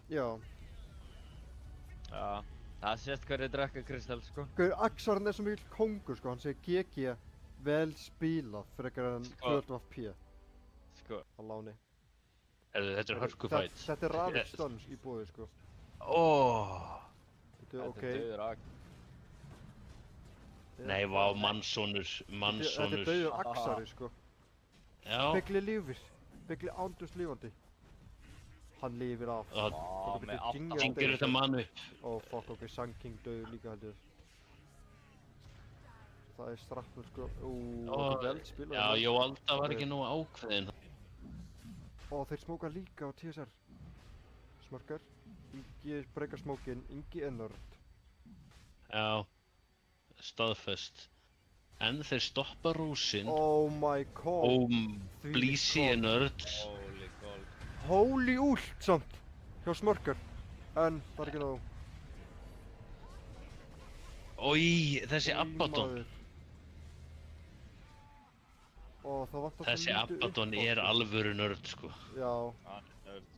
Já. Já, það sést hverju drekka kristall, sko. Gauður, Axarinn er svo mikill kóngur, sko. Hann segir GG vel spilað frekar en 12 P. Sko. Á láni. Þetta hörkufæt. Þetta Ravage Stuns í bóði, sko. Þetta Ok. döður Axar. Nei, vá, mannsonur. Þetta er dauður Axari, sko. Já. Byggli lífir. Byggli ándust lífandi. Hann lifir af. Með 8. Tingir þetta mann upp. Ó, fuck, ok, Sun King dauður líka heldur. Það er strappur, sko. Þetta er vel spilað. Já, Jóalda var ekki nógu ákveðinn. Og þeir smóka líka á TSR. Smörkar. Ingi breykar smókin, Ingi er nörd. Já. Staðfest. En þeir stoppa rúsinn. Oh my god. Og Blísi er nörd. Holy gold. Holy ult samt. Hjá smörkar. En það er ekki nóg. Oj, þessi Abaddon. Og það vantar Þessi Abaddon er alvöru nörd, sko. Já. Hann er nörd.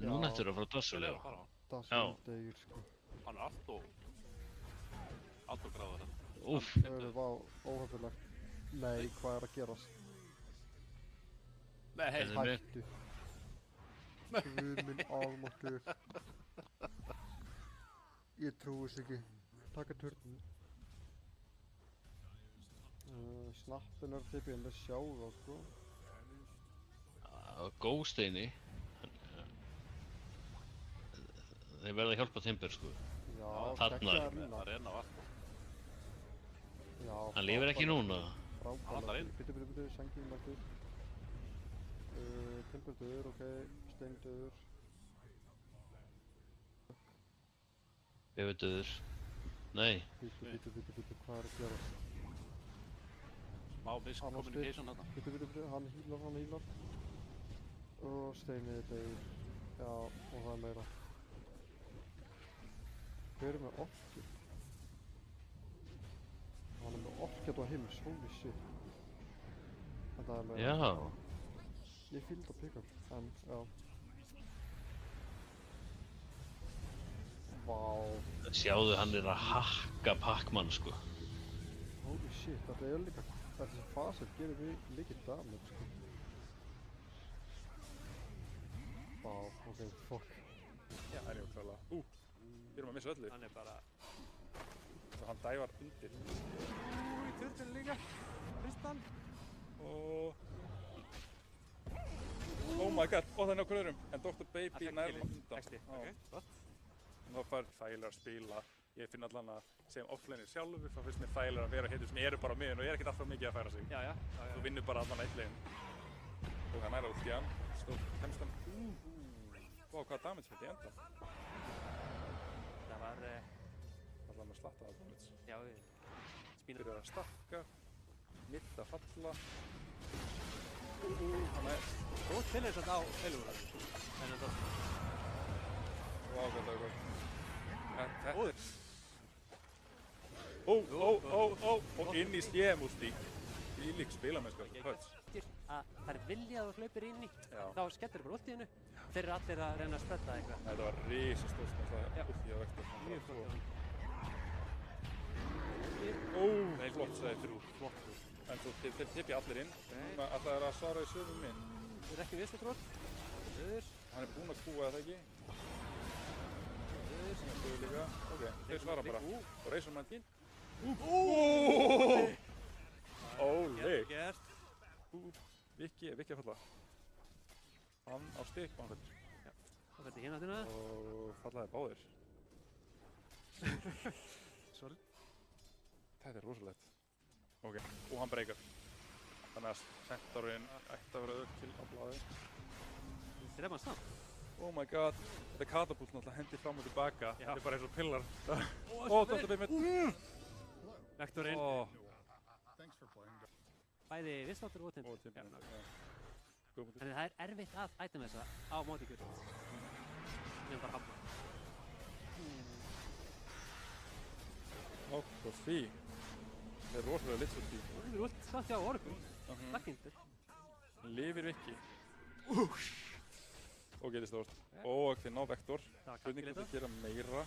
Núna ættur að fara að dassulega. Það sem degir, sko. Hann er alltof gráður hann. Úff. Það var óhefðilegt. Nei, hvað er að gerast? Nei, Hættu. Guð minn almáttugur. Ég trúi þess ekki. Taka turnin. Snappin er til byrjun að sjá þá, sko. Góðsteini. Þeir verða að hjálpa Timber, sko. Já, þarna. það er enn á allt. Já, Hann lifir ekki núna. Allar inn. Bitu, Sangin mættur. Timber döður, ok. Stein döður. Befuduður. Nei. Bitu, hvað er að gerast? Smá miscommunication þarna. Bitu, hann hýlar. Og Steinið döður. Já, og það er meira. Hver er með orki? Hann er með orkjað á heims, holy shit. Þetta er með... Já. Ég fylgd að pika, en já. Vá. Sjáðu, hann er að hakka Pac-Man, sko. Holy shit, þetta er líka... Þessi faser gerir við mikið damage, sko. Vá, ok, fuck. Já, það er ég ótrúlega. Við erum að missa öllu. Hann er bara... Og hann dævar undir. Í turnin líka. Kristal. Og... Oh my god, og það er nokkur öðrum. En Dr. Baby nærma undan. Ok, gott. Og þá fær þægilega að spila. Ég finn allan að segjum offlaneir sjálfur, þá finnst mér þægilega að vera heitur sem eru bara á miðun og ég er ekkert alltaf mikið að færa sig. Já. Þú vinnur bara allan eitt leginn. Og það næra út í hann. Stóð, kemst hann. Vá, hvaða damage þetta í enda? Það var... Allan með slatta að damage. Já, spína. Byrjar að stakka. Mitt að falla. Hann er... Þú til þess að á felúrar. En þetta... Vá, hvað það er gott. Þetta er... Og inn í slémústi. Ílík spilamennska, höts. Að það er vilja að þú hlaupir inn í, þá skellur bara út í hennu. Þeir eru allir að reyna að spretta eitthvað. Þetta var risastórt, það úr því að vekta. Mjög flott. Flott sagði þrjú. En svo þeir tippja allir inn. Núna alltaf er að svara í sögum minn. Þeir eru ekki vissutról. Hann er búinn að kúa það ekki. Síðan líka. Ok, þeir svara bara. Og reysar mann inn. Óli! Gert. Viki að falla. Hann á stik og hann fellur. Já, það fellur hérna þarna. Og fallaði báðir. Sorry. Þetta er rosalegt. Ok, og hann breykar. Þannig að Centaurinn ætti að vera öll til á blaði. Þeir er maður samt. Oh my god, þetta er katapult náttúrulega hendi fram og tilbaka. Já. Þetta er bara eins og pillar. Ó, Dr. Baby. Vektorinn. Ó, Bæði vissáttur og og Timber. Timber. Þannig það er erfitt að æta með þessa á móti ykkur. Nefnum bara hafna. Nótt og því. Það er rosalega lit svo því. Þú ert út samt hjá orku. Takkindur. Hann lifir Viki. Og getið stórt. Og þeir ná vektor. Það var Spurning hvort þeir gera meira.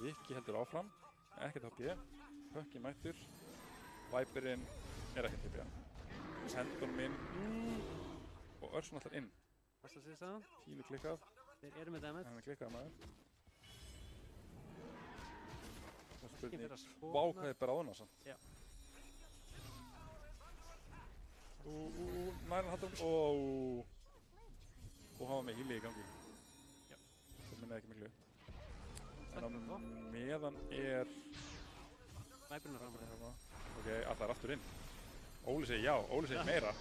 Viki heldur áfram. Ekkert HP. Hökki mættur. Viperinn er ekkert HP. Hendon minn. Og Örsun allar inn. Fast að segja það. Tínu klikkað. Þeir eru með damage. Hann er klikkað maður. Það er Ekki spurning. fyrir að spóna. Vá hvað þið bara áðurna samt. Já. Næran hattum. Og hafa með híli í gangi. Já. Það minnaði ekki miklu. En á Sterkur topp. meðan er... Viperinn er framar. Ok, allar aftur inn. Óli segir já, Óli segir meira.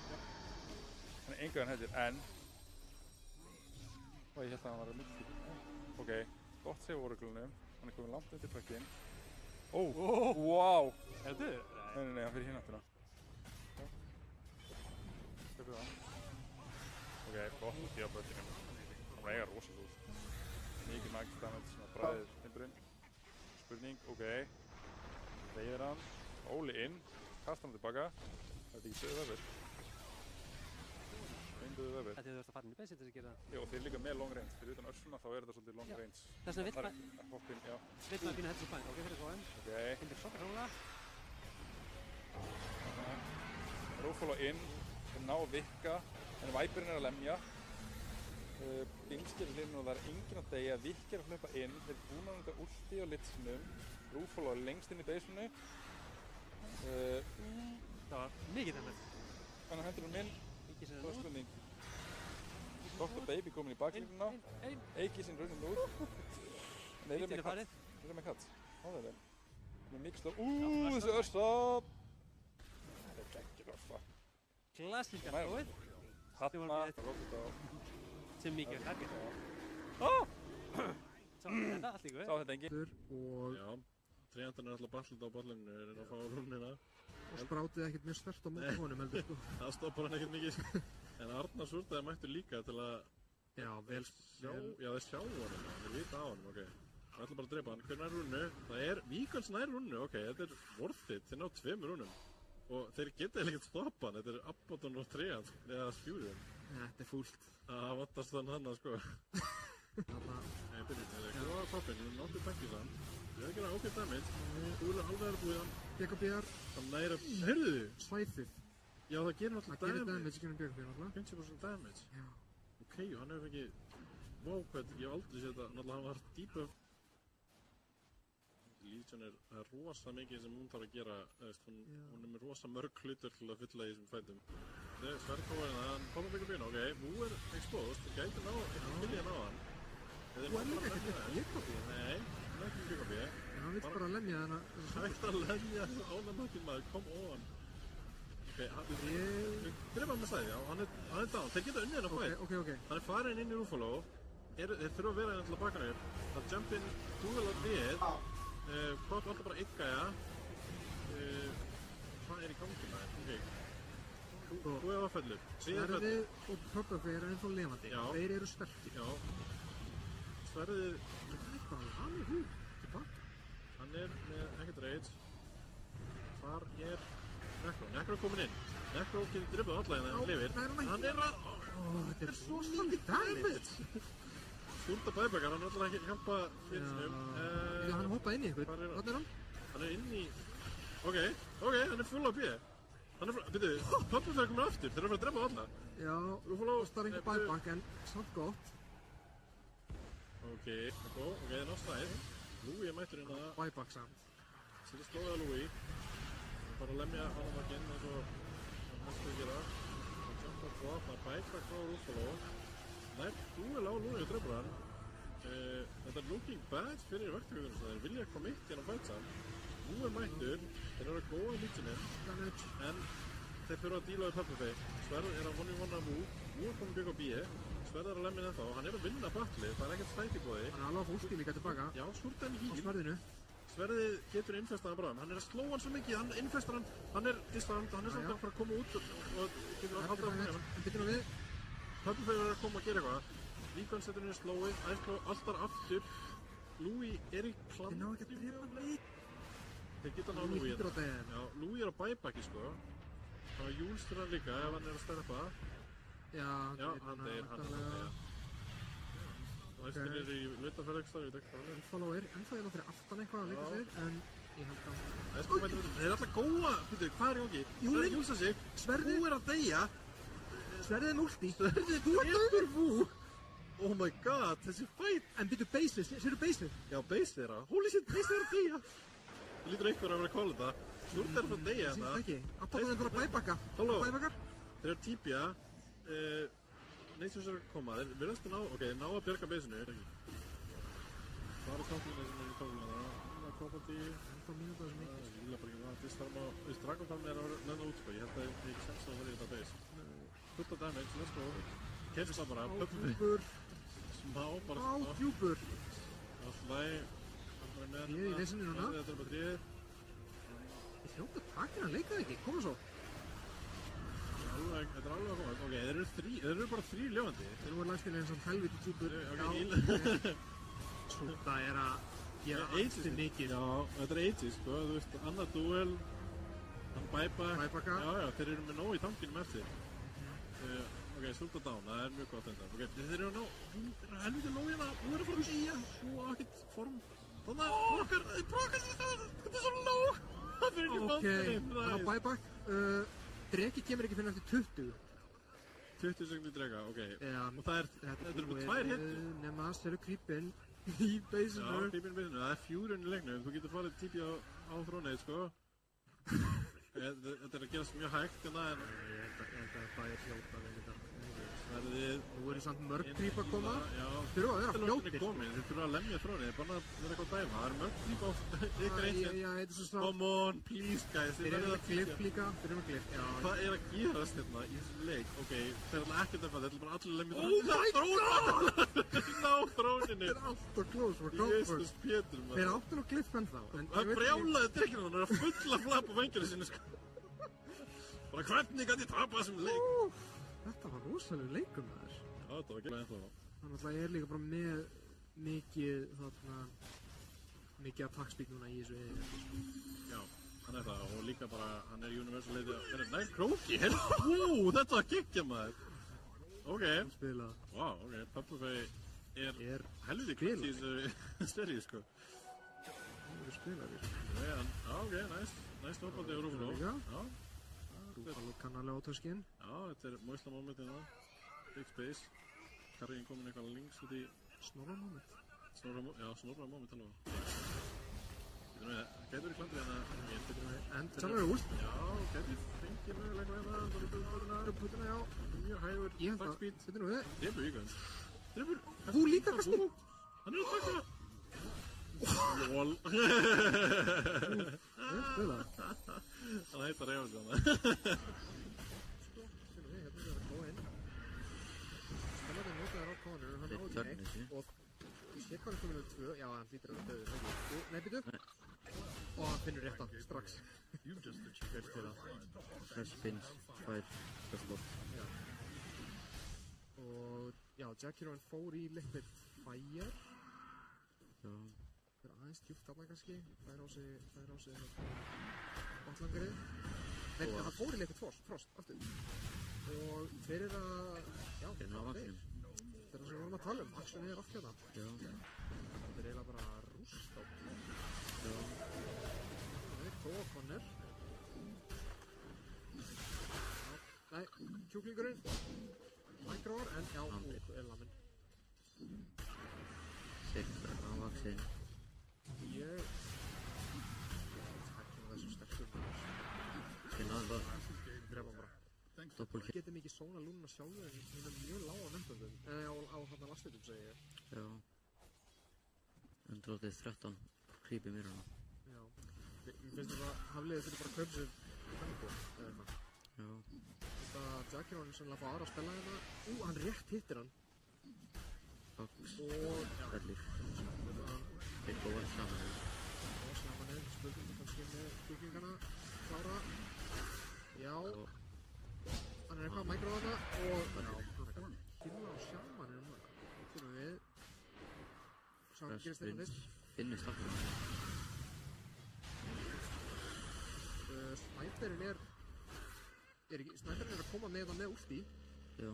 Hann er engan hættir, en... Ó, ég held að hann var að mikið. Ok, gott save Oracle-unum. Hann er komin langt undir pökkinn. Wow! Heldur? Nei, hann fyrir hinn áttuna. Köpum það. Ok, gott að gefa pökkinum. Hann var eiga rosa góð. Mikið magic damage, svona bræðið timburinn. Spurning, ok. Veiðir hann. Óli inn. Kastar hann tilbaka. Það er ekki döðu vefur. Döðu vefur. Þetta er þú veist að fara inn í basic til þess að gera það. Já, og þeir eru líka með long range. Fyrir utan Örsuna þá er þetta svolítið long Já. range. Þess vegna vill Það maður er hoppinn, já. pínu heads up line. Ok, fyrir góðan. Ok. Hindir sokkar hrónulega. Rúfóla inn. Þeir ná að vikka. En Viperinn er að lemja. Bingskir er hlýðin og það er enginn að deyja. Vikki er að hlaupa inn. Þeir er búin að nota ulti á litsinum. Rúfóla er lengst inn í baseinu. Það var mikið damage. Þannig hendur hún inn. Ekki sem Það það er spurning. Dr. Baby komin í baklínuna. Eiki sinn raunin út. Nei, þeir eru með katt. Þeir eru með katt. Háður þeim. Með mikið stóð. Þessi Örsa! Það er geggjur Örsa. Klassíska Nær. góð. Hanna. var með- Það var þetta á. Sem mikið er target. Sá þetta allt í Sá góð. þetta enginn. Og Já, Triantan er alltaf ballið á ballinu, er að fá rúnina. sprátið ekkert mjög sterkt á móti honum heldur sko. Það stoppar hann ekkert mikið. En Arnar Súrdaði mættu líka til að Já, vel, vel. þeir sjá honum, þeir vita á honum, ok. Það ætla bara að drepa hann. Hver nær rúnu? Það er Víkals nær rúnu, ok, þetta er worth it, þeir ná 2 rúnum. Og þeir geta ekkert stoppa hann, þetta er Abaddon og Triant, eða Spjúriðan. Þetta er fúlt. Það vantast þann hann að sko. Þarna, Nei, byrju, þeir eru gróða toppinn, þeir náttu tankið hann. Þeir eru að gera ákveð damage, þú eru alveg að búið hann. BKBR, Það næra, heyrðu þið? svæðið. Já, það gerir Það alltaf gerir damage. damage gennum BKBR náttúrulega. 50% damage. Já. Ok, og hann hefur fengið... Vá, hvað, ég hef aldrei séð þetta. Náttúrulega hann var debuff. Legion er rosa mikið sem hún þarf að gera. Hún er með rosa mörg hlutur til að fylla í þessum fætum. Sverðkóðurinn, hann komur byggja bína, ok. Nú er exposed, það gæti ná, eitthvað miljan á hann. Þú er líka ekkert BKBR. Nei, hann er ekki byggja bína. Já, hann vill bara lemja þarna. Hægt að lemja ánæmakinn maður, kom ofan. Ok, drepa hann með stæði, já, hann er down. Þeir geta unnið hann á fætt. Ok. Hann er farin inn í Rúfalo. Þeir þurfa að vera til að baka hann upp. Það jump in dúðalega við. Hvað vantar bara einn gæja. Hvað er í gangi maður? Ok. Þú er að fellu. Sverðið og Pöppöfið eru ennþá lifandi. Já. Þeir eru sterkir. Já. Sverðið, Hann er hú. Tilbaka. hann er með ekkert rage. Hvar er Necro? Necro er komin inn. Necro getur dribbað alla hérna, hann lifir. Hann er að... Þetta er svo mikið damage. Súrda bæbækar, hann er alltaf ekki að hjálpa fyrirsinum. Hann hoppaði inn í ykkur. Hvar er hann? Þarna er hann. Hann er inn í... Ok, hann er full á B. Hann er full... Byrju, Pöppum fyrir að koma aftur, þeir eru að fara að drepa alla. Já, kostar einhver bæbak en samt gott. Ok, það er náttúrulega. Louis er mættur inn að... Bæbak samt. Sýtti slóðið að Louis. Hann bara að lemja ánæmakinn eins og hann hætti að gera. Hann jumpa drop, hann bæbak frá Rúfalo. Nær, dúel á Louis og drefur hann. Þetta er looking bad fyrir verktökunum, þeir vilja commit hérna á fætsan. Nú er mættur, þeir eru að góða mítsininn, en þeir þurfa að díla við Pöppufey. Sverð er að vonni vonna Mú er komin bygg á B, Sverð er að lemja ennþá, hann er að vinna battli, það er ekkert stætt í bóði. Hann er alveg að fólki líka tilbaka. Já, Súrdaði Á í híkinn. sverðinu. Sverðið getur innfestaðan bráðum, hann er að slóa hann svo mikið, hann innfestar hann er disarmed, hann er samt að fara að koma út og getur að halda á hann. En byrjum við. Pöppufey er að koma að gera eitthvað. Víkan setur henni slóið, æskló alltaf aftur. Louis er í Þeir ná ekki að drepa neitt. Þeir geta ná Louis Louis hlýtur á daginn. Já, Louis er á bæbaki sko. Það var Júls fyrir hann líka ef hann er að stærpa. Já, hann deyr, hann deyr. Næstin í Lautaferðakstar, ég veit ekki hvað hann Unfollower, ennþá ég fyrir aftan eitthvað að leika sér, en ég held að... Þeir eru alltaf góða, Pítur, hvað er í gangi? Jú, Það er Júlsa sig, Sverðið- Vú er að deyja. Sverðið er multi. Sverðið drepur Vú. Oh my god, þessi fight. En byrju bases, sérðu bases? Já, base þeirra. Holy shit, base þeirra að deyja. Það lítur einhver að vera að kóla þetta. Snúrt er að fara að deyja Sýnt þetta. ekki. Alltaf það einhverja bæbakka. Halló. Bæbakkar? Þeir eru típja. Nations er að koma. Þeir virðast að ná, ok, ná að bjarga baseinu. Það eru káplina sem er í káplina. Það er Property. Ennþá mínúta sem ekki. Ég vil bara ekki það. Fyrst þarf maður, fyrst Dragonfarm er að nenna út, sko. Ég held að það er ekki sens að vera í þetta base. Fullt af damage, let's go. Kemst það bara, pöppum við. Djúpur. Smá, bara Á, smá. djúpur. Alltaf, Tréð í vesinu núna. Þetta er bara tréð. Ég hljóta að taka hann, leika það ekki. Koma svo. Þetta er alveg að koma. Ok, þeir eru bara 3 ljóðandi. Þeir voru lagskilið eins og helviti djúpur. Ok, Súta er að gera Aegis allt mikið. Já, þetta er Aegis, sko. Þú veist, annað duel. Hann Bæbakka. Já, þeir eru með nóg í tankinum eftir. Ok, Sulta down, það er mjög gott enda. Ok, þeir eru að ná, hún er að helviti nóg hérna. Hún er að fara að deyja. Svo ekkert form. Þannig að Brokkar, þetta er svo nóg. Það fyrir ekki Ok, bandinni. hann á bæbakk. Dreki kemur ekki fyrir eftir 20. 20 sekundir drega, ok. Já, Og það er, þetta eru bara 2 hittur. Nefna það séru creepin í Já, baseinu. creepin baseinu. Það er fjúrun í leiknum. Þú getur farið típi á þrónið, sko. Þetta er að gerast mjög hægt en það er Það er hljóta við þetta. verðið Nú eru samt mörg creep að koma. Já, Þurfa að vera fljótir. Þeir þurfa að lemja þrónið, þeir bara vera eitthvað dæma. Það er mörg creep á ykkur einn. Já, þetta er svo snart. Come on, please guys, Þeir eru með glyph líka. Þeir eru með glyph, já. Hvað er að gerast hérna í þessum leik? Ok, þeir ætla ekkert að fara, þeir ætla bara allir að lemja Oh my god! Ná þróninni! Þetta er alltaf close for comfort. Jesus Pétur, Þeir maður. áttu nú glyph ennþá. En Það ég veit ekki- brjálaði drikkina, hann er að fulla flap á venginu sinni, sko. Bara hvernig gæti ég tapa þessum leik? Úff, Þetta var rosalega leikum maður. Já, þetta var ekki ennþá. Þannig að ég er líka bara með mikið, mikið attack-speed núna í þessu Já, hann er það og líka bara, hann er universal leiti. Nei, Króki, þetta var geggja maður. Ok, spila. wow, ok, Puppafey er helviti spilað. kvöld í þessu serið, sko. Það eru spilari. Ok, næst hoppandi á Rúfló. Líka. Já, Rúfaló kannalega átöskinn. já, þetta er Moisla momentina. Big Space. Karriðin komin eitthvað links út í Snorra moment. Snorra moment alveg. Gætur í klandri hérna. En þannig er úr. Já, gætur fengið möguleika hérna. Það er Putuna, já. mjög hægur Ég held að, backspeed. þetta er nú við. Drepur í gann. Drepur. Þú líka kannski? Hann er að taka. Lol. Vel spilað. Hann heitar reyfandi hann. Hérna er það að góða inn. Spennandi notaður á corner, hann á ekki. Og ég sé hvað hann komið með 2. Já, hann hlýtur að vera döður. Nei, býtu. Og hann finnur rétta, strax. Vel spilað. Spins, 2 slott. Já. Og já, Jackie fór í liquid fire. Já. Það er aðeins djúpt þarna kannski. Fær á sig botlangrið. Nei, það fór í liquid frost, aftur. Og þeir eru að, já, Þeir eru á vagninum. Það er það sem við vorum að tala um, action er allt hérna. Já. Það er eiginlega bara rúst á. Já. Það er Kóa Conner. Nei, kjúklingurinn. Microar, en já, er lamin. 6 á vaksinn. Ég hætti með þessu sterkur. Finna það. Drepa hann bara. Doppelkill. Getum ekki svona lúnuna sjálfur en hún er mjög lág á nefndöndum. Á þarna lastvitum, segi ég. Já. 113 creepy mér hana. Já. Mér finnst þetta að hafliðið fyrir bara að kaupa sér tempo, eða eitthvað. Já. Þetta Jackie er sennilega að fá aðra að spila hérna. Hann rétt hittir hann. Fox. Og, já. Bellir. Þetta hann. Þeir góða saman. Og snappa neður, spurningu kannski með kjúklingana. Klára. Já. Hann er eitthvað að mækra á þetta. Og, já. Hann kynna á sjamaninu núna. Þá þurfum við. Sjá hann gerist þetta fyrst. Finnur stakkar. Snæperinn er að koma með það með últi. Já.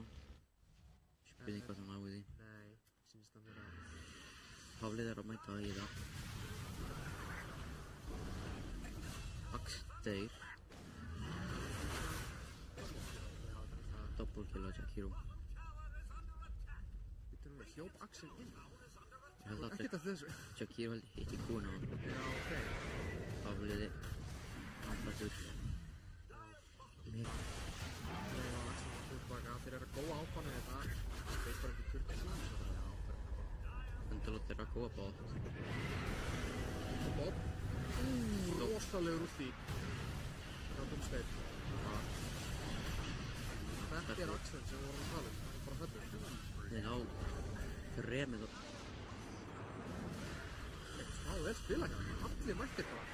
Spurning hvað það náði því. Nei, sínst hann vera. Haflið að mæta í það. Axl deyr. Double kill á Jakiro. Býttu nú hljóp Axel inn. Ég held að Ekkert af þessu. Jakiro hitti kúna á hann. Já, ok. Hafliði. Handlættur. Mér. Þeir eru að góða ákvæmlega þetta. Það veist bara ekki kurkast. Endalótt er að góða bótt. Bob. Rosalegur úr því. Það er Doomsday. Þetta er Axel sem við vorum að tala um. Það er bara fættur. Þeir ná fremið og... Það er vel spila hérna. Allir mættir bara.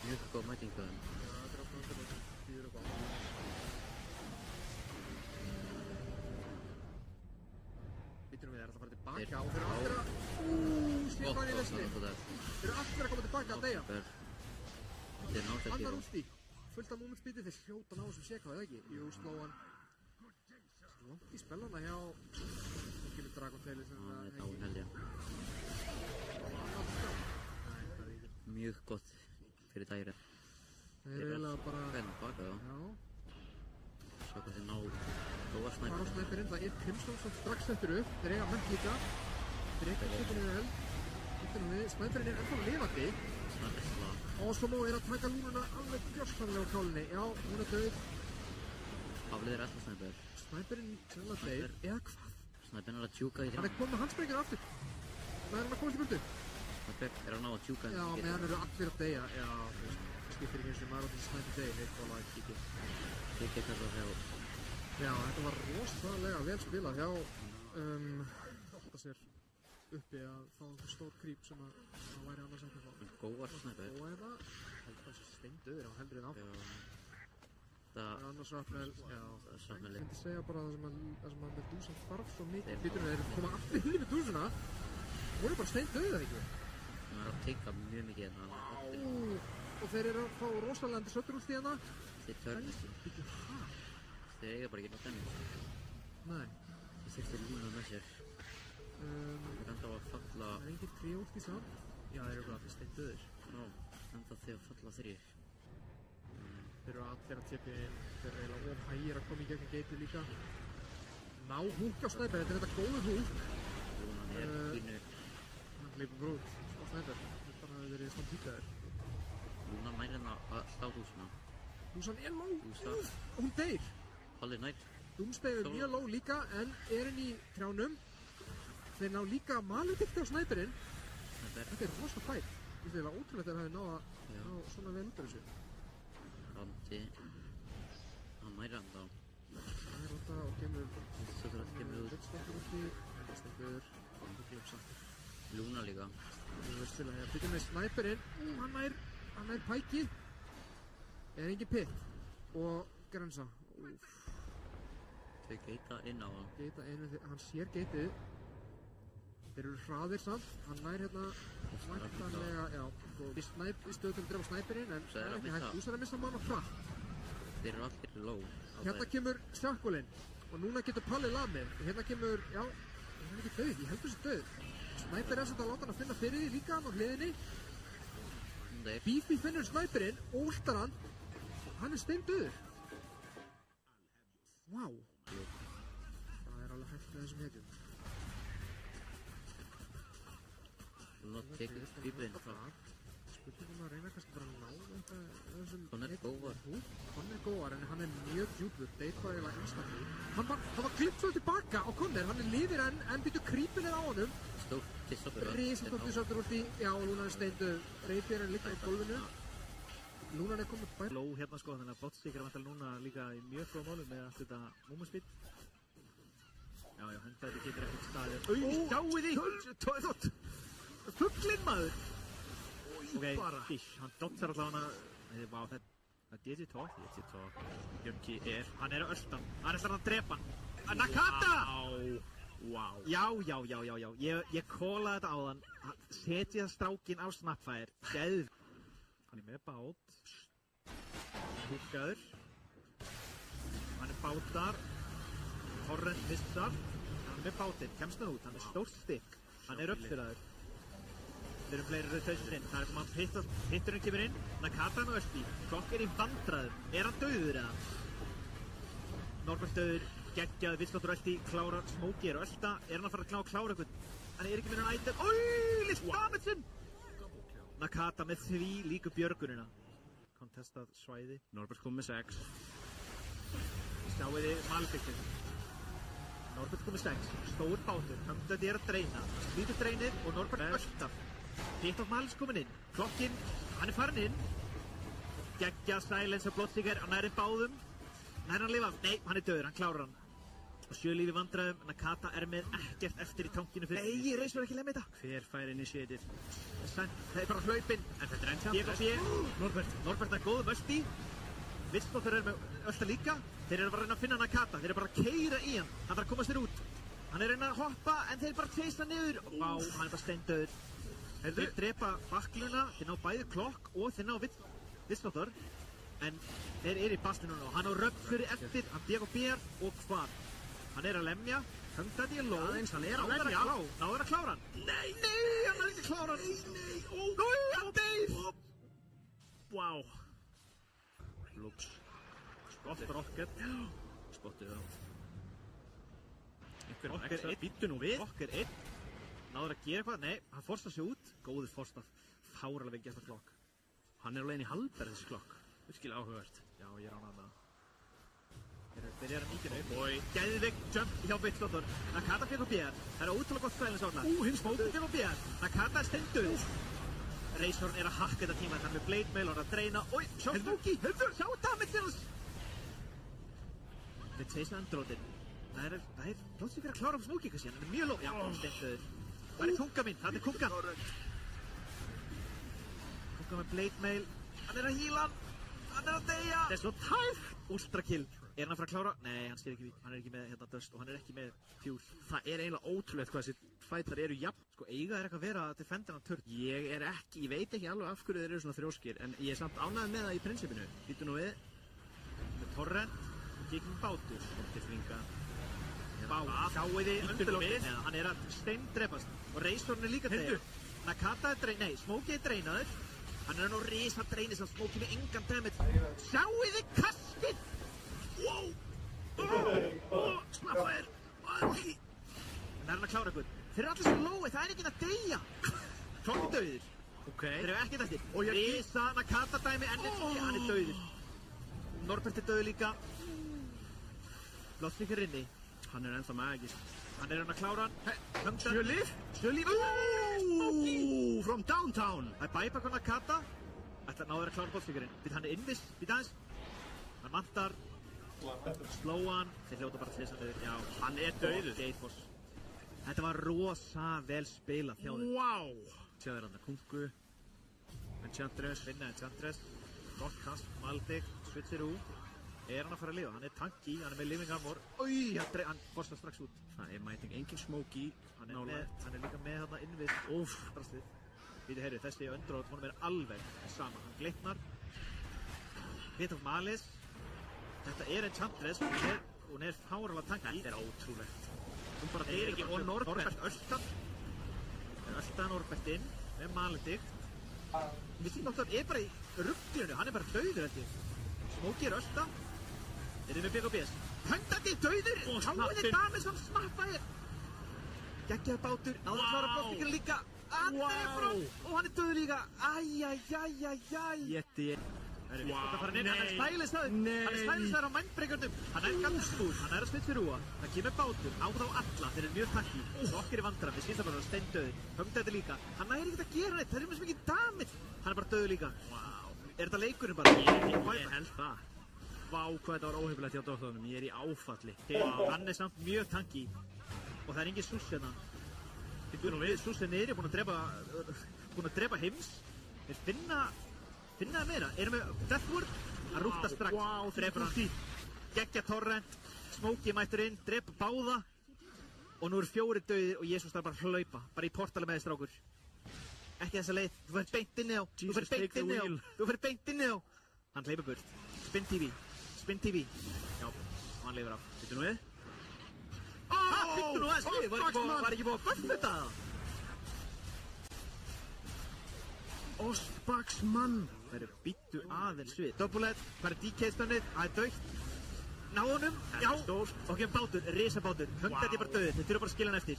Mjög góð mæting á þeim. Það er ákvæmlega þetta sem býður upp á. Býtum við, það er að fara tilbaka og þeir eru allir að... Slípa hann í lesni. Þeir eru allir að koma tilbaka að deyja. Þeir ná Annar Jakiro. úti. Fullt af momentspiti, þeir hljóta ná þessum seka, eða ekki? Jú, sló hann. Langt í spellana hjá... Nú kemur Dragon Tail sem Hann er dáinn held ég. Nei, það er ekki. Mjög gott fyrir dæri. Þeir eru eiginlega bara... Hvernig baka þá. Já. Sjá hvað þeir ná góða Bara á snæpur. snæpirinn, það er Crimson sem strax settur upp. Þeir eiga Mech líka. Þeir eiga Snæpirinn er eld. Snæpirinn er ennþá lifandi. Snæpur slag. Og Slomo er að taka lúnuna alveg gjörsamlega á kálinni. Já, hún er döð. Haflið er alltaf snæpur. Snæpirinn sennilega deyr. Eða hvað? Snæpur er að tjúka í Hann þrjá. er komið með handsprengir aftur. Það er hann að komast í burtu. Snæpur er að ná að tjúka Já, meðan eru allir að deyja. Já, þú veist, það skiptir ekki eins og maður á þessi Snæpir deyr. Neitt bara að kíkja. Ég get það hjá Já, þetta var rosalega vel spilað hjá þetta sér uppi að fá einhver stór krýp sem að væri annars ekki að fá. góðar snæpur. Og eða, heldur það sé steindauður, hann heldur þið áfram. Það Annars Shrapnel, já, er Shrapnel. ég myndi segja bara það sem að Medusa þarf svo mikið. Býtum við, þeir koma allir inn í Medusuna, voru bara steindauðið eða ekki? er að teka mjög mikið hérna. Og þeir eru að fá rosalega söttur úr því hérna. Þeir törnist. Býtum, hæ? Þeir eiga bara ekki nátt ennig. Nei. Þeir þurfti lúna með sér. Þeir enda á að falla... Það er engin tré úr því samt. Já, þeir eru bara allir steindauðir. Já, enda þegar falla þrýr. Þeir eru allir að tippa inn, þeir eru eiginlega of hægir að koma í gegnum geitið líka. Ná húk á Snæper, þetta er þetta góður húk. Lúnan er pínu... Hann hleypur brúð á Snæper, þetta hafi verið svona píkaður. Lúnan nær hérna að slá Dúsuna. Dúsan er low, Dúsa. hún deyr. Halli nær. Doomsday er mjög low líka, en er inn í trjánum. Þeir ná líka maludikti á Snæperinn. Þetta er rosa fætt. Ég finnst það ótrúlegt að þeir hafi náða svona vel út af þessu. Randi. Hann nær enda á. Það er randa og kemur Svo þurfa að kemur út. Rittstokkur út í, Rittstokkur, og glömsa. Lúna líka. Við verðum til að hefða byggja með Snæperinn. Hann nær pæki. Er engin pitt. Og grensa. Þau geita inn á hann. Geita einu, hann sér geitið. Þeir eru hraðir samt. Hann nær hérna væntanlega, já. Í stöðu til að drefa Snæperinn, en það er ekki hægt. Þú sér að missa mann á hratt. Þeir eru allir low. Hérna kemur Stjákólinn og núna getur Palli lamið. Hérna kemur, já, hann er ekki döð, ég held þessi döð. Snæper er svolítið að láta hann að finna fyrir því líka hann á hliðinni. Beefy finnur Snæperinn og últar hann. Hann er steindauður. Vá. Það er alveg hægt með þessum hetjum. Lúna tekur bíbrinn frá. Spurningum að reyna kannski bara að ná eitthvað þessum... Conner góðar. Conner góðar, en hann er mjög djúpur. Deyt var eiginlega einstaklega. Hann var klippsvöld tilbaka á Conner. Hann er lifir en býtur creepin er á honum. Stórt dissoppur. Rísastórt dissoppur úr því. Já, og Lúnan er steindu. Reyfir er líka á gólfinu. Lúnan er komið bært. Low hérna sko, þannig að Botstick er vantilega núna líka í mjög góða málum með allt þetta moment speed. Já, hendaði getur ekkert staðið. Sjáu því! Fugglinn maður! Ok, hann dodgar allavega hana. Það er Digitalk. Jönki hann er að öltan. Hann er alltaf að drepa hann. Nakata! Wow. Já. Ég kólaði þetta á þann. Setja strákinn á Snapfire. Geð. Hann er með bát. Húkaður. Hann er bátar. Torrent missar. Hann er með bátinn, kemst hann út, hann er stórt stykk. Hann er uppfyrraður. Þeir eru fleiri rauðtausir inn. Það er sem hann hitturinn kemur inn. Nakata með Östi. Klokk er í vandræðum. Er hann dauður eða? Norbert dauður, geggjaði, Villslóttur Ölti, klárar, Smokey er Ölta. Er hann að fara að klára eitthvað? Hann er ekki með hann item. Litt damage-in! Nakata með því líku björgunina. Contestað svæði. Norbert kom með 6. Sjáið þið Malbyggjum. Norbert kom með 6. Stór bátur. Höndandi er að dreina. Slítur dreinið og Norbert Ölta. Hitt of Mals komin inn. Klokkinn, hann er farin inn. Geggjað silence og Bloodseeker. Hann er í báðum. Nær hann lifa af? Nei, hann er döður, hann klárar hann. Og 7 lífi vandræðum, Nakata er með ekkert eftir í tankinu fyrir. Nei, Reisur ekki lemmi þetta. Hver fær initiative? Það er bara hlaupinn. En þetta er enn Norbert. Norbert er góð, Östi. Villslóttur er með Ölta líka. Þeir eru bara að reyna að finna Nakata. Þeir eru bara að keyra í hann. Hann þarf að komast þér út. Hann er að reyna að hoppa, en þeir bara chase hann niður. Vá, hann er bara steindauður. Þeir drepa bakluna, þeir ná bæði Klokk og þeir ná Villslóttur. En þeir eru í bastinu nú. Hann á röfn fyrir eftir, hann Diego Bér og hvað? Hann er að lemja, höndandi er lóð. Aðeins, hann er að lemja. Náður að klára hann. Nei, hann er ekki að klára hann. Nei, hann deyr. Vá. Loops. Spott Rocket. Spottið á. Rocker 1. Býttu nú við. Rocker 1. Náður að gera eitthvað. Nei, hann forstar sig út. Góður forstar. Fáralega við geta Klokk. Hann er á leiðin í Hallberg þessi Klokk. Virkilega áhugavert. Já, ég er ánægð með það. Þeir eru mikið upp. Og gæðvig jump hjá Villslóttur. Nakata fyrir Bér. Það er ótrúlega gott silence á hana. Hinn Smokey fyrir Bér. Nakata er steinduð. Reishorn er að hakka þetta tíma. Hann er með blade mail og hann er að dreina. Ói, sjá Smokey. Sjá damage til hans. Við teysa andrótin. Það er plötslega fyrir að klára um Smokey kannski. Hann er mjög lóð. Já, steinduður. Það er kunga mín. Það er kunga. Kunga með blade mail. Hann er að heala hann. Hann er að deyja! Það er svo tæft! Ultra kill. Er hann að fara að klára? Nei, hann styrir ekki við. Hann er ekki með hérna dust og hann er ekki með fuel. Það er eiginlega ótrúlegt hvað þessi fætar eru jafn. Sko, eiga er eitthvað að vera að defenda hann törn. Ég veit ekki alveg af hverju þeir eru svona þrjóskir, en ég er samt ánægð með það í prinsipinu. Býtu nú við. Með Torrent, gegn Bátur. Svolítið þvinga. Sjáið þið undirlóttið. Hann er að steindrepast. Og Reishorn er líka þegar. Nakata er dreinaður. Nei, Smokey er dreinaður. Hann er nú risa dreynið sem Smokey með engan damage. Sjáu þið kastið! Wow! Snappaðir! Hann er hann að klára eitthvað. Þeir eru allir svo lóið, það er ekki að deyja. Klokk er dauður. Ok. Þeir eru ekkert eftir. Risa Nakata dæmi, hann er dauður. Norbert er dauður líka. Bloodseeker inni. Hann er ennþá magist. Hann er hann að klára hann. 7 líf? 7 líf. From downtown. Það er bæbak á Nakata. Ætla að náður að klára Bloodseekerinn. Hann er innvis, býta aðeins. Hann vantar. Slóan. Þeir hljóta bara að slisa niður. Já, Hann er dauður. Gateforce. Þetta var rosa vel spilað hjá þeim. Wow. Sjáður hann að kungu. Enchantress. Vinna Enchantress. Gott kast, maldig, switchir út. Er hann að fara að lifa? Hann er tanky, hann er með living armor. Hann forstar strax út. Það er mæting engin Smokey. Hann er líka með þarna innvist. Drastið. Víti, heyri, þessi öndrót, honum er alveg sama. Hann glitnar. Bit of Malice. Þetta er Enchantress. Hún er fáralega tanky. Þetta er ótrúlegt. Hún bara deyr ekki. Og Norbert Öltan. Öltan Norbert inn. Með Maledict. Villslóttur er bara í rugglinu. Hann er bara dauður held ég. Smokey er Öltan. Þeir eru með Big og BS. Höndandi dauður! Sjáu þið damage sem snappaðir! Geggjaður Bátur. Náður að klára Bloodseeker líka. Hann er frá. Og hann er dauður líka. Æjæjæjæjæj. Yeti. Þetta fara inn. Hann er stælistaður. Hann er stælistaður á mindbreakernum. Hann er gansbúr. Hann er að smitt fyrir úa. Það kemur Bátur. Á þá alla. Þeir eru mjög takki. Rocker í vandræðum. Við skilst að bara steindauður. Höndandi líka. Hann næri ekkert að gera neitt. Það er með svo mikið damage. Hann er bara dauður líka. Er þetta leikurinn bara? Ég held það. Vá, hvað þetta var óhefilegt hjá doktorunum. Ég er í áfalli. Hann er samt mjög tanky. Og það er engin Sus hérna. Sus er niðri, búinn að drepa Heims. Þeir finna það meira. Erum við Deathward? Hann rúkta strax. Vá, drepur hann. Geggja Torrent. Smokey mættur inn, drepa báða. Og nú eru 4 dauðir og Jesus þarf bara að hlaupa. Bara í portali með þess strákur. Ekki þessa leið. Þú fyrir beint inni á. Þú fyrir beint inni á. Hann hleypur burt. Spin TV. Já, og hann lifir af. Býtu nú við. Býttu nú aðeins við, var ekki búið að buffa þetta? Ostbaksmann. Það eru býttu aðeins við. Double-head, hvað er DK-stönnið? Það er dautt. Ná honum, já. Ok, bátur, risabátur. Höngat ég bara döðið, þið þurfa bara að skilja hann eftir.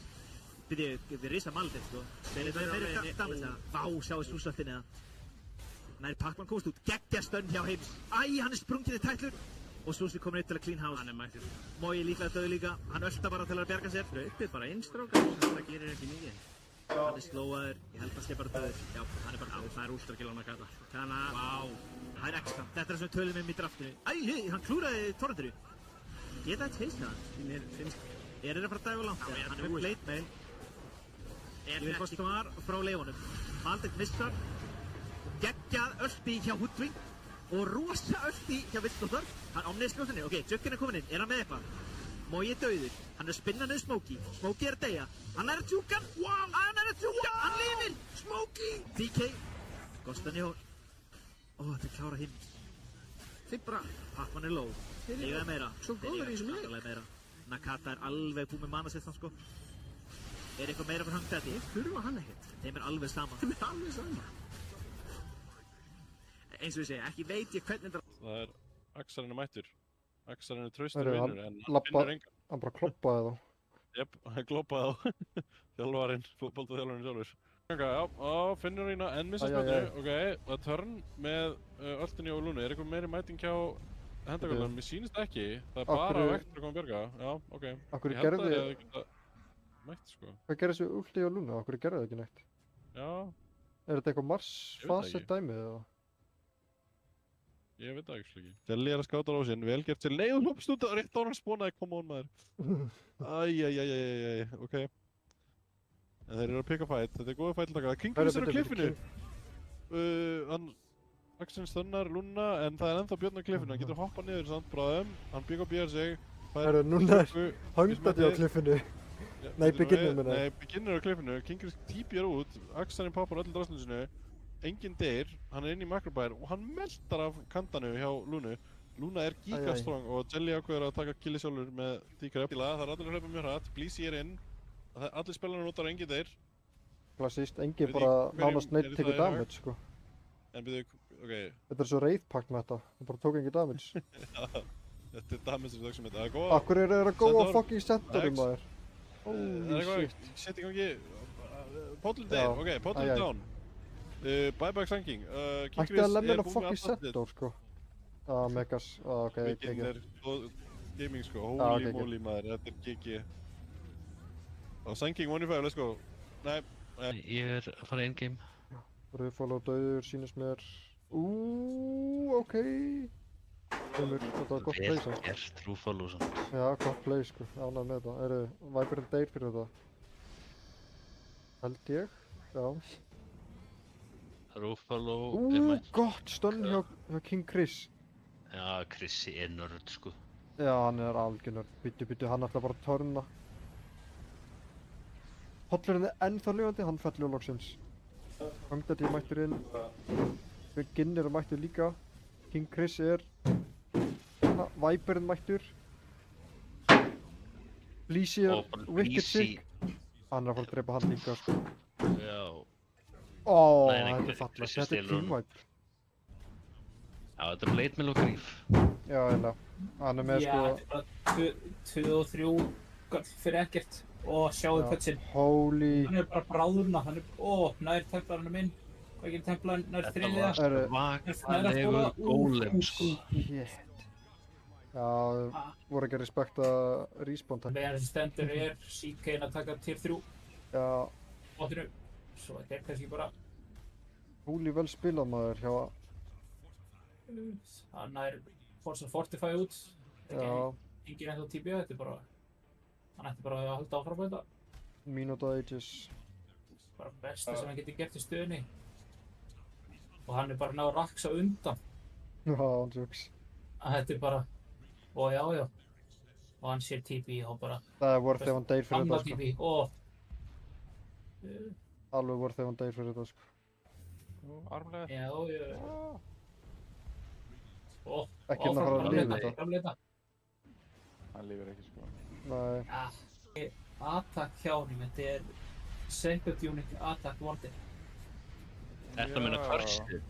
Við risa maldið, sko. Þeir eru meiri damage það. Vá, sjáu slúsaftinni það. Nær Pac-Man komast út, geggja stönn hjá Heims. Æ, hann er sprungið í tætlur. Og Susi komur inn til að clean house. Hann er mættur. Mói líklega döð líka. Hann ölta bara til að bjarga sér. Draupið bara innstrákar. Það gerir ekki mikið. Hann er slóaður. Ég held að sé bara döður. Já, hann er bara á. Það er úlstrakill á hann að gata. Þannig að, vá. Það er extra. Þetta er það sem við tölum í draftinu. Æ, hann klúraði torrenduru. Geta þetta heist það? Mér finnst... Er þetta bara dæfa langt? Hann er með blade mail. Ég vil kosta var frá leifunum. Maldek missar. Geggjað ölti hjá Hoodwing. Og rosa ölti hjá Villnotar. Hann ámniði skjóðinni. Ok, Juggin er komin inn. Er hann með eitthvað? Mói er dauður. Hann er að spinna niður Smokey. Smokey er að deyja. Hann er að tjúka hann. Wow! Hann er að tjúka hann. Hann lifir. Smokey. DK. Kostan í hól. Ó, þetta er klára hinn. Þeir bara. Pac-Man er low. Þeir er meira. Svo góður í þessum leik. Nakata er alveg búið með mana sitt þann sko. Er eitthvað meira fyrir hangdæti? Ég þurfa hann ekkert. Þeim er alveg sama. Þeim er alveg sama. Eins og ég segja, ekki veit ég hvernig þetta... Það er Axarinn er mættur. Axarinn er traustur vinnur en hann labba, finnur engan. hann bara kloppaði þá. Jep, hann kloppaði á þjálfarinn, fótboltaþjálfarinn sjálfur. Já, finnur hérna enn missa spöndinu. Ok, það er törn með Öltinni og Lúnu. Er eitthvað meiri mæting hjá hendagöldanum? Mér sýnist ekki. Það er bara Vektor að koma að bjarga. Já, ok. Akkur Ég held að gerði... það hefði geta mætt, sko. Hvað gerði þessu Ulti og Lúna? Akkur gerði það ekki neitt? Já. Er þetta eitthvað Mars-faset dæmið eða? Ég veit það ekki. Jelly er að skáta á sinn, vel gert sér leið og hlúpst út og rétt á hann spónaði, come on maður. Æjæjæjæjæjæj, ok. En þeir eru að pika fight, þetta er góða fight til taka. King Chris er á kliffinu. Axarinn stunnar Lúna, en það er ennþá Björn á kliffinu. Hann getur hoppað niður samt bráðum. Hann bík og býjar sig. Herru, núna er hangdæti á kliffinu. Nei, beginnir minna. Nei, beginnir á kliffinu. King Chris típjar út. Axarinn poppar öllu drastlinu sinu. Enginn deyr, hann er inn í makrobær og hann meltar af kantanu hjá Lúnu. Lúna er gigastrong og Jelly ákveður að taka killi sjálfur með D-Crab. Það er allir að hlaupa mjög hratt, Blísi er inn. Allir spilarnir notar og enginn deyr. Klassíst, enginn bara nánast neitt tekur damage, sko. En byrju, ok. Þetta er svo Wraith-pack með þetta, hann bara tók enginn damage. Þetta er damage reduction með þetta, það er góða. Akkur er það að góða fucking centurum maður. Holy shit. Sett í gangi, Podlin deyr, ok, Podlin down. Buyback ranking, King Chris að lemja er hann búinn fucking með allt Centaur, sko. Megas, ok, Mikinn er gaming, sko, holy moly maður, þetta er GG. Sanking 1v5, let's go. Nei. Ég er að fara in-game. Röðfól og dauður sýnist mér. Ok. Þetta var gott play, svo. Vel gert, Rúfál og svona. Já, gott play, sko, ánægð með þetta. Viperinn deyr fyrir þetta? Held ég, já. Rúfalo er mætt. Gott stönn hjá King Chris. Já, Chrisi er nörd, sko. Já, hann er algjör nörd. Byttu, hann ætla bara að törna. Hollurinn er ennþá lifandi, hann fellur loksins. Hangdæti er mættur inn. Beginnir er mættur líka. King Chris er... Viperinn mættur. Blísi er wicked sick. Hann er að fara að drepa hann líka, sko. Já. Þetta er fallegt, þetta er Team Viper. Já, þetta er Blade Mill og Gríf. Já, eiginlega. Hann er með sko... Já, þetta er bara 2 og 3 göll fyrir ekkert. Og sjáðu pötsinn. Holy... Hann er bara bráðurna, hann er... nær templarinn minn. Hvað gerir templarinn? Nær þriðja? Þetta var svakalegur gólem, sko. Shit. Já, voru ekki að respekta respawn time. Meðan þessi stendur er CK-in að taka tier 3. Já. Botinu. Svo þetta er kannski bara... Holy vel spilað maður hjá... Hann er Forza Fortify út. Já. Engin ennþá TB, þetta er bara... Hann ætti bara að halda áfram á þetta. Minute Ages. Bara besta sem hann getur gert í stöðunni. Og hann er bara náður raksa undan. Já, hann sjóks. Þetta er bara... Og já. Og hann sér TB og bara... Það er worth ef hann deyr fyrir þetta, sko. TB, Alveg worth ef hann deyr fyrir þetta, sko. Armlega. Já. Ekki hann að fara að lifa þetta. Hann lifir ekki, sko. Nei. attack hjá honum, þetta er second unit attack Warden. Þetta meina hversið.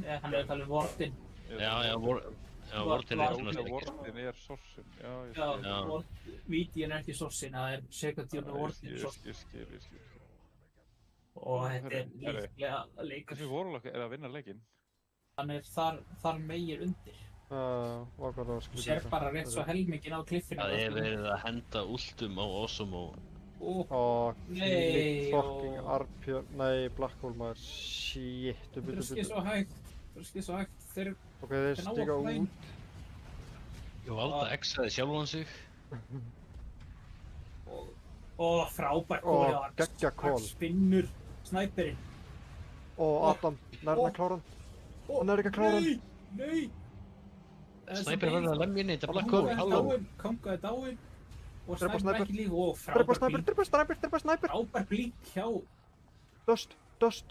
Nei, hann er að tala um Warden. Já, Warden er svona Já, styggir. Warden er sourcin. Já, ég Já, skil. Vítin er ekki sourcin, það er second unit Warden sourcin. Ég skil. Og þetta er Herri, líklega leikur. Þessi Warlock er að vinna leikinn. Hann er þar meir undir. Var hvað það var Þú skrítið. sér bara rétt svo helmingin á kliffinu. Það er verið að henda últum á Osmo. Nei, fucking Arpjör, nei, Black Hole maður, shit, Druskið svo hægt, þeir Ok, þeir stíga út. Ég valda X-aði sjálfan sig. Og frábært Og geggja call. Spinnur snæperinn. Og Adam, nærna kláran. Hann er ekki að klára hann. Nei! Snæper verður að lemja inn í þetta Black Hole, halló. Konga er dáinn. Og Drepa snæper snæper. ekki líf og Drepa frábært blík. drepa snæper. Frábært blík hjá. Dust.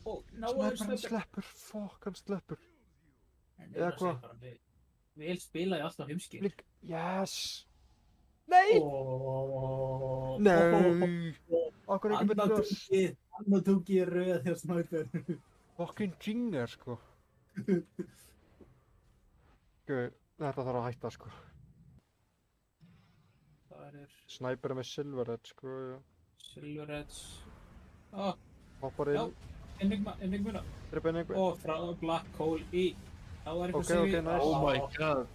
Og náður Snæperinn sleppur, fuck, hann sleppur. Eða hvað? Vel spilaði alltaf heimskir. Blink, yes. Nei! Nei! Akkur ekki með dust. Anna tók ég rauð hjá snæper. Fucking jinger, sko. Þetta þarf að hætta, sko. Það er Snæper með Silver Edge, sko, já. Silver Edge. Hoppar inn. Enigmuna. Drepa inn einhver. Og frá Black Hole í. Það var eitthvað Ok, nice. Oh my god.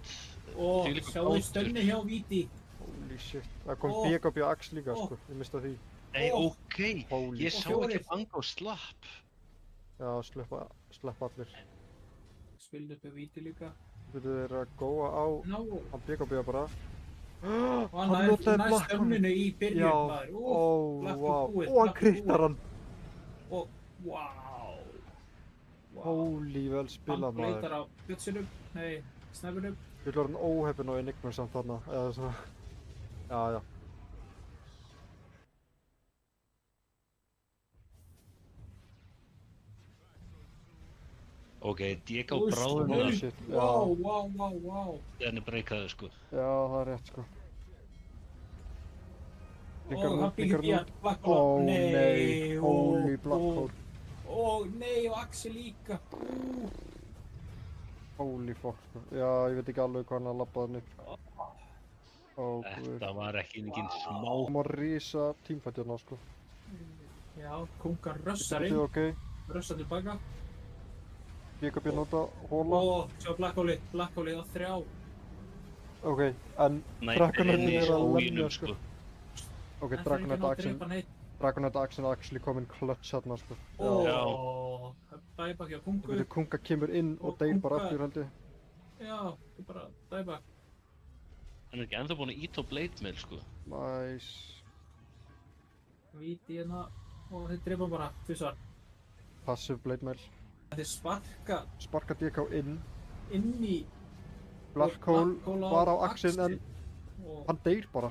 Og Þvílíkur sjáu bátur. stönni hjá Víti. Holy shit. Það kom BKB á Axe líka, sko. Ég mista því. Nei, ok. Holy Ég sá ekki Bango slapp. Já, sleppa allir. Spildi upp með Víti líka. Þú eru að góa á. Hann BKB bara. Og hann nær stömminu í byrjun maður. Wow. Og hann krittar hann. Og, wow. Holy vel spilað Hann maður. bleitar á bjötsinum. Nei, snæpunum. Ég vil vera hann óheppinn á Enigma samt þarna. Eða svona. Já. Ok, Diego bráðunar. Wow. Henni breykaði, sko. Já, það er rétt, sko. Og hann býr í að Black Hole. Ó nei, holy Black Hole. Og nei, og Axel líka. Holy fuck, sko. Já, ég veit ekki alveg hvað hann að labba hann upp. Þetta var ekki engin smá. Það má rísa teamfight hérna, sko. Já, Kungar rössar inn. Þetta er ok. Rössar tilbaka. BKB nota hóla. Og sjá Black Hole á 3. Ok, en Dragonite er að lemja, sko. Ok, Dragonite Axel actually kominn clutch hérna, sko. Og dæbak hjá Kungu. Kunga kemur inn og deyr bara aftur, held ég. Já, það er bara dæbak. Hann er ekki ennþá búinn að ít á Blade Mail, sko. Nice. Víti hérna og þeir drepa bara tvisvar. Passive Blade Mail. Þeir sparka DK inn í Black Hole var á Axel en hann deyr bara.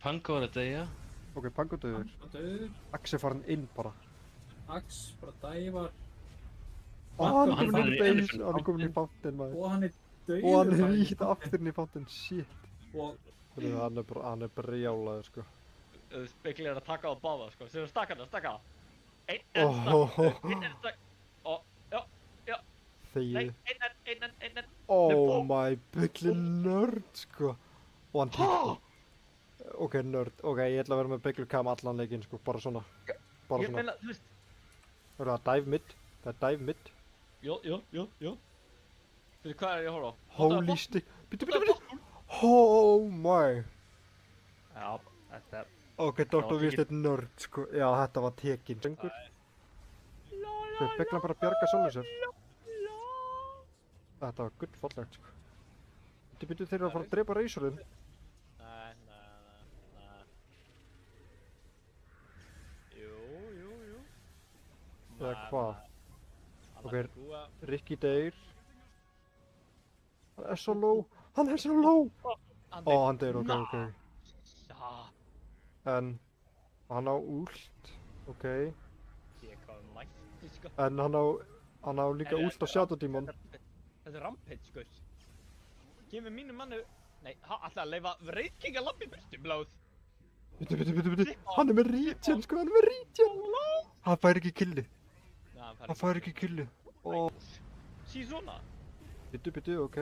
Pango er að deyja. Ok, Pango döður. Axel farin inn bara. Ax bara dævar. Hann er komin í fountain maður. Og hann er döður. Og hann er vítt aftur inn í fountain, shit. Og hann er brjálaður, sko. Spekli er að taka á báða, sko. Sér stakka. Einn stakk. Já. Þegið. Einn. Oh my, byggli nörd, sko. Og hann týpur. Ok, nörd. Ok, ég ætla að vera með byggli cam allan leikinn, sko. Bara svona. Ég meina, þú veist. Það er dive mid. Það er dive mid. Jó. Þú veist, hvað er ég að horfa á? Holy stick. Bittu. Oh my. Já, þetta er... Ok, Dr. Vísteinn nörd, sko. Já, þetta var tekinn. Söngur. Þau byggla bara að bjarga sjálfum sér. Þetta var gullfallegt, sko. Bittu, þeir eru að fara að drepa Razorinn. Nei. Jú. Eða hvað? Ok, Rikki deyr. Hann er svo low. Hann er svo low! Ó, hann deyr, ok. En hann á ult, ok. En hann á líka ult á Shadow Demon. Þetta er Rampage, sko. Gef mér mínu manni Nei, alltaf að leifa Wraith King að labba í burtu, blóð. Bitu. Hann er með regen, sko, hann er með regen. Hann fær ekki killi. Hann fær ekki killi. Sí svona. Bitu, ok.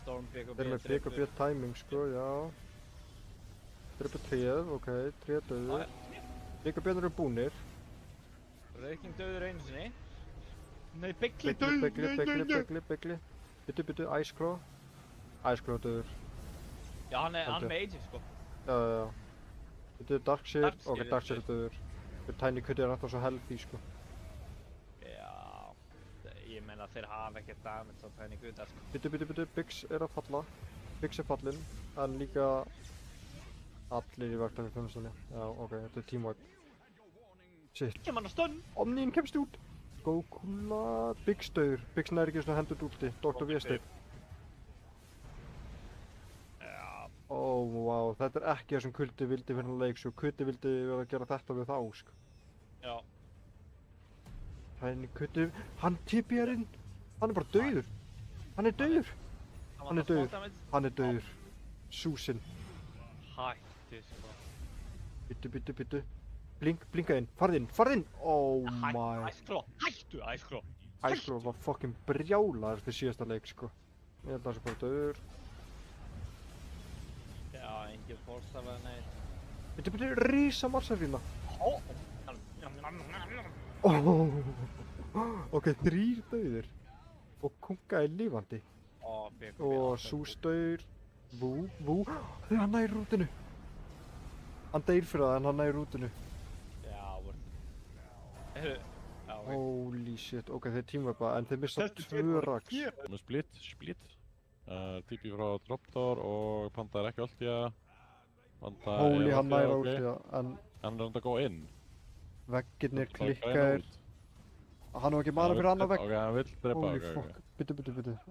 Storm, BKB, Þeir eru með BKB timing, sko, já. Drepa tréð, ok, tréð döður. BKB-nir eru búnir. Wraith King döður einu sinni. Nei, Begli döður. Begli. Bitu, Ice Claw. Ice Claw döður. Já, hann með Aegis, sko. Já. Bitu, Darkseer, ok, Darkseer döður. Tiny Cutie er alltaf svo healthy, sko. Já, ég meina þeir hafa ekkert damage á Tiny Cutie, sko. Bitu, Biggs er að falla. Biggs er fallinn, en líka allir í verkefni fjömstunni. Já, ok, þetta er teamwipe. Shit. Kem hann að stönn! Omniinn kemst út! Gókula, Biggs döður. Biggs næri ekki svona hendur úti. Dr. V-Step. Já. Wow, þetta er ekki það sem Kuldi vildi fyrir hann leik, svo Kuldi vildi vera að gera þetta við þá, sko. Já. Tiny Cutie, hann TP-arinn, hann er bara döður. Hann er döður. Hann er döður. Súsinn. Hættu, sko. Bitu. Blinka inn. Farð inn. Oh my. Ice Claw. Hættu, Ice Claw. Ice Claw var fucking brjálaður fyrir síðasta leik, sko. Ég held að það sé bara döður. Já, engin fórstafa, nei. Bitu, rísa marsarina. Ok, 3 döðir. Og Kunga er lifandi. Og Sús döður. Vú. Þegar hann næri rútinu. Hann deyr fyrir það en hann næri rútinu. Já, Holy shit, ok, þeir teamwipa en þeir missa 2 rax. Með split. TP frá Dropdoor og Panda er ekki ultía. Holy, hann næri ultía, en hann er að gå inn. Veggirnir klikkaðir. Hann var ekki mana fyrir annar vegg. Ok, hann vill drepa. Holy fuck, bitu.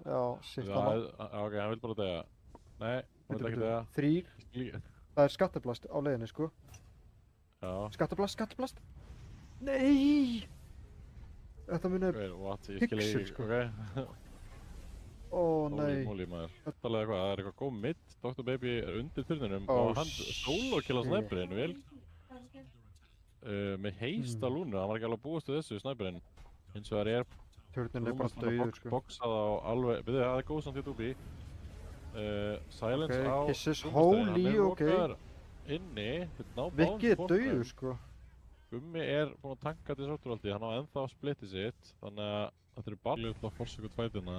Já, shit, ok, hann vill bara deyja. Nei, hann vill ekki deyja. 3. Það er skatteblast á leiðinni, sko. Já. Skatteblast. Nei! Þetta munir pixel, sko. Ó, nei. Holy maður. Það er eitthvað góð mitt. Dr. Baby er undir turninum og hann solo-killa snæperinn, vel. Með heista lúnu, hann var ekki alveg búist við þessu snæperinn. Hins vegar turnin er bara dauður, sko. Boxað á alveg, það er góð samt í dúbi. Silence á Kisses, holy, ok. Inni, Viki er dauður, sko. Gummi er búinn að tanka til sorturvaldi, hann á ennþá splittið sitt, þannig að þetta eru bara til að forsa ykkur fætina.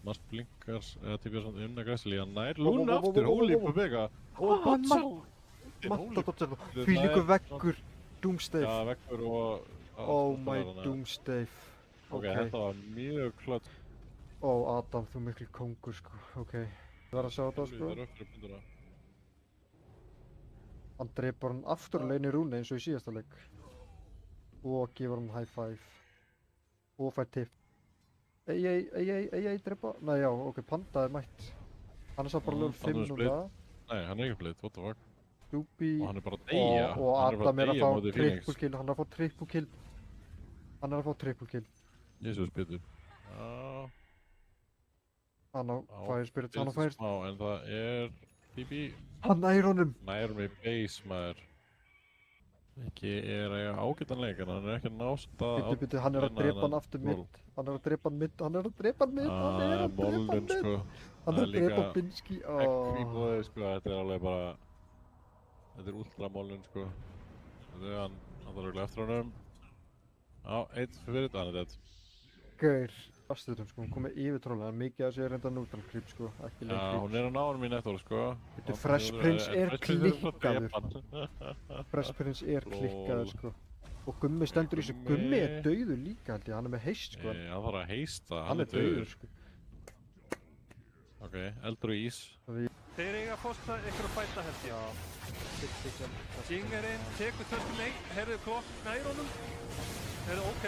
Mars blinkar, tipjar samt aggressively, hann nær lúna aftur, holy på vega. Hann Matadotzel, fylgur veggur, Doomstave. Já, veggur og... Oh my Doomstave. Ok, þetta var mjög klart. Adam, þú miklu kongur, sko, ok. Það var að sjá þetta, sko. Hann dreipar hann aftur að leina í rúni eins og í síðasta leik. Og gefur hann high five. Og fær tipp. Ei, dreipa. Nei, já, ok, Panda er mætt. Hann er samt bara level 5 núna. Nei, hann er ekki split, what the fuck. Doopy. Og hann er bara að deyja. Og Adam er að fá triple kill, hann er að fá triple kill. Jesus, betur. Já. Hann á fire spirits, hann á fire. En það er TP. Hann nær honum. Nær með base, maður. Ekki er að ágætan leik, en hann er ekki að nást að... Bitu, hann er að drepa hann aftur mitt. Hann er að drepa hann mitt. Hann er að drepa Binski. Ekvíbóðið, sko, þetta er alveg bara... Þetta er ultramólun, sko. Þetta er hann þarf örugglega eftir honum. Já, 1 fyrir þetta, hann er dead. Gaur. Astutum, sko, hún kom með yfirtróla, en mikið af þessu er reynda neutral creep, sko, ekki leik creep. Já, hún er að ná honum í nettor, sko. Þetta Fresh Prince er klikkaður. Fresh Prince er klikkaður, sko. Og Gummi stendur í þessu, Gummi er dauður líka, held ég, hann er með heist, sko. Hann þarf að heista, hann er dauður, sko. Ok, eldur og ís. Þeir eiga að fórsta ykkur að fæta, held ég. Jingerinn tekur törstu leik, herðu klokk nær honum. Herðu, ok.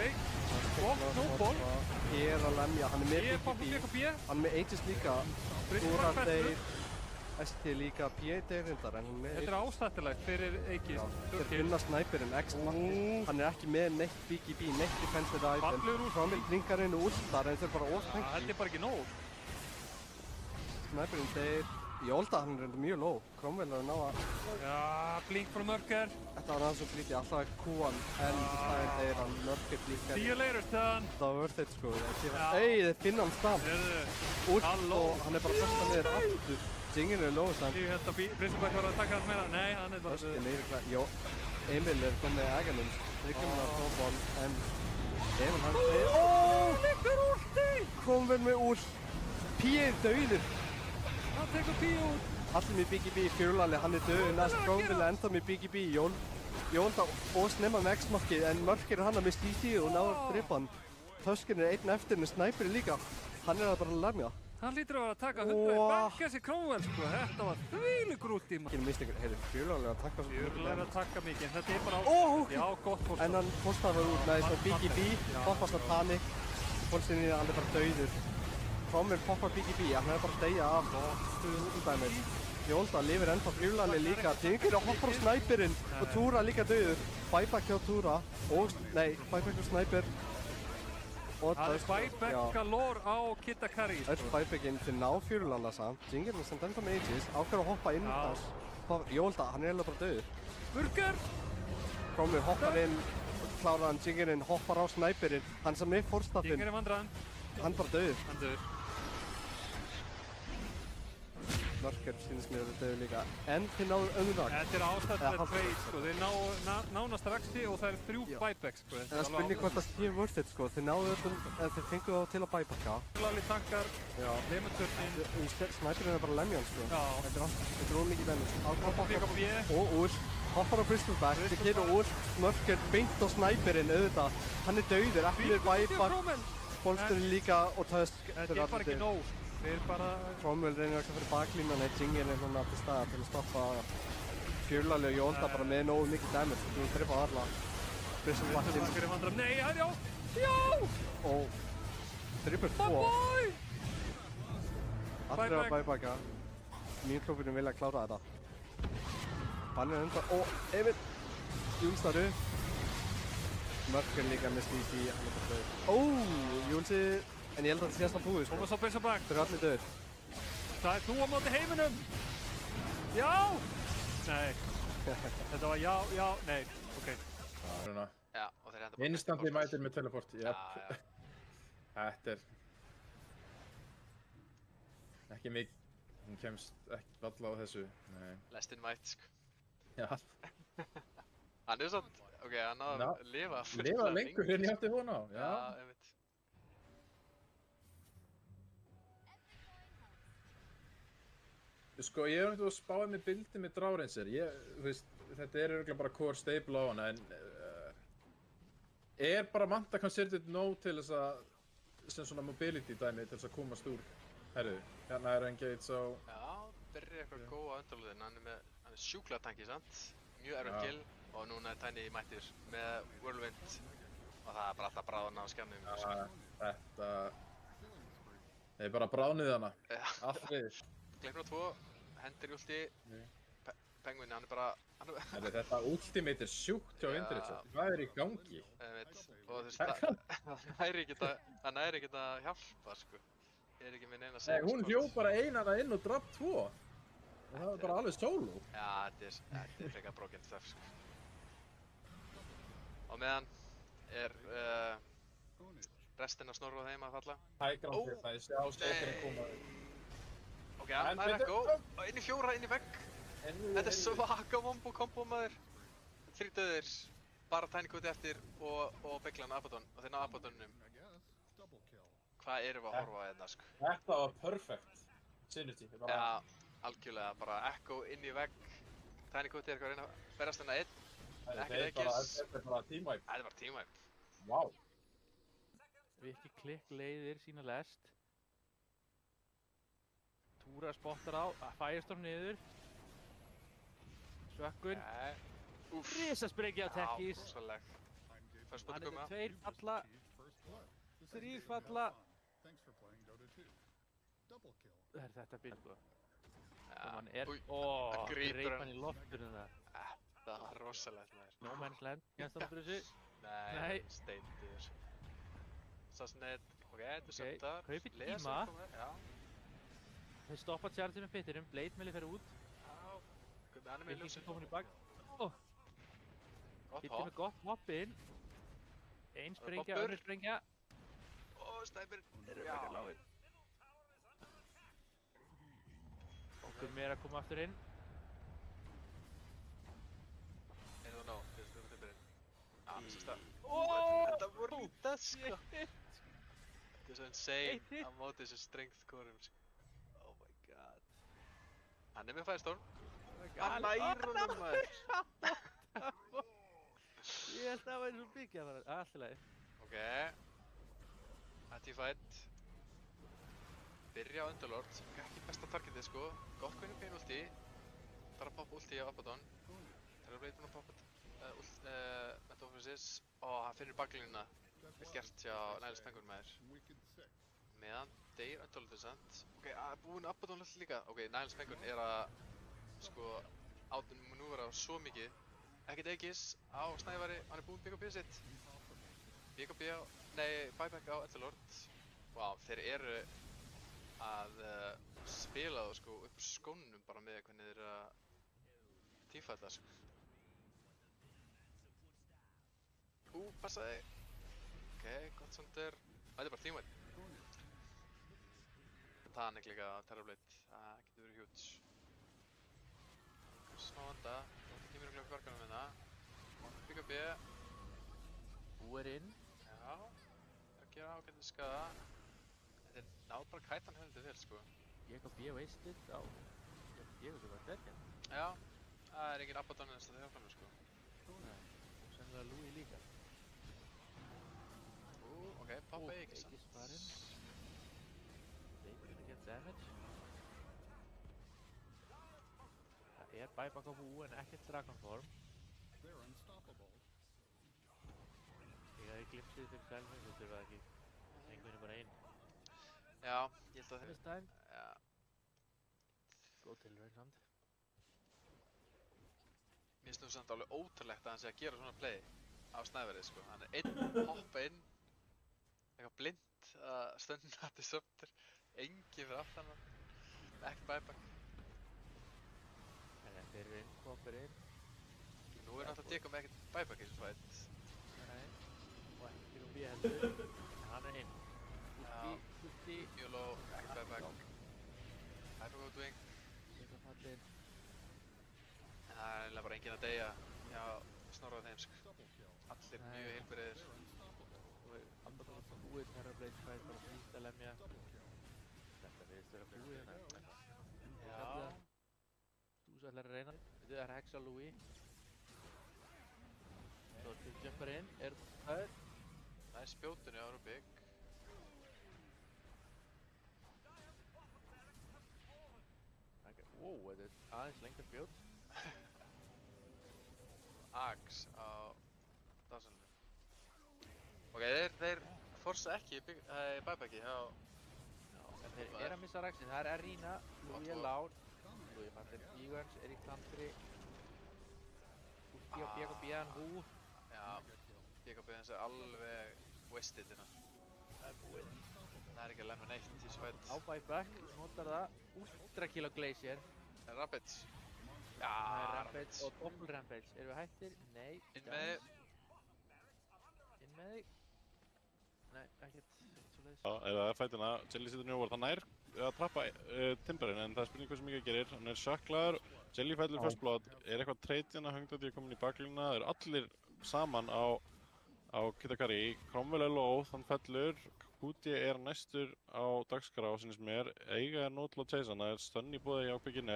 Klokk, snowball. Er að lemja, hann er með BKB. Hann er með Aegis líka. Dóra þeir. ST líka P1 reyndar en hún Þetta er ástættilegt fyrir Eiki. Þeir finna snæperinn X-Martin. Hann er ekki með neitt BGB, neitt defensive item. Fallegur úr. Cromwell blingar inn og últar en þeir bara of-tanky. Þetta er bara ekki nóg. Snæperinn þeir... Ég held að hann er reynda mjög low. Cromwell er að ná að... Já, blink frá Mörker. Þetta var aðeins svo flítið, alltaf að kúan en staðinn þeir hann Mörker blinkar. 10 later turn. Það var worth it sko. Þeir finna hann stamp. Últ og hann er bara að festa niður aftur. Jingin er low stand. Ég held að Prinsipæk var að taka hann meira. Nei, hann er bara... Jó, Emil er komið með Aganum. Tryggum hann að tópa en Emil hann segir... Liggur últi! Cromwell með últ. P.A. dauður. Hann tekur P.A. út. Allir með BGB í fjörlali, hann er döður. Næst Cromwell er ennþá með BGB. Jólda og snemma með X-markið en Mörker er hann að mista í tíu og náður að drepa hann. Tusken er einn eftir með snæperi líka. Hann er að bara lemja. Hann lítur að vera að taka 100 back þessi Cromwell sko. Þetta var þvílíkur út í maður. Ekki mista ykkur, heyrðu, fjörlalega að taka svo mikið. Fjörlalega að taka mikið, þetta er bara á... Já, gott fórstaf. En hann fórstafar út með svona BGB, poppast að panik. Fólkstinni, hann er bara dauður. Cromwell poppar BGB, hann er bara að deyja af útdæmið. Jólda lifir ennþá fjörlalega líka. Jingir að hoppar á snæperinn og Túra líka dauður. Buyback hjá Túra og... Nei, buyback hjá snæper. Það er buyback galore á Kitakari. Öll buybackinn til ná fjörlanda samt. Jingir er samt ennþá með Aegis, ákveður að hoppa inn þess. Jólda, hann er eiginlega bara dauður. Burger! Cromwell hoppar inn, klárar hann, Jingirinn hoppar á snæperinn. Hann sem er fórstafinn. Jingir er vandræðan. Hann bara dauður. Hann dauður. Mörker sýnist mér að þetta dauður líka. En þeir náðu öðrudag. Þetta er ástæðilega trade sko. Þeir nánast raksti og það eru 3 buybacks sko. En það spurning hvort það sé worth it sko. Þeir náðu öllum, þeir fengu þá til að buybacka. Lali tankar, lemurturnin. Snæperinn er bara lemjan sko. Já. Þetta er ómikið damage. Og úr. Hoppar á Bristolback, þeir keyra úr. Mörker beint á snæperinn auðvitað. Hann er dauður, ekki með buyback. Fólksturinn líka og Tusk. Þetta er bara ekki nóg. Þeir bara... Cromwell reynir ekki að fyrir baklínan eitt Jingin er svona til staða til að stoppa fjörlalega og Jólda bara með nógu mikið damage og þú þurfa að alla Bristolbackinn. Nei, hann já! Já! Og Triple 2. Allir að buybacka. Mín klúbunum vilja klára þetta. Bannir undan og Emil Júlstaru. Mörker líka með Stísi, hann er bara döður. Júlsi, en ég held að þetta sé að búið sko. Thomas á Bristolback. Þeir eru allir döður. Það er þú á móti heiminum. Já! Nei. Þetta var já, nei. Ok. Já, og þeir henda bara... Instantly mætir með teleport, jep. Þetta er... Ekki mikið. Hún kemst ekki valla á þessu. Nei. Lestin mætt, sko. Já. Hann er svona... Ok, hann náði að lifa Lifa lengur en ég átti von á, já. Já, einmitt. Sko, ég hef náttúrulega spáðið með bildi með Dráreinsir. Þú veist, þetta er örugglega bara core stable á hana, en... bara Manta Concerted nóg til þess að... sem svona mobility dæmi til þess að komast úr. Herru, hérna er Engage á... Já, byrja eitthvað góða undarlöðin. Hann er sjúkla tanki, sant? Mjög erfitt kill. Og núna er Tiny mættir með Whirlwind. Og það er bara alltaf bráðan á skjánum. Þetta... Það er bara bráðnið hana. Allt við. Gleipnur á 2, hendir í ulti. Penguin, hann er bara... Þetta ultimate er sjúkt hjá Indritsson. Hvað er í gangi? Og þú veist, það næri ekkert að hjálpa, sko. Ég er ekki með neina að segja, hún hljóð bara einana inn og drapp 2. Og það er bara alveg solo. Já, þetta er frekar broken stuff, sko. Og meðan er restin af Snorra og þeim að falla. Hægrandi, það er sjá stökkurinn koma. Ok, hann er Echo. Inn í 4, inn í vegg. Þetta er svaka kombo maður. 3 döðir, bara Tiny Kuti eftir og Beglan Abaddon. Og þeir ná Abaddonum. Hvað erum við að horfa á þetta, sko? Þetta var perfect synergy. Já, algjörlega. Bara Echo inn í vegg. Tiny Kuti er eitthvað að reyna að berast hennar 1. Þetta er bara teamwipe. Það er bara teamwipe. Vá. Viki Klikk leiðir sína lest. Túra spottar á, Firestorm niður. Svökkun. Risasprengja á Tekkis. Já, rosaleg. Fyrst búin að koma. Hann er 2 falla. 3 falla. Það er þetta bíl, sko. Sem hann er, Új, óóóó, það grípur greip hann. hann í loftunum það. Það var rosalegt maður. No Man's Land, kennst hann fyrir þessu? Nei, steindur. Sassnett, ok, þetta er sömndar. Kaupið tíma. Já. Þeir stoppa charge með pittinum, Blade Melee fer út. Já, hann er með ljósinn. Komin í bak. Gott hopp. með gott hopp inn. Ein sprengja, bobbur. önnur sprengja. Ó, snæpir. Þeir eru ekki lágir. Okkur meira að koma aftur inn. Er það ná? Þeir eru tippirinn. Já, missast það. Óóóó! Þetta voru lítið, sko. Þetta er svo insane á móti þessu strength coreum, sko. Oh my god. Hann er með Firestorm. Hann nær honum, maður. Ég held að það væri svo byggja bara. Allt í lagi. Ok. Anti-fight. Byrja á Underlord, sem ekki besta targetið, sko. Gott hvernig bein ulti. Það er að poppa ulti á Abaddon. Það er að breyta hún að poppa Metamorphosis. Og hann finnur baklínuna. Vel gert hjá Niles Penguin maður. Meðan deyr Underlord samt. Ok, búinn Abaddon alltaf líka. Ok, Niles Penguin er að sko outmanúvera svo mikið. Ekkert Aegis á Snævari, hann er búinn BKB sitt. BKB á, nei, buyback á Underlord. Vá, þeir eru að spila það sko upp úr skónum bara með hvernig þeir eru að teamfighta sko. Passaði. Ok, gott Sander. Þetta er bara teamfight. Tanic líka á Terrorblade, það getur verið huge. Smá vanda, það kemur okkur kvarkanum með það. BKB. Bú er inn. Já, það er að gera ágætið skaða. Þeir náðu bara að kæta hann heldur vel sko. BKB wasted á ég veist hvað þetta er. Já, það er engin Abaddon en það hjálpa hann sko. Nei, og sennilega Louis líka. Ok, poppa Aegis Aegis farinn. Þeir eru að geta damage. Það er buyback á Bú en ekkert Dragon Form. Ég hafði glimpsið fyrir sjálfum, þú þurfa ekki einhvern bara inn. Já, ég held að This time. Já. Góð tilraun samt. Mér finnst nú samt alveg ótrúlegt að hann sé að gera svona play á Snævari sko. Hann er einn hoppa inn, eitthvað blind að stunna disruptor, engin fyrir aftan hann, ekkert buyback. Þeir eru inn, Pop er inn. Nú er náttúrulega Deko með ekkert buyback í þessu fight. Nei, og ekki nú við heldur, en hann er inn. Ulti, Yolo, ekkert buyback. Hypergoat-wing. Líka fallinn. En það er eiginlega bara enginn að deyja hjá Snorra þeim sko. Allir mjög heilbrigðir. Og Abaddon var búið Terrorblade fight, bara flýtt að lemja. Þetta virðist vera búið hérna. Já. Dús ætlar að reyna. Þetta er Hexa Louis. Svo til jumpar inn, það er. Næs spjótunni á Rubik. Wow, þetta er aðeins lengra spjót. Axe á dansanum. Ok, þeir forsa ekki buybacki hjá... En þeir eru að missa Raxin, það er Arena, Louis er lán. Louis fattir Eagons, er í klantri. Ulti á BKB-an, Hú. Já, BKB hans er alveg wasted hérna. Það er búið. Það er ekki að lemja neitt í þessu fight. Á buyback, notar það. Ultra kill á Glacier. Rampage. Já, það er Rampage og Doppel Rampage. Erum við hættir? Nei. Inn með þig. Inn með þig. Nei, ekkert svoleiðis. Já, ef það er fætina, Jelly situr nýjum hann nær að trappa Timberinn en það er spurning hvað sem mikið gerir. Hann er söklaður, Jelly fellur first blood, er eitthvað treytin að Hungdati komin í baklínuna, það eru allir saman á Kitakari. Cromwell er low, þann fellur, Húti er næstur á dagskrá sinns mér, Eiga er nóg til að chase hann, það er stönn í búið hjá Byggin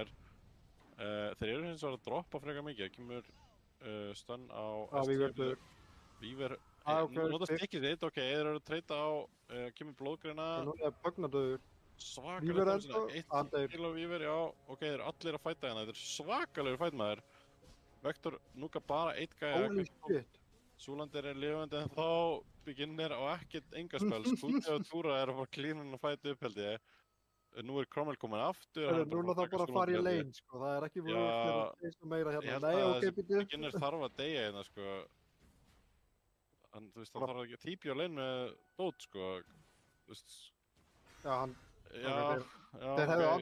þeir eru hins vegar að droppa frekar mikið, það kemur stönn á Víver notast ekki sitt, ok, þeir eru að treyta á kemur blóðgreina Núna er Bagnadöður svakalega tómsina, 1 kill á Víver, já, ok, þeir eru allir að fæta hérna, þetta er svakalegur fætmaður Vektor núka bara 1 gæja Holy shit Súlandir er lifandi en þá Byggin á ekkert enga spels, Húti og Túra er að fara klínan að fæta upp held ég nú Cromwell komin aftur. Núna þá bara að fara í lane, sko. Það er ekki verið að deysa meira hérna. Nei, ok, býttu. Beginner þarf að deyja hérna, sko. Þú veist, hann þarf ekki að típja á lane með dót, sko. Þú veist... Já, hann... Já, ok.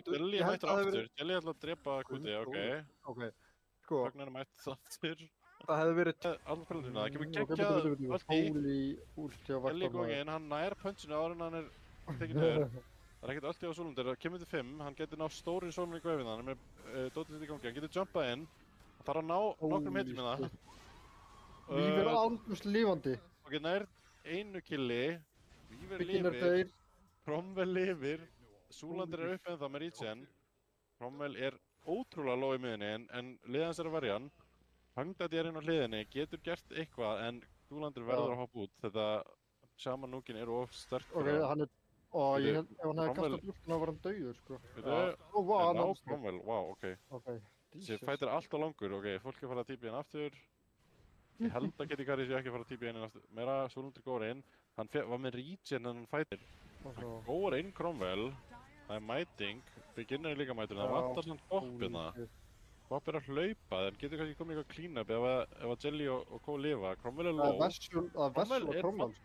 Jelly mættur aftur. Jelly ætla að drepa Kuti, ok. Ok, sko. Ragnar mættur aftur. Það hefði verið... Alveg það kemur geggjað ulti. Jelly góð inn, hann nær punchinu áður en hann tekið niður. Það ekkert ulti á Solundir, það kemur til 5, hann getur ná stóri Solundir í góðið hann er með dótið sitt í gangi, hann getur jumpað inn. Það þarf að ná nokkrum hittum hérna. Vífur aldrei lífandi. Ok, nær einu killi. Vífur lifir. Cromwell lifir. Solundir upp ennþá með regen. Cromwell ótrúlega low í miðinni en liðans að verja hann. Hangdadi inn á hliðinni, getur gert eitthvað en Solundir verður að hoppa út. Þetta Shaman núkin of sterk. Ok, hann ég held ef hann hefði kastað búrkuna var hann dauður, sko. Cromwell, wow, ok. Þessi fætt allt og langur, ok, fólk fara að típa hann aftur. Ég held að geti Kari ekki fara að típa hann aftur. Meira Solundir góður inn. Hann var með regen en hann fættir. Hann góður inn Cromwell. Það mæting. Beginner líka mætur, það vantar svona Bopp hérna. Bopp að hlaupa, en getur kannski komið eitthvað clean up ef að Jelly og Co lifa. Cromwell low. Cromwell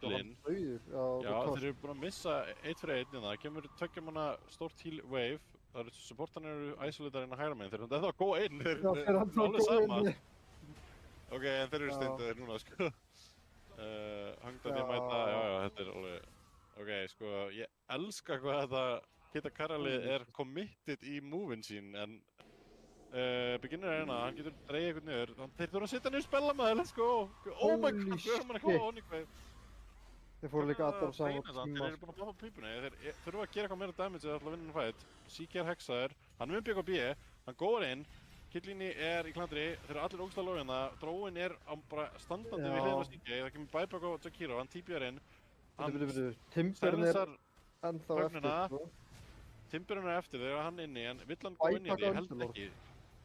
fallinn. Já, þeir eru búin að missa 1 fyrir 1 hérna. Það kemur 2 manna stórt heal wave. Það supportarnir eru isolatar inn á hægra megin. Þeir eru þetta að go inn. Þeir eru alveg sama. Ok, en þeir eru steindaðir núna, sko. Hangdadi mæta, já, þetta alveg... Ok, sko, ég elska hvað þetta Kita Karalið committed í move-in sín, en Beginner hérna, hann getur dreigið eitthvað niður. Þeir þurfa að setja niður spellamæður, let's go! Oh my god, við höfum hann að koma Onyx-Wave. Þeir fóru líka allir á saman tíma. Þeir eru búin að poppa pípunni, þeir þurfa að gera eitthvað meira damage eða ætla að vinna hann fight. Zeke hexaður, hann er með BKB, hann góður inn. Killini í klandri, þeir eru allir ógstlega low hérna. Dróin bara standandi við hliðina á Zeke, það kemur buyback á Jakiro, hann típjar inn. Timberinn ennþá eftir, Timberinn eftir, þegar hann inni, en vill hann gå inn í því, held ekki.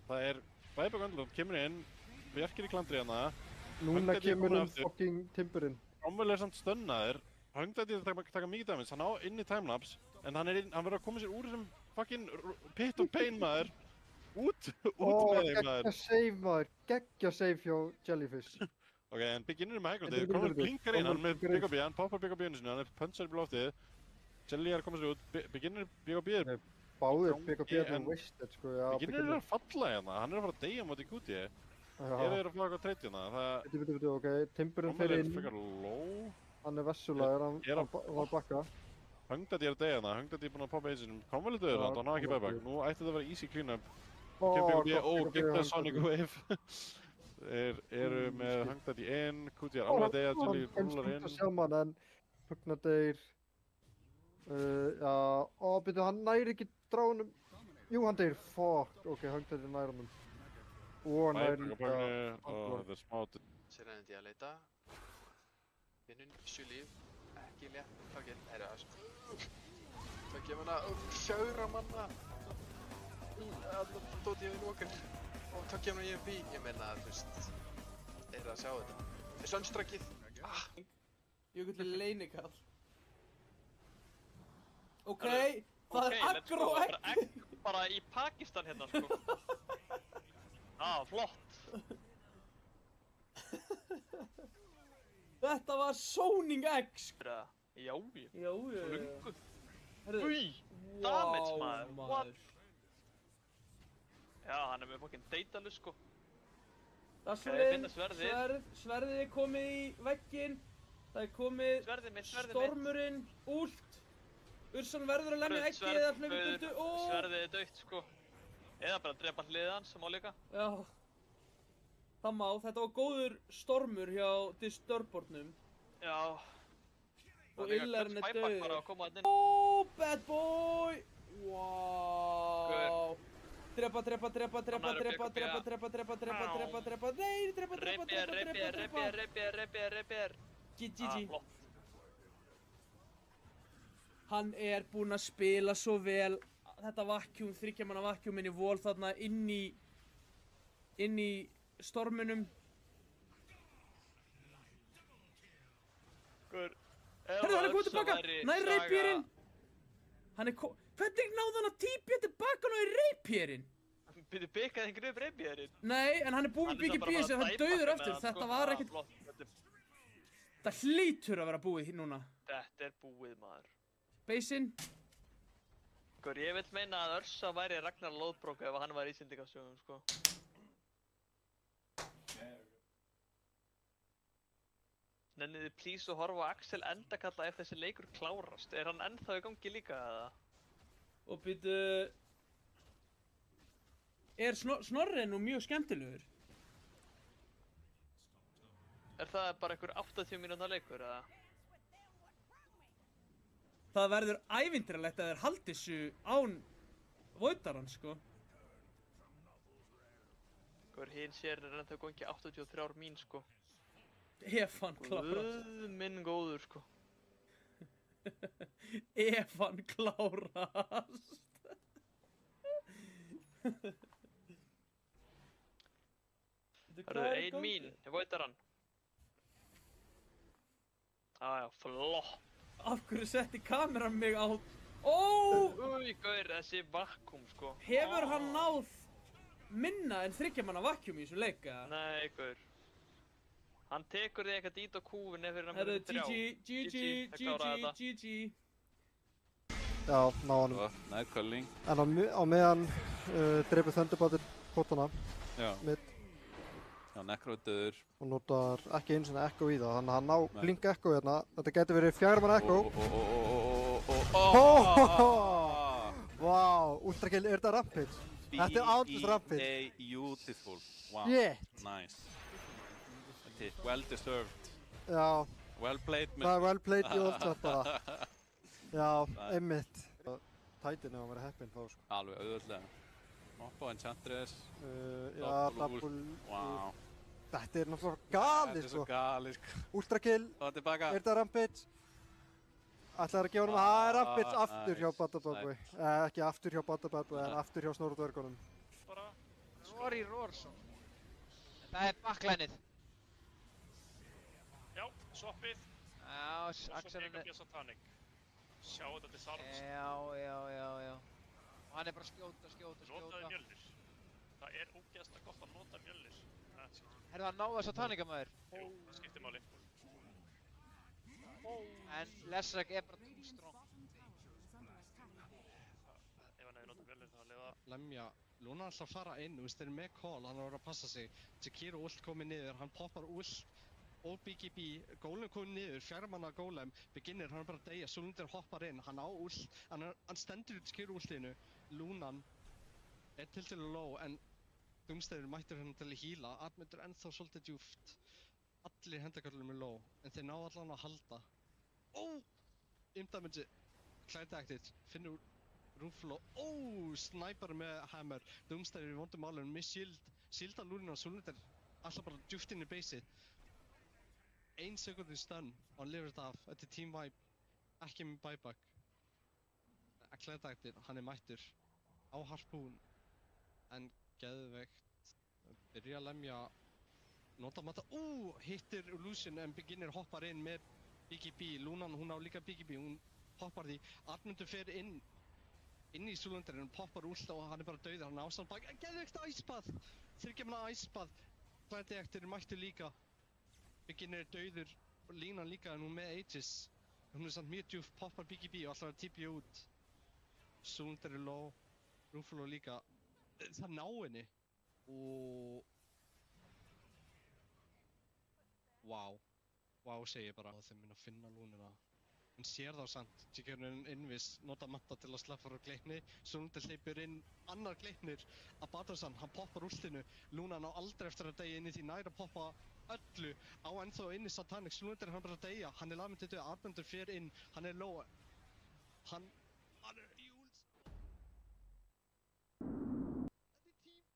Það buyback Underlord, kemur inn, verkir í klandri hérna. Núna kemur fucking Timberinn. Cromwell samt stönnaður, Hangdadi taka mikið damage, hann á inn í timelapse, en hann verður að koma sér úr þessum fucking pit of pain maður. Út með þeim maður. Geggja save hjá Jellyfish. Ok, en Beginner með hægrandi, Cromwell blinkar inn, hann með BKB, hann poppar BKB-inu sinni, hann punchar í loftið. Jelly að koma sér út, Beginner BKB báðir BKB wasted, sko, já. Beginner að falla hérna, hann að fara að deyja móti Kuti. Þeir eru að fá eitthvað treyt hérna, Bitu, ok, Timberinn fyrir inn. Hann vessulaður, hann var bakka. Hangdadi að deyja hérna, Hangdadi búinn að poppa einsinum. Cromwell döður hann, hann á ekki buyback. Nú ætti þetta að vera easy clean-up. BKB, gegna Sonic Wave. Þeir eru með Hangdadi inn, Kuti alveg að deyja, Jelly rúlar inn. Saman, en Hugnadeyr... bitu, hann næri ekki dráunum. Jú, hann deyr, fuck, ok, Hangdadi nær honum. Og næri líka... Þetta smá... Sér henni að leita. Vinnun, 7 líf, ekki létt, takinn, það kemur hana 4 manna. Alltaf dóti ég við okkar. Og það kemur hana EMP, ég meina, þú veist, að sjá þetta. Sönstrakið. Jökulli leinikall. Ok, það er aggro-egg! Bara í Pakistan hérna, sko. Flott. Þetta var Soning Egg, sko. Já. Lungu. Új, damage maður, what? Já, hann er með fucking deitalus, sko. Rassulinn, sverðið er komið í vegginn. Það er komið stormurinn, ult. Ursan verður að lemja ekki eða hlaupa burtu. Sverðið er dautt, sko. Eða bara drepa hliðið hans, sem á líka. Já. Það má, þetta var góður stormur hjá Disturbornum. Já. Og Illarinn er döður. Bad boy! Wow. Drepa. Nei, drepa. GG. Hann er búinn að spila svo vel. Þetta vacuum, 3 manna vacuum inn í vol þarna inn í stormunum. Herðu, hann er komið tilbaka! Nær Rapierinn! Hvernig náði hann að típja tilbaka nú í reipjérinn? Byrju, byggaði einhvern upp reipjérinn? Nei, en hann er búinn að byggja bíð sem hann dauður eftir. Þetta var ekkert... Það hlýtur að vera búið núna. Þetta er búið, maður. Beisinn. Ég vil meina að Örsa væri Ragnar Lóðbrók ef hann væri Íslendingasögum, sko. Nennið þið please að horfa á Axel endakalla ef þessi leikur klárast. Er hann ennþá í gangi líka, eða? Og býtu... Snorri nú mjög skemmtilegur? Er það bara einhver 80 mínútna leikur, eða? Það verður ævintýralegt að þeir haldi þessu án Voidaran, sko. Hinn sér er ennþá í gangi 83 mín, sko. Ef hann klárast. Guð minn góður, sko. Ef hann klárast. Það eru 1 mín, ég veitar hann. Já, flott. Af hverju setti kameran mig á... Ó! Úi, gaur, þessi vakkúm, sko. Hefur hann náð minna en 3 manna vakkjum í þessu leika? Nei, gaur. Hann tekur þig eitthvað dít á kúfin ef hann verður 3. GG. Já, ná hann. Nei, kölling. En á meðan dreipur Thunderbird potana. Já. Mitt. Já, Necro er döður. Og notar ekki eins og Echo í það, þannig að hann ná Blink Echo hérna. Þetta getur verið 4 manna Echo. Vá, Ultrakill, er þetta Rampage? Þetta er ándis Rampage. Beautiful. Wow. Shit. Nice. Þetta er well deserved. Já. Well played, það er well played í Ultrat bara. Já, einmitt. Titan ef hann verið heppinn þá, sko. Alveg auðvitað. Moppa og Enchantress. Já, double. Wow. Þetta er náttúrulega galið, sko. Þetta er svo galið, sko. Ultrakill. Það er tilbaka. Er þetta Rampage? Ætlaði að gefa honum að það er Rampage aftur hjá Bada Bad Boy. Ekki aftur hjá Bada Bad Boy, en aftur hjá Snorradvergunum. Rory Rorsson. Það er backlineið. Já, swappið. Já, Axel er... Og svo Satanic. Sjá þetta til Salms. Já. Og hann er bara skjóta. Notaði mjölnir. Það er ógeðslega gott að nota mjölnir. Herðu hann náða Satanica, maður? Jú, það skiptir máli. En Leszek er bara too strong. Ef hann hefði notað mjölnir þá að lifa... Lemja. Luna alltaf að fara inn, þeir eru með call, hann verður að passa sig. Sekiro ult komið niður, hann poppar ult. Og BGB, Golem komið niður, 4 manna Golem, beginnir, hann er bara að deyja, Sulundir hoppar inn, hann á ult, hann stendur út Sekiro ultinu, Lunan er til low, en Doomsday mættur hérna til að heala, Admyndur ennþá svolítið djúpt, allir hendakallum er low, en þeir ná allan að halda. Imdamage, klædæktið, finnur Rúflo, Sniper með hammer, Doomsday í vondum málunum með shielda Lunan og Sulundir, alltaf bara djúpt inn í basið. 1 sekund í stun og hann lifir þetta af. Þetta er team vibe, ekki með buyback. Klædæktið, hann er mættur á harpún, en geðveikt. Byrja að lemja, nota matta, hittir Illusion en beginnir hoppar inn með BGB. Lunan, hún á líka BGB, hún hoppar því. Admundur fer inn í Sulundirinn, poppar ult og hann er bara dauður, hann er ástand bak. Geðveikt æspað, 3 manna æspað. Klædæktið er mættur líka. Beginnir er dauður og Línan líka er nú með Aegis. Hún er samt mjög djúpt, poppar BGB og ætlar að TP út. Sulundir er low, Rúflo líka. Það ná henni. Wow segi ég bara. Þeir muna að finna Lúnina. Hann sér þá samt, Tjekjörnun innvis, nota matta til að sleppa frá Gleipni. Sulundir hleypur inn annar Gleipnir að Badarsan, hann poppar últinu. Lúnan á aldrei eftir að deyja inn í því nær að poppa öllu á ennþá inn í Satanic. Sulundir hann bara að deyja, hann er lagmyndið döð, Admundur fer inn, hann er low. Hann er í ult. Þetta er team.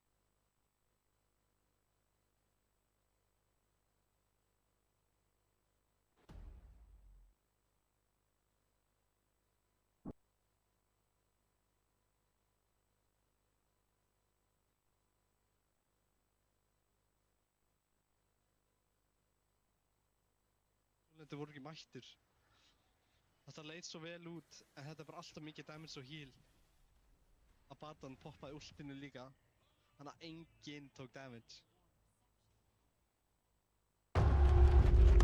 Þetta voru ekki mættir. Þetta leit svo vel út, en þetta er bara alltaf mikið damage og heal. Abaddon poppaði últinu líka. Þannig að enginn tók damage.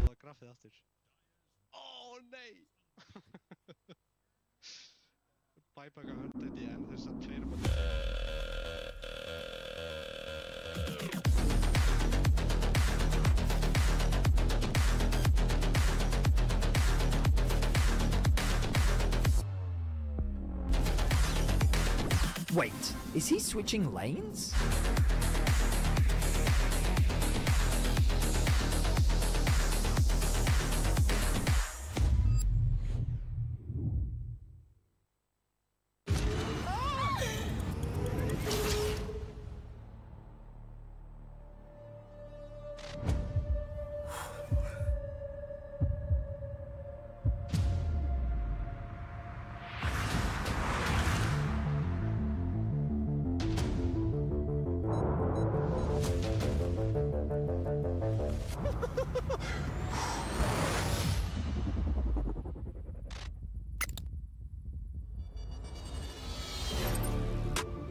Og grafið aftur. Ó, nei! Bæbaka hörndið í en þeir satt tveir búin. Wait, is he switching lanes?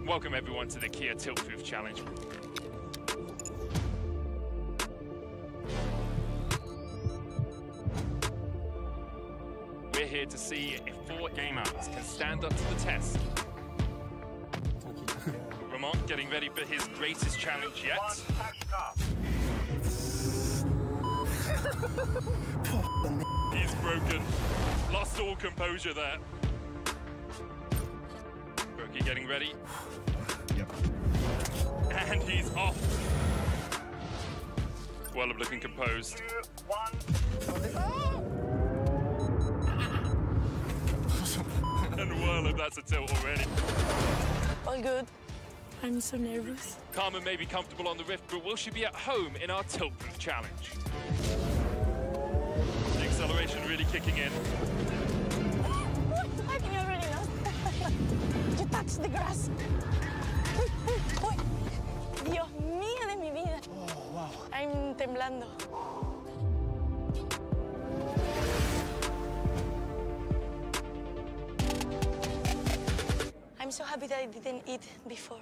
Welcome everyone to the Kia Tiltproof Challenge. We're here to see if 4 gamers can stand up to the test. Ramon getting ready for his greatest challenge yet. He's broken. Lost all composure there. Brokey getting ready. Yep. And he's off. Well, looking composed. 2, 1. And Whirlup, that's a tilt already. All good. I'm so nervous. Carmen may be comfortable on the Rift, but will she be at home in our Tiltproof Challenge? The acceleration really kicking in. I think I already know. You touched the grass. Uy, Dios mío de mi vida. Oh, wow. I'm temblando. I'm so happy that I didn't eat before.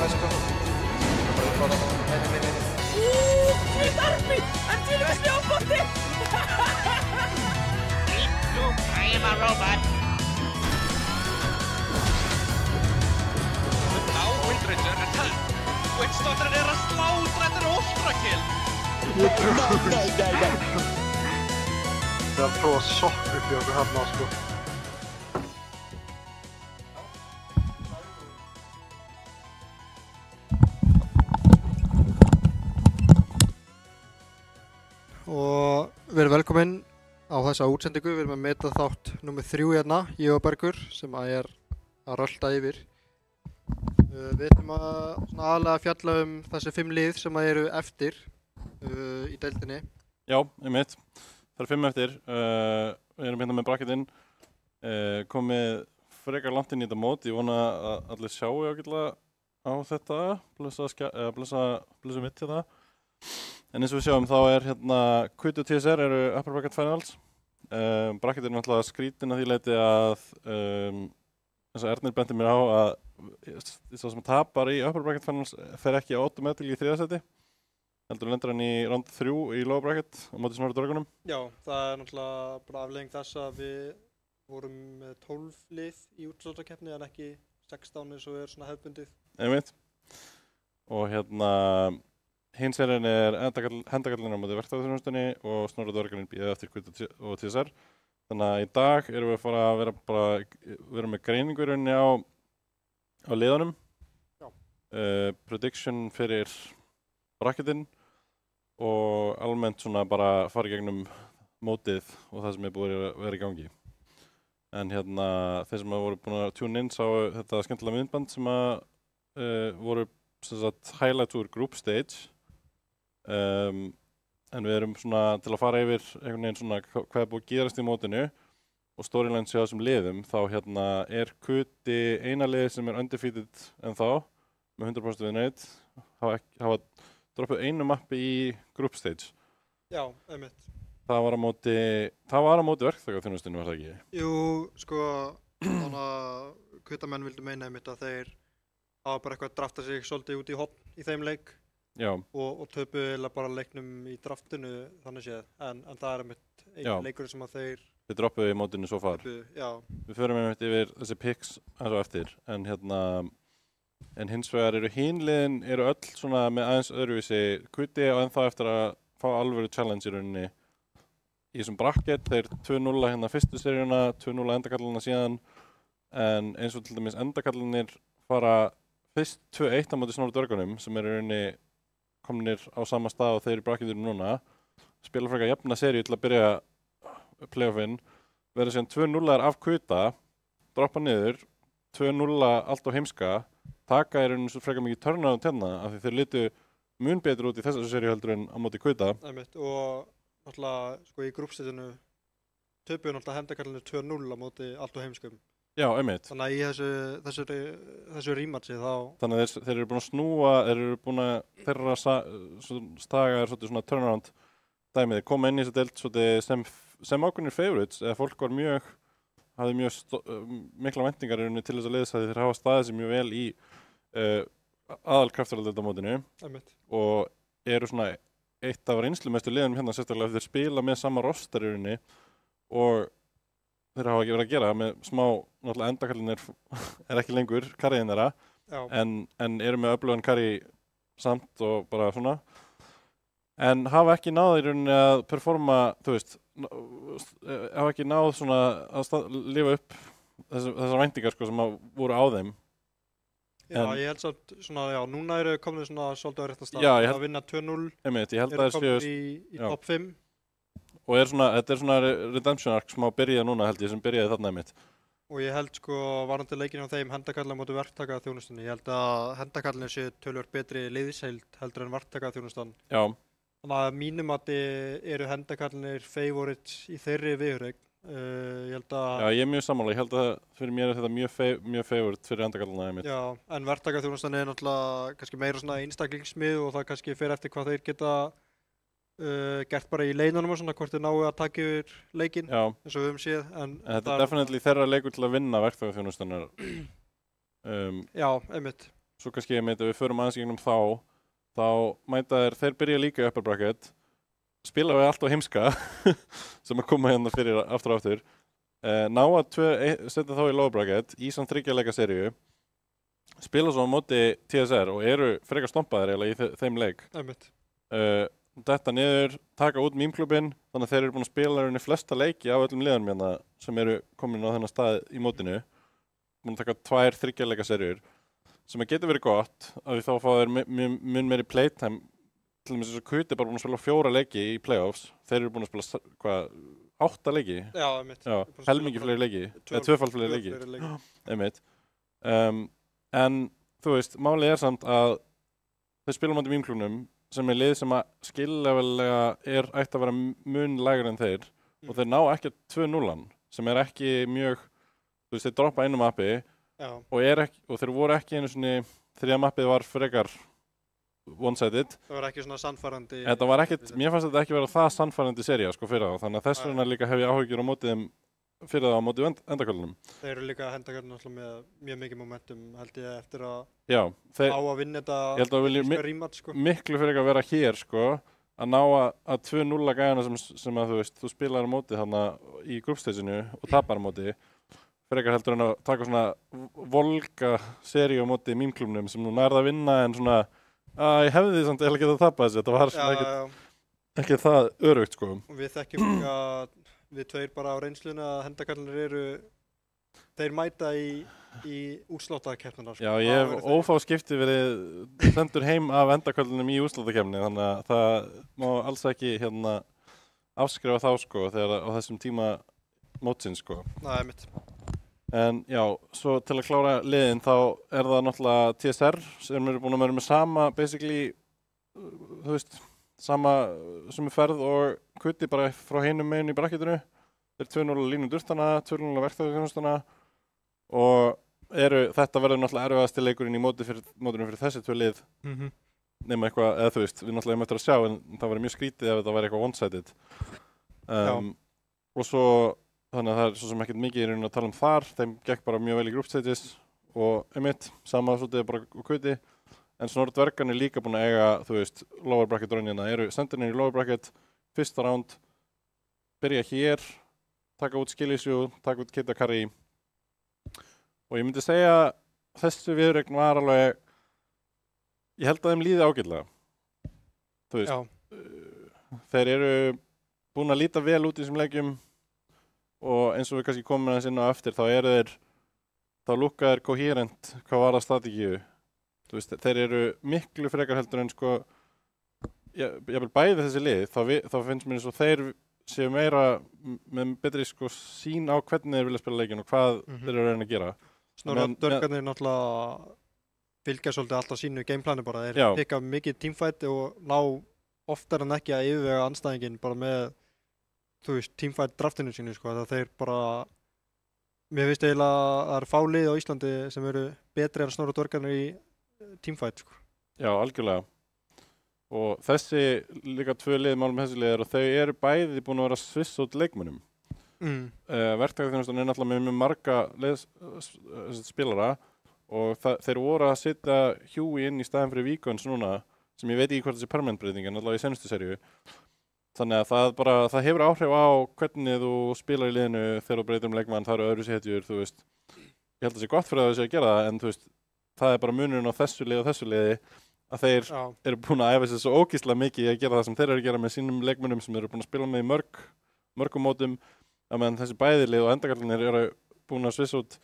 með sko. Bara upp á það. Nei. Sweet Arby! Hann til með snjóbótti! Look, I am a robot. Now, Windranger attack! Witchstalkerinn að slátra, þetta Ultra Kill! Það að prófa að sokka upp í okkur hérna sko. Og verið velkomin á þessa útsendingu. Við erum að meta þátt númer 3 hérna, ég og Bergur, sem að rölda yfir. Við ætlum að aðalega fjalla þessi 5 lið sem að eru eftir í deildinni. Já, einmitt. Það eru 5 eftir. Við erum hérna með bracketinn. Komið frekar langt inn í þetta mót. Ég vona að allir sjáu ágætlega á þetta. Blessa mitt hérna. En eins og við sjáum þá hérna Q2 og TSR eru Upper Bracket Finals. Bracket er náttúrulega skrítin að því leiti að eins og Ernir benti mér á að sá sem tapar í Upper Bracket Finals fer ekki automatically í 3. sæti. Heldur lendur hann í round 3 í lower bracket á móti Snorra Dragonum. Já, það er náttúrulega bara afleiðing þess að við vorum með 12 lið í útslóttakeppni en ekki 16 eins og svona hefðbundið. Einmitt. Og hérna hinn serien er hendakallinn á móti verkstæðaþjónustunni og Snorra Dragonin býða eftir Q2 og TSR. Þannig að í dag erum við að fara að vera með greiningu í rauninni á liðunum. Já. Prediction fyrir bracketinn og almennt svona bara fara í gegnum mótið og það sem er búið að vera í gangi. En hérna þeir sem voru búin að tune inn sáu þetta skemmtilega myndband sem að voru sem sagt highlights úr group stage. En við erum svona til að fara yfir einhvern veginn svona hvað er búið að gerast í mótinu og storyline séu þessum liðum. Þá hérna er Kuti eina liðið sem er undefeated ennþá með 100% win rate. Hafa droppuð einu mappi í group stage. Já, einmitt. Það var á móti verkþjónustunni, var það ekki? Jú, sko, þannig að Kutamenn vildu meina einmitt að þeir hafa bara eitthvað að drafta sig svolítið út í hotn í þeim leik. Já. Og töpu eða bara leiknum í draftinu þannig séð. En það er einmitt einu leikur sem að þeir droppuðu í mótinu svo far. Já. Við förum einmitt yfir þessi picks eins og eftir. En hins vegar eru hinliðin öll svona með aðeins öðruvísi. Kuti á ennþá eftir að fá alvöru challenge í rauninni í þessum bracket. Þeir 2-0 hérna fyrstu seríuna, 2-0 endakallina síðan. En eins og til dæmis endakallinir fara fyrst 2-1 á móti Snorra Dragonum sem eru í rauninni komnir á sama stað og þeir í bracketinu núna. Spila frekar jafna seríu til að byrja playoffinn. Verða síðan 2-0 af Kuta, droppa niður, 2-0 allt á heimska. Taka í rauninni svo frekar mikið turnaround hérna af því þeir litu mun betur út í þessari seríu heldur en á móti Kuta. Einmitt, og náttúrulega sko í grúppstætinu töpuðu náttúrulega hendakallinu 2-0 á móti allt á heimskum. Já, einmitt. Þannig að í þessu rematchi þá... Þannig að þeir eru búin að snúa, þeirra staga svolítið svona turnaround dæmið. Þeir koma inn í þessu deild svolítið sem ákveðnir favorites, eða fólk var hafði mjög mikla væntingar til þess að liðs að þeir hafa staðið sig mjög vel í aðalkraftaraldeildamótinu og eru svona eitt af reynslumestu liðum hérna sérstaklega þeir spila með sama roster í rauninni og þeir hafa ekki verið að gera með smá, náttúrulega endakallin er ekki lengur karriðin þeirra en eru með öflugan karri samt og bara svona en hafa ekki náð í rauninni að performa, þú veist, hafa ekki náð svona að lifa upp þessar væntingar sko sem voru á þeim. Já, ég held samt svona, já, núna eru komin svona svolítið á réttan stað að vinna 2-0, eru komin í top 5. Og þetta er svona redemption arc sem á að byrja núna held ég, sem byrjaði þarna einmitt. Og ég held sko, varandi leikinn á þeim hendakallar móti verktakaþjónustunni, ég held að hendakallinir séu töluvert betri liðsheild heldur en verktakaþjónustan. Já. Þannig að mínum mati eru hendakallinir favorites í þeirri viðureign. Ég held að... Já, ég er mjög sammála, ég held að fyrir mér er þetta mjög favorite fyrir hendakallina einmitt. Já, en verktakaþjónustan er náttúrulega kannski meira svona einstaklingsmið og það kannski fer eftir hvað þeir geta gert bara í leinunum og svona, hvort þeir náu að taka yfir leikinn, eins og við höfum séð. En þetta er definitely þeirra leikur til að vinna verktakaþjónustanar. Já, einmitt. svo kannski við förum aðeins í gegnum þá mæta þeir byrja líka í upper bracket, spila við allt á heimska sem að koma hérna fyrir aftur og aftur, ná að setja þá í lower bracket í samt 3 leika seríu, spila svo á móti TSR og eru frekar stompaðir eiginlega í þeim leik. Detta niður, taka út meme-klúbbinn, þannig að þeir eru búin að spila í flesta leiki af öllum liðanum hérna sem eru komin á þennan stað í mótinu, búin að taka 2-3 leika seríur, sem að getur verið gott að þá fá þeir mun meiri playtime, til dæmis þess að Kuti bara búin að spila 4 leiki í playoffs, þeir eru búin að spila 8 leiki? Já, helmingi fleiri leiki, eða 2-fall fleiri leiki. Einmitt. En þú veist, málið samt að þeir spila á móti meme-klúbbnum sem lið sem að skiljavelega ætti að vera mun lægri en þeir og þeir ná ekki 2-0 sem ekki mjög, þú veist, þeir droppa einu mappi og þeir voru ekki einu svona, þriðja mappið var frekar one-sided. Það var ekki svona sannfærandi. Þetta var ekkert, mér fannst þetta ekki vera það sannfærandi sería sko fyrir þá, þannig að þess vegna líka hef ég áhyggjur á móti þeim fyrir það á móti endakvöldunum. Þeir eru líka endakvöldunum alltaf með mjög mikið momentum held ég eftir að á að vinna þetta ég held að vilja rematch sko. Miklu fyrir að vera hér sko að ná að 2-0 gæjana sem að þú veist, þú spilar á móti þarna í groupstaginu og tapar á móti fyrir heldur en að taka svona volga seríu á móti meme-klúbbnum sem nú nærða að vinna en svona ég hefði því samt eða getað tapað þessu, þetta var svona ekki það örugt sko. Og við þekkjum líka við tveir bara á reynsluna að hendakallinir þeir mæta í úrsláttarkeppnina sko. Já, ég hef ófá skipti verið sendur heim af hendakallinum í úrsláttarkeppni þannig að það má alls ekki afskrifa þá sko þegar á þessum tíma mótsins sko. Það mitt. En já, svo til að klára liðin þá það náttúrulega TSR sem eru búin að vera með sama basically, þú veist, sama sem ferð og Kuti bara frá hinum meginn í bracketinu. Þeir 2-0 línu durtana, 2-0 verkþjóðarþjónustuna og þetta verður náttúrulega erfiðasti leikurinn í mótinu fyrir þessi 2 lið. Nema eitthvað, eða þú veist, við náttúrulega erum eftir að sjá en það verður mjög skrítið ef þetta væri eitthvað one-sided. Og svo, þannig að það svo sem ekkert mikið í rauninu að tala þar, þeim gekk bara mjög vel í group stages og sama svolítið bara Kuti. En svona dvergarnir líka búin að eiga, þú veist, lower bracket raunina, eru sendinir í lower bracket, fyrsta round, byrja hér, taka út Skillisjú, taka út Kid Akari. Og ég myndi segja þessu viðureign var alveg, ég held að þeim líði ágætlega. Þú veist, þeir eru búin að líta vel út í þessum leikjum og eins og við kannski komum aðeins inn á eftir, þá lúkka þeir coherent hvað var að strategíu. Þú veist, þeir eru miklu frekar heldur en sko, ég vil bæði þessi lið, þá finnst mér eins og þeir séu meira með betri sko sín á hvernig þeir vilja spila leikinn og hvað þeir eru að reyna að gera. Snorra dörgarnir náttúrulega fylgja svolítið alltaf sínu gameplani bara, þeir pikka mikið teamfight og ná oftar en ekki að yfirvega andstæðinginn bara með, þú veist, teamfight draftinu sínu sko, það þeir bara mér finnst eiginlega að það eru fá lið á Íslandi sem eru betri en Snorra dörgarnir í teamfight sko. Já, algjörlega. Og þessi líka 2 lið málum þessi liðar og þau eru bæði búin að vera sviss út leikmönnum. Verktakarþjónustan náttúrulega með marga spilara og þeir voru að setja Huey inn í staðinn fyrir Víkons núna sem ég veit ekki hvort þessi permanent breytingin allavega í senustu seríu. Þannig að það hefur áhrif á hvernig þú spilar í liðinu þegar þú breytir leikmann, það eru öðru setjur, þú veist. Ég held að það sé gott fyrir að gera það en þú veist það bara munurinn á þessu liði og þessu liði að þeir eru búin að æfa sér svo ógeðslega mikið í að gera það sem þeir eru að gera með sínum leikmönnum sem eru búin að spila með í mörgum mótum að meðan þessi bæði lið og endakallinir eru búin að svissa út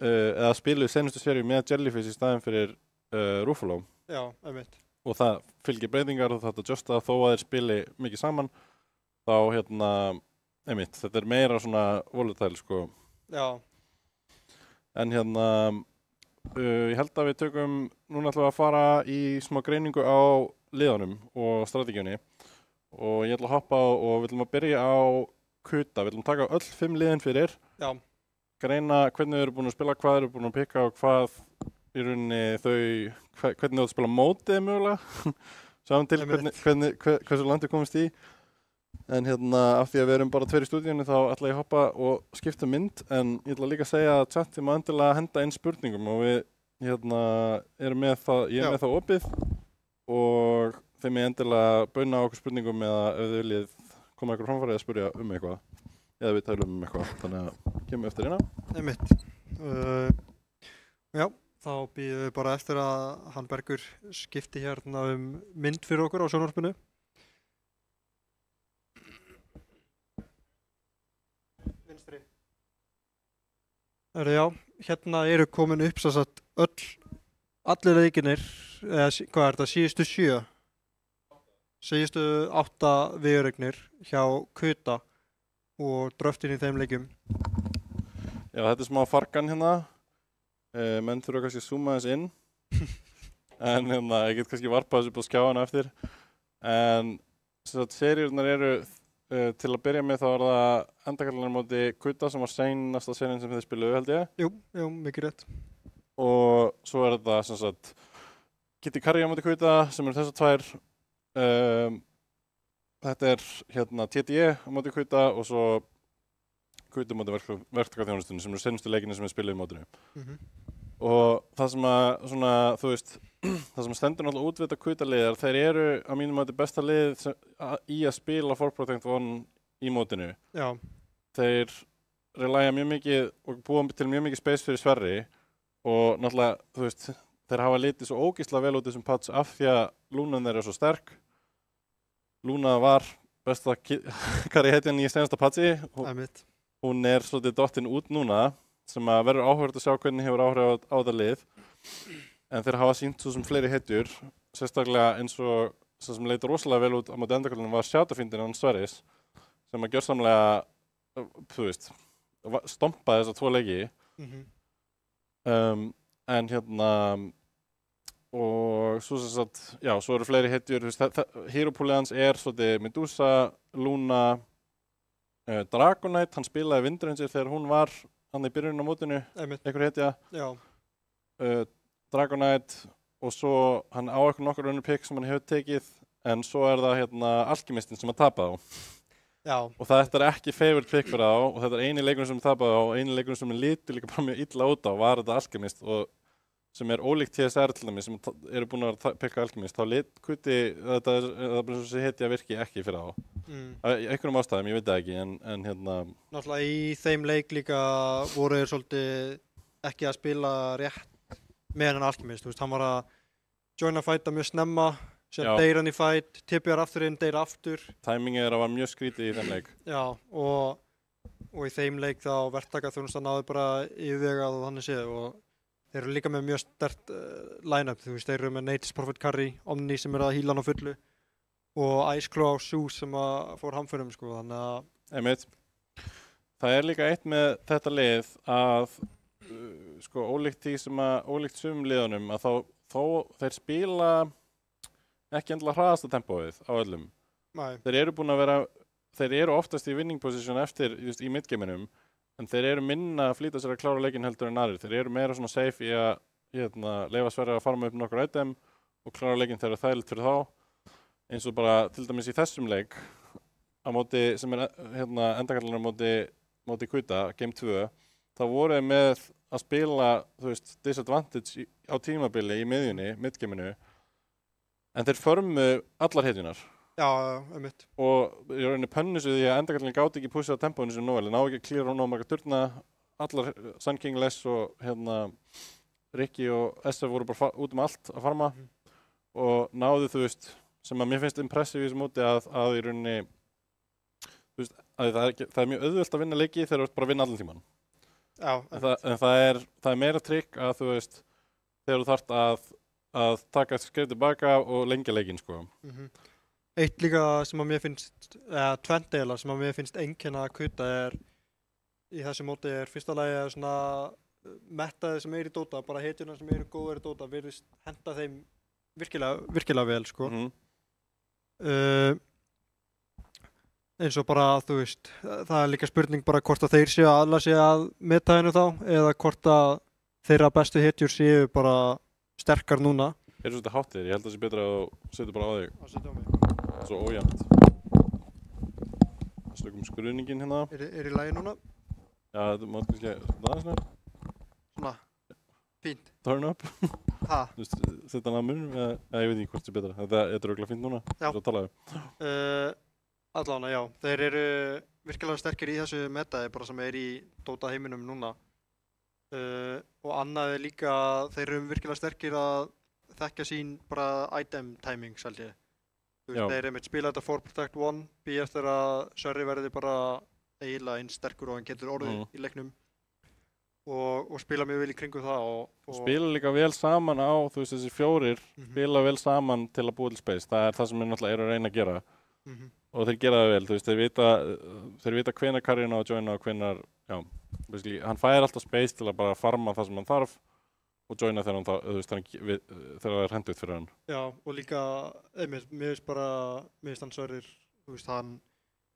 eða spilu í senustu seríu með Jellyfish í staðinn fyrir Ruffalo. Já, einmitt. Og það fylgir breytingar og þetta justa þó að þeir spili mikið saman þá einmitt, þetta er meira svona volatile sko. Já. En ég held að við tökum núna ætlum við að fara í smá greiningu á liðunum og strategíunni og ég ætla að hoppa og við ætlum að byrja á Kuta, við ætlum að taka öll 5 liðin fyrir. Já. Greina hvernig þau eru búin að spila, hvað þau eru búin að pikka og hvað í rauninni hvernig þau spila mótið mögulega. Sjáum til hversu langt við komumst í. En af því að við erum bara 2 í stúdíunni þá ætla ég að hoppa og skipta mynd en ég ætla líka að segja að chati má endilega henda inn spurningum og við eru með það, ég er með það opið og þeim ég endilega bauna á okkur spurningum eða ef þið viljið koma eitthvað framfæri að spyrja eitthvað eða við tælum eitthvað, þannig að kemur eftir hérna. Einmitt. Já, þá býðum við bara eftir að hann Bergur skipti hérna mynd fyrir okkur á sjónvarpinu. Vinstri. Já, hérna eru komin upp sem sagt allir leikinir, eða hvað er þetta, síðustu 8 viðureignir hjá Kuta og dröftin í þeim leikjum. Já, þetta er smá fargan hérna, menn þurfa kannski að zooma þess inn, en ég get kannski varpað þessu upp á skjáana eftir, en seríurnar eru, til að byrja með þá er það endakallarnar móti Kuta sem var seinasta serían sem þið spiluðu held ég. Jú, mikið rétt. Og svo er þetta sem sagt Kitty Karja móti Kuta sem eru þessar tvær. Þetta er TDE móti Kuta og svo Kuta móti verktakaþjónustunni sem eru seinustu leikinni sem við spiluðum í mótinu. Og það sem að þú veist, það sem stendur náttúrulega útvita Kuta-liðar, þeir eru að mínum að þetta besta lið í að spila For Protect One í mótinu. Já. Þeir relæja mjög mikið og búa til mjög mikið space fyrir Sverri og náttúrulega, þú veist, þeir hafa litið svo ógeðslega vel út þessum patch af því að Lúnan þeirra er svo sterk. Lúna var besta karrihetjan í senasta patchi. Hún er svolítið dottin út núna sem að verður áhugavert að sjá hvernig hefur áhrif á þetta lið. En þeir hafa sýnt svo sem fleiri hetjur, sérstaklega eins og sem leit rosalega vel út á móti endakvöldunum var Shadowfiendin án Sverris sem að gjörsamlega, þú veist, stompaði þessa 2 leiki. En og svo sem sagt, já, svo eru fleiri hetjur, hero-poolið hans er svolítið Medusa, Luna, Dragonite, hann spilaði Windranger þegar hún var hann í byrjunum á mótinu, einhver hetja. Já. Dragonite og svo hann á eitthvað nokkur önnur pick sem hann hefur tekið en svo er það Alchemistinn sem hann tapaði á. Já. Og þetta er ekki favorite pick fyrir þá og þetta er eini leikurinn sem hann tapaði á og eini leikurinn sem hann lítur líka bara mjög illa út á var þetta Alchemist og sem er ólíkt TSR til dæmis sem eru búin að pikka Alchemist, þá Kuti, þetta er bara eins og þessi hetja virki ekki fyrir þá. Einhverjum ástæðum, ég veit það ekki, en Náttúrulega í þeim leik líka voru þeir svolítið ekki að spila rétt með hann Alchemist, þú veist, hann var að joina fighta mjög snemma, sem deyr hann í fight, tippjar aftur inn, deyr aftur. Timingið þeirra var mjög skrítið í þeim leik. Já, og í þeim leik þá verktakaþjónustan náði bara yfirvegað og þannig séð og þeir eru líka með mjög sterkt line-up, þú veist, þeir eru með Nate's Prophet Curry, Omni sem er að híla hann á fullu og Ice Claw á Shoes sem að fór hamförum, sko, þannig að... Einmitt. Það er líka eitt með þetta lið að, sko, ólíkt sumum liðunum að þó þeir spila ekki endilega hraðasta tempóið á öllum. Nei. Þeir eru oftast í winning position eftir, just í midgaminum, en þeir eru minna að flýta sér að klára leikinn heldur en aðrir. Þeir eru meira svona safe í að leyfa Sverri að farma upp nokkur item og klára leikinn þegar það er þægilegt fyrir þá. Eins og bara til dæmis í þessum leik á móti, sem er endakallarnar móti Kuta, Game 2, þá voru þeir með að spila, þú veist, disadvantage á tímabili í miðjunni, midgaminu, en þeir förmu allar hetjunar. Já, einmitt. Og í rauninni pönnusu því að endakallarnir gáti ekki pushað tempóinu sem nóg, ná ekki að klíra nóg marga turna, allar Sun King, Les og Ricky og SF voru bara út allt að farma og náðu, þú veist, sem að mér finnst impressive í þessu móti að í rauninni, þú veist, að það er mjög auðvelt að vinna leiki þegar þú ert bara að vinna allan tíman. Já. En það er meira trikk að, þú veist, þegar þú þarft að taka skrif tilbaka og lengja leikinn, sko. Eitt líka sem að mér finnst, eða tvennt eiginlega sem að mér finnst einkenna að Kuta í þessu móti er fyrsta lagi að svona mettaði sem er í Dota, bara hetjurnar sem eru góðar í Dota virðist henta þeim virkilega vel, sko. Eins og bara, þú veist, það er líka spurning bara hvort að þeir séu að aðla sig að metaðinu þá eða hvort að þeirra bestu hetjur séu bara sterkar núna. Þeir eru svolítið háttir, ég held að það sé betra að þú setur bara á þig. Það setur á mig. Svo ójæmt. Slökum skruðningin hérna. Er í lagi núna? Já, þetta mátt kannski aðeins nær. Svona. Fínt. Turn up. Ha? Þú veist, setja hann að munum, eða ég veit ekki hvort það betra. Þetta er örugglega fínt núna, Já. svo talaðu. Allána, já. Þeir eru virkilega sterkir í þessu metaði bara sem er í Dota heiminum núna. Og annað er líka að þeir eru virkilega sterkir að þekkja sín bara item timings held ég. Þú veist, þeir einmitt spila þetta 4 Protect 1, býja eftir að Sverri verði bara eiginlega eins sterkur og hann getur orðið í leiknum. Og spila mjög vel í kringu það og spila líka vel saman á, þú veist, þessi fjórir spila vel saman til að búa til space. Það er það sem við náttúrulega eru að reyna að gera. Og þeir gera það vel, þú veist, þeir vita hvenær karriðin á að joina og hvenær, já, basically, hann fær alltaf space til að bara farma það sem hann þarf og joina þegar hann, þú veist, þegar það er hendugt fyrir hann. Já, og líka, einmitt, mér finnst hann Sverrir, þú veist, hann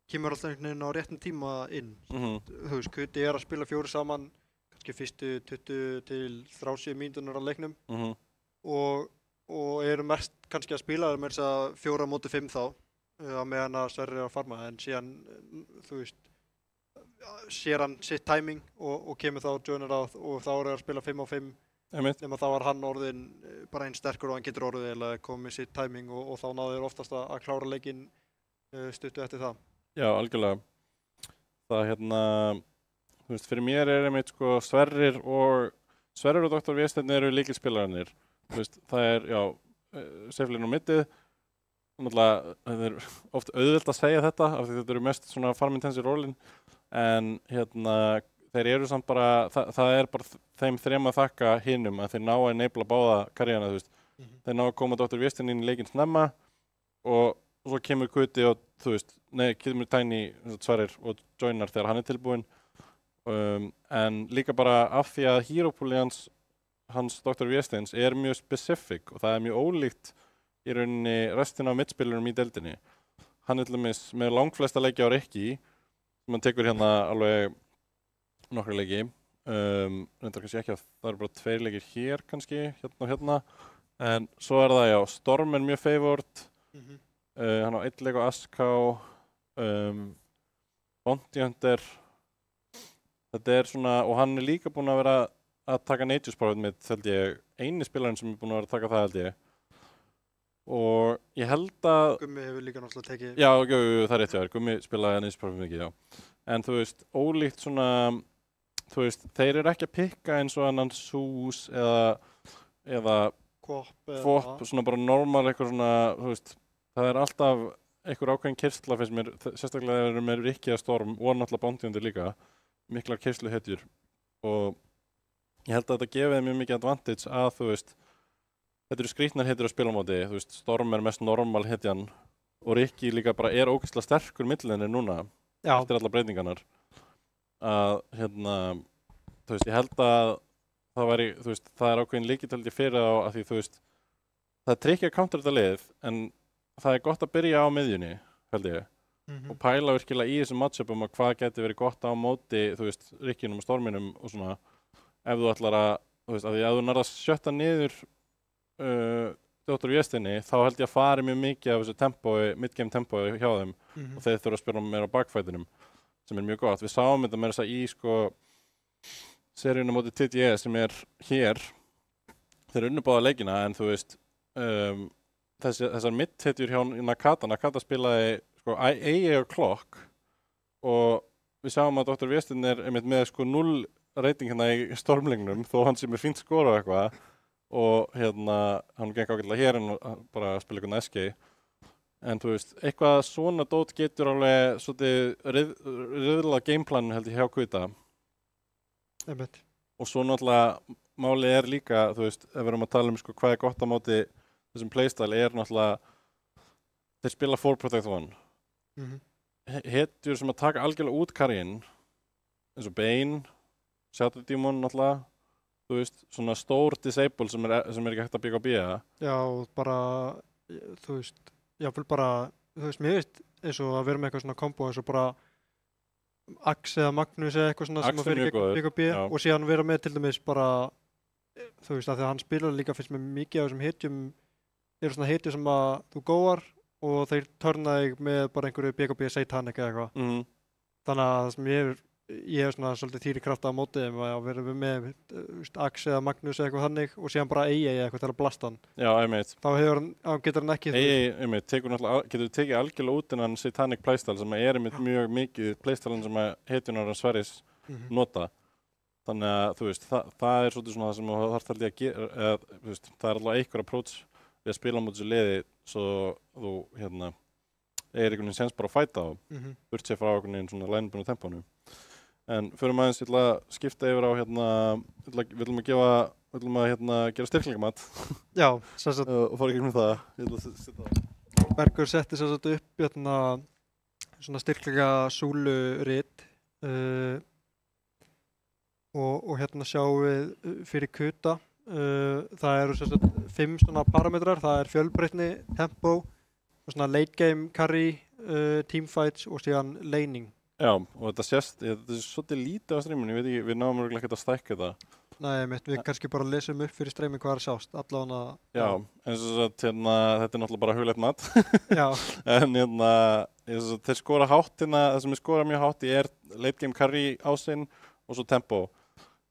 kemur alltaf einhvern veginn á réttum tíma inn. Þú veist, Kuti er að spila fjóri saman, kannski fyrstu 20 til 30 mínúturnar á leiknum og eru mest kannski að spila með þess að 4 móti 5 þá á meðan að Sverrir er að farma en síðan, þú veist, sér hann sitt timing og kemur þá joinar á og þá er að spila 5 á 5 nema þá var hann orðin bara einn sterkur og hann getur orðið eða komið sitt timing og þá náður þeir oftast að klára leikinn stuttu eftir það. Já, algjörlega. Það þú veist, fyrir mér er einmitt sko Sverrir og Dr. Vésteinn eru lykilspilararnir. Þú veist, það er, já, Seiflin og mittið. Náttúrulega, það er oft auðvelt að segja þetta af því þetta eru mest svona farm-intensive rólin en þeir eru samt bara, það er bara þeim þrem að þakka hinum að þeir ná að enabla báða karriérana, þú veist. Þeir ná að koma Dr. Vésteinn inn í leikinn snemma og svo kemur Kuti og, þú veist, kemur Tiny Sverrir og joinar þegar hann er tilbúinn. En líka bara af því að hero-poolið hans Dr. Vésteins er mjög specific og það er mjög ólíkt í rauninni restina af mittspilurum í deildinni. Hann er til dæmis með langflesta leiki á Rikki sem hann tekur hérna alveg nokkra leiki. Reyndar kannski ekki að það eru bara 2 leikir hér kannski, hérna og hérna. En svo er það, já, Storm er mjög favored. Hann á 1 leik á SK. Bounty Hunter. Þetta er svona, og hann er líka búinn að vera að taka Nature's-prófið mitt, held ég, eini spilarinn sem er búinn að vera að taka það, held ég. Og ég held að... Gummi hefur líka náttúrulega tekið... Já, það er rétt, já, Gummi spilaði Nature's-prófið mikið, já. En þú veist, ólíkt svona, þú veist, þeir eru ekki að pikka eins og annan Sús eða Kvop, svona bara normal eitthvað svona, þú veist, það er alltaf einhver ákveðin kyrstla finnst mér, sérstaklega þeir eru með Rikki eða Storm og náttúrulega Bounty Hunter líka. Miklar keyrsluhetjur og ég held að þetta gefi þeim mjög mikið advantage að, þú veist, þetta eru skrýtnar hetjur á spilamóti, þú veist, Storm er mest normal hetjan og Rikki líka bara er ógeðslega sterkur millinni núna eftir allar breytingarnar að, þú veist, ég held að það væri, þú veist, það er ákveðin líkitaldi fyrir á að því, þú veist, það er tricky að counter þetta lið en það er gott að byrja á miðjunni, held ég. Og pæla virkilega í þessum matchupum að hvað geti verið gott á móti, þú veist, Rikkinum og Storminum og svona ef þú ætlar að, þú veist, að því að þú nærðast sjötta niður Dr. Vésteinni, þá held ég að fari mjög mikið af þessu tempói, mid-game tempói hjá þeim og þeir þurfa að spila meira á bakfætinum sem er mjög gott. Við sáum þetta með þess að í, sko, seríunum móti TTE sem er hér, þeir unnu báða leikina en þú veist, þessar mid-hitjur hjá Nakata spilaði sko AA Clock og við sjáum að Dr. Vésteinn er einmitt með sko 0 rating hérna í stormlingnum þó hann sé með fínt skor og eitthvað og hann gekk ágætlega hér en bara að spila eitthvað SK en þú veist, eitthvað svona dót getur alveg svolítið riðlað gameplanin held ég hjá Kuta og svo náttúrulega málið er líka, þú veist, ef við erum að tala sko hvað er gott á móti þessum playstyle er náttúrulega þeir spila 4 Protect 1 hetjur sem að taka algjörlega út karriinn eins og Bane, Shadow Demon náttúrulega, þú veist, svona stór disable sem er ekki hægt að byggja á bíða. Já, bara, þú veist, jáfnvel bara, þú veist, mér veist eins og að vera með eitthvað svona kombo eins og bara Axe eða Magnus eða eitthvað svona sem að fyrir ekki að byggja á bíða og síðan vera með til dæmis bara, þú veist, að því að hann spilar líka fyrst með mikið af þessum hetjum eru svona hetjur sem að þú góðar og þeir törna þig með bara einhverju BKB Satanic eða eitthvað. Þannig að það sem ég ég hef svona svolítið þýri krafta á móti þeim að vera með Axe eða Magnús eða eitthvað þannig og síðan bara EA eða eitthvað til að blasta hann. Já, einmitt. Þá getur hann ekki... EA, einmitt, getur tekið algjörlega út innan Satanic playstyle sem er einmitt mjög mikið playstylen sem að hetjunar og Sverris nota. Þannig að, þú veist, það er svolítið svona það sem þú þarft held ég að gera, þú veist, það er alveg einhver approach við að spila mútið þessu liði svo þú, eigir einhvern veginn sens bara að fæta á, burt sér frá einhvern veginn svona line-bundnu tempónu. En fyrir aðeins, ég ætla að skipta yfir á við ætlum að gera styrkleikamat. Já, sem sagt. Og fara ekki með það. Ég ætla að setja það. Bergur setti sem sagt upp svona styrkleika súlurit og hérna sjáum við fyrir kuta. Það eru sem sagt 5 svona parametrar. Það er fjölbreytni, tempo, svona late game carry, teamfights og síðan laning. Já, og þetta sést, þetta er svolítið lítið á streaminu, ég veit ekki, við náum örugglega ekkert að stækka þetta. Nei, við kannski bara lesum upp fyrir streaming hvað er sjást, allavega... Já, eins og þess að þetta er náttúrulega bara hugleitt mat. Já. En þeir skora hátt það sem er skorað mjög hátt í late game carry ásinn og svo tempo.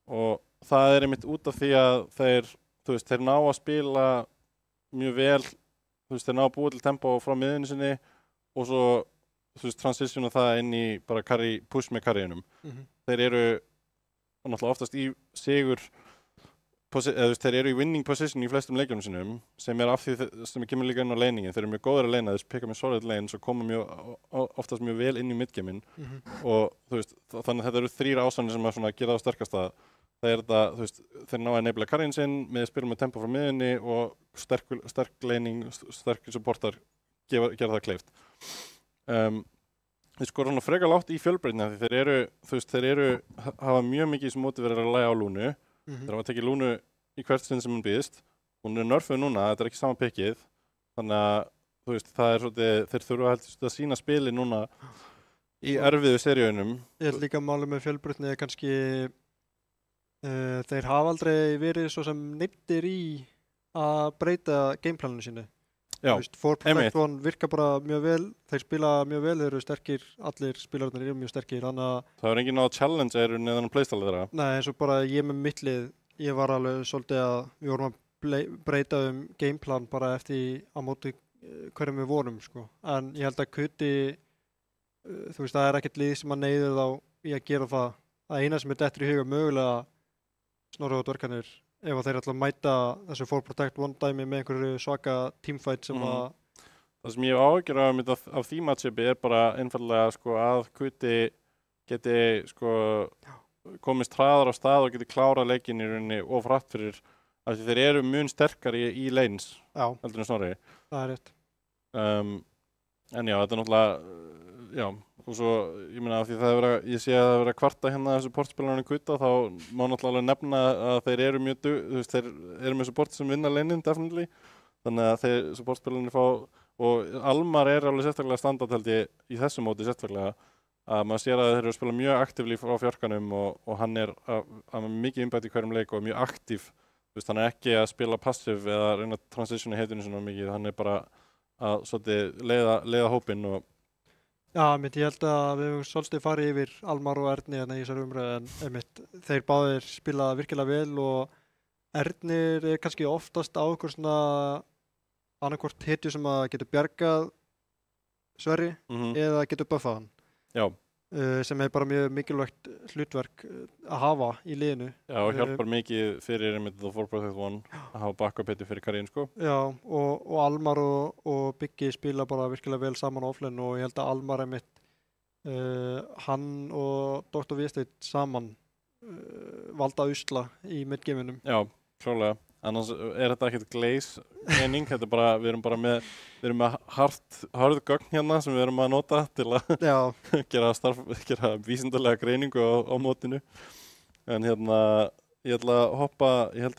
Og það er einmitt út af því að þeir ná að spila mjög vel, þeir ná að búa til tempo frá miðunni sinni og svo transitiona það inn í bara push með carryinum. Þeir eru náttúrulega oftast í sigur, þeir eru í winning position í flestum leikjum sinum, sem er af því sem kemur líka inn á laningin. Þeir eru mjög góðir að lana, þeir pikka með solid lanes og koma oftast mjög vel inn í midgamein. Og þannig að þetta eru 3 ásanir sem að gera það sterkasta. Það er þeir ná að enabla carryin sinn með að spila með tempo frá miðunni og sterk laning, sterk supportar gera það kleift. Þeir skora svona frekar lágt í fjölbreytni því þeir hafa mjög mikið sem móti verið að lægja á Lúnu. Þeir hafa tekið Lúnu í hvert sinn sem hún býðist. Hún er nerfuð núna, þetta er ekki sama pickið. Þannig að það er svolítið, þeir þurfa að sýna spili núna í erfiðu seríunum. Ég held líka máli með fjölbreytni er kannski þeir hafa aldrei verið svo sem neyddir í að breyta gameplaninu sínu. Já, 4.1 virkar bara mjög vel, þeir spila mjög vel, þeir eru sterkir, allir spilararnir eru mjög sterkir, þannig að... Það er enginn á challenge neðan á playstyle þeirra? Nei, eins og bara ég með mitt lið, ég var alveg svolítið að við vorum að breyta gameplan bara eftir á móti hverjum við vorum, sko. En ég held að Kuti, það er ekkert lið sem að neyður þá í að gera það. Það eina sem er dettur í huga mögulega Snorri og Dverkarnir, ef þeir ætla að mæta þessu 4-Protect 1 dæmi með einhverju svaka teamfight sem að... Það sem ég hef áhyggjur af því matchupi er bara einfallega að Kuti geti komist hraðar á stað og geti klárað leikinn í rauninni of hratt fyrir af því þeir eru mun sterkari í lanes heldur en Snorri. Það er rétt. En já, þetta er náttúrulega, já, og svo, ég meina, af því ég sé að það vera kvarta hérna þessu portspilarinn Kuta, þá má náttúrulega nefna að þeir eru mjög þeir eru með support sem vinna lanein, definitely. Þannig að þeir supportspilarnir fá, og Almar er alveg sérstaklega standard held ég í þessu móti sérstaklega, að maður sér að þeir eru að spila mjög aktífli frá fjarkanum og hann er mikið impact í hverjum leik og mjög aktív. Hann er ekki að spila passive eða reyna að transitiona heitinu svona mikið, hann er bara að svolítið leiða hópinn og... Já, ég held að við höfum svolítið farið yfir Almar og Erni í þessari umræðu en þeir báðir spila virkilega vel og Ernir er kannski oftast á einhver svona annarkvort hetju sem að getur bjargað Sverri eða getur buffað hann. Já. Sem er bara mjög mikilvægt hlutverk að hafa í liðinu. Já, og hjálpar mikið fyrir the 4-Protect 1 að hafa backup hetju fyrir karrién, sko. Já, og Almar og Biggi spila bara virkilega vel saman á offline og ég held að Almar hann og Dr. Viðsteinn saman valda usla í midgaminum. Já, klárlega. Annars er þetta ekkert glaze-eining, þetta er bara, við erum með hörð gögn hérna sem við erum að nota til að gera vísindalega greiningu á mótinu. En hérna, ég ætla að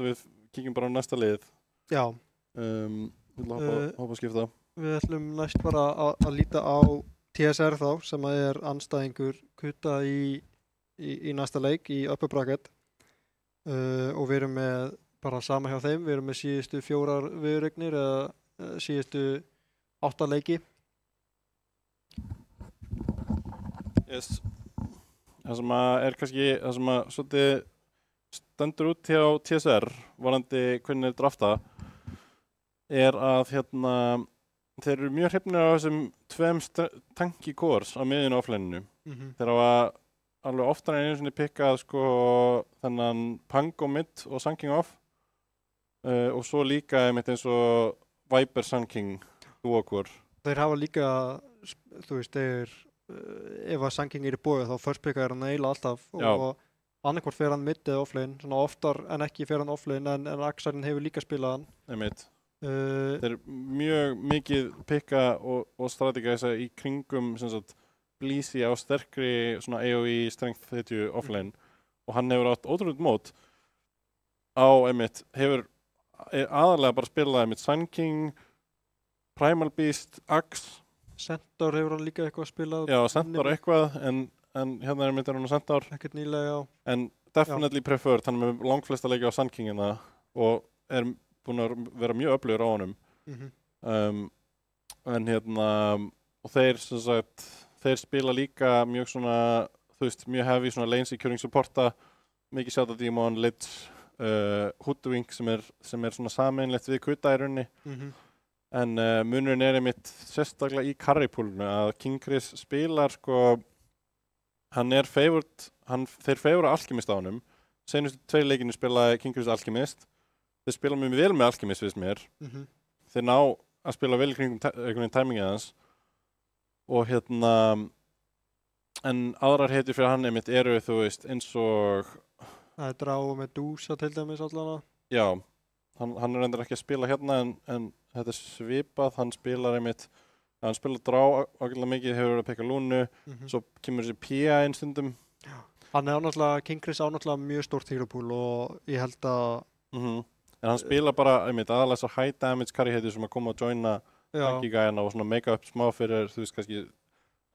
við kíkjum bara á næsta lið. Já. Ég ætla að hoppa að skipta. Við ætlum næst bara að líta á TSR þá, sem er andstæðingur Kuta í næsta leik, í upper bracket. Og við erum með bara sama hjá þeim, við erum með síðustu 4 viðureignir eða síðustu 8 leiki. Yes. það sem svolítið stendur út hjá TSR varandi hvernig drafta að þeir eru mjög hrifnir á þessum tveim tanky cores á miðjun og offlineinu. Þeir hafa alveg oftar en einu sinni pikkað sko þennan Pango mid og Sun King off og svo líka einmitt eins og Viper Sun King duo core. Þeir hafa líka, þú veist, ef að Sun King í boði þá first picka hann eiginlega alltaf og annarkvort fer hann mid eða offlane, svona oftar en ekki fer hann offlane en Axarinn hefur líka spilað hann. Einmitt. Þeir mjög mikið pikka og strategæsa í kringum sem sagt Blísi á sterkri svona AOE strength 30 offlane og hann hefur átt ótrúlega mót á einmitt aðalega bara spilað einmitt Sun King, Primal Beast, Axe. Centaur hefur hann líka eitthvað spilað. Já, Centaur eitthvað en hérna einmitt hann á Centaur. Ekkert nýlega, já. En definitely preferred, hann er með langflesta leiki á Sun Kingina og búin að vera mjög öflugur á honum. Og þeir sem sagt þeir spila líka mjög svona, þú veist, mjög heavy svona lane securing supporta, mikið Shadow Demon, Lich, Hoodwink sem er svona sameinlegt við Kuta í rauninni. En munurinn er einmitt sérstaklega í carry-poolinu að King Chris spilar sko, þeir favora Alchemist á honum. Seinustu 2 leikinu spilaði King Chris Alchemist. Þeir spila mjög vel með Alchemist, finnst mér. Þeir ná að spila vel í kringum einhvern veginn timingið hans. Og en aðrar hetjur fyrir hann einmitt eru, þú veist, eins og það er Drá og Medusa til dæmis allavega. Já, hann er endur ekki að spila hérna en þetta er svipað, hann spilar Drá ágætlega mikið, hefur verið að pekka Lúnu, svo kemur þessi Pia einn stundum. Hann er náttúrulega, King Chris náttúrulega mjög stórt hero pool og ég held að En hann spila bara, einmitt, aðalega þessar high damage carry hetjur sem að koma að joina tankigæjana og svona make up smá fyrir, þú veist, kannski